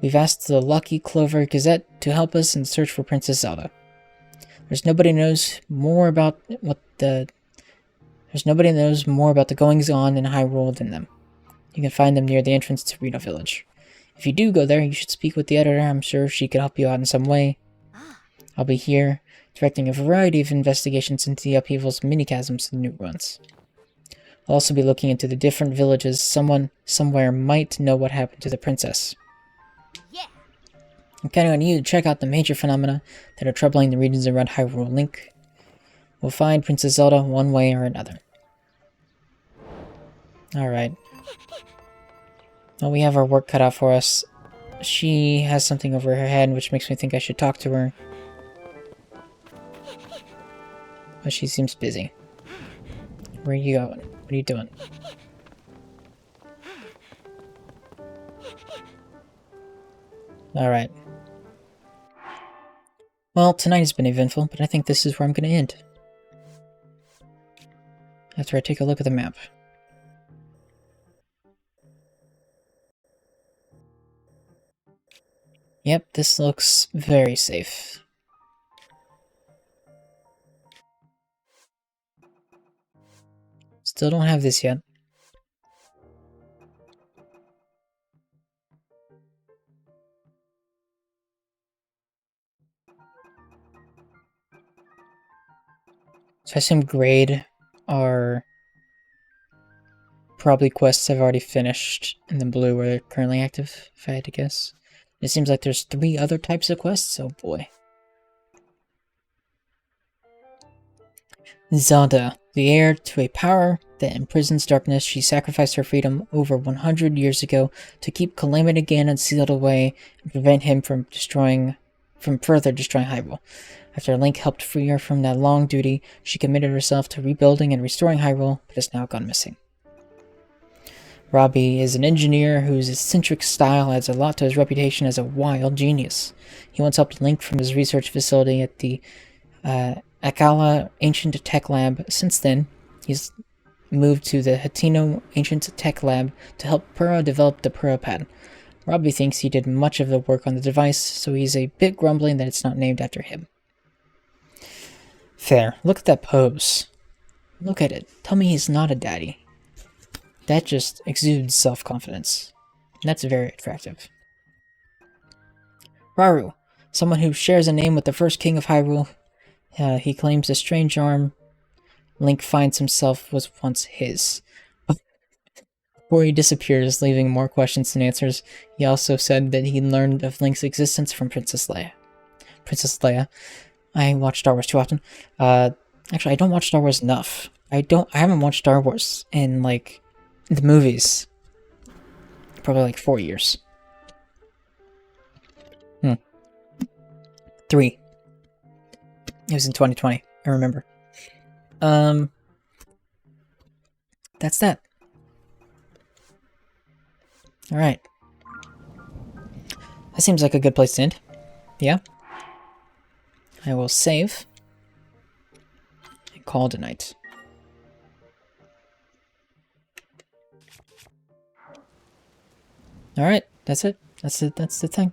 Speaker 1: we've asked the Lucky Clover Gazette to help us in search for Princess Zelda. There's nobody knows more about the goings-on in Hyrule than them. You can find them near the entrance to Rito Village. If you do go there, you should speak with the editor. I'm sure she could help you out in some way. I'll be here, directing a variety of investigations into the upheavals, mini-chasms, and new runs. I'll also be looking into the different villages. Someone somewhere might know what happened to the princess.
Speaker 4: Yeah.
Speaker 1: I'm counting on you to check out the major phenomena that are troubling the regions around Hyrule. Link, we'll find Princess Zelda one way or another. Alright. Well, we have our work cut out for us. She has something over her head, which makes me think I should talk to her. But she seems busy. Where are you going? What are you doing? Alright. Well, tonight has been eventful, but I think this is where I'm going to end. After I take a look at the map. Yep, this looks very safe. Still don't have this yet. So I assume grade are probably quests I've already finished, and then blue are currently active, if I had to guess. It seems like there's 3 other types of quests, oh boy. Zelda, the heir to a power that imprisons darkness, she sacrificed her freedom over 100 years ago to keep Calamity Ganon sealed away and prevent him from further destroying Hyrule. After Link helped free her from that long duty, she committed herself to rebuilding and restoring Hyrule, but has now gone missing. Robbie is an engineer whose eccentric style adds a lot to his reputation as a wild genius. He once helped Link from his research facility at the Akala Ancient Tech Lab. Since then, he's moved to the Hateno Ancient Tech Lab to help Purah develop the Purah Pad. Robbie thinks he did much of the work on the device, so he's a bit grumbling that it's not named after him. Fair. Look at that pose. Look at it. Tell me he's not a daddy. That just exudes self-confidence. That's very attractive. Rauru, someone who shares a name with the first king of Hyrule. He claims a strange arm Link finds himself was once his. Before he disappears, leaving more questions than answers, he also said that he learned of Link's existence from Princess Leia. Princess Leia. I watch Star Wars too often. Actually, I don't watch Star Wars enough. I haven't watched Star Wars in, like, the movies. Probably, like, 4 years. 3. It was in 2020, I remember. That's that. Alright. That seems like a good place to end. Yeah. I will save. And call it a night. Alright, that's it. That's the thing.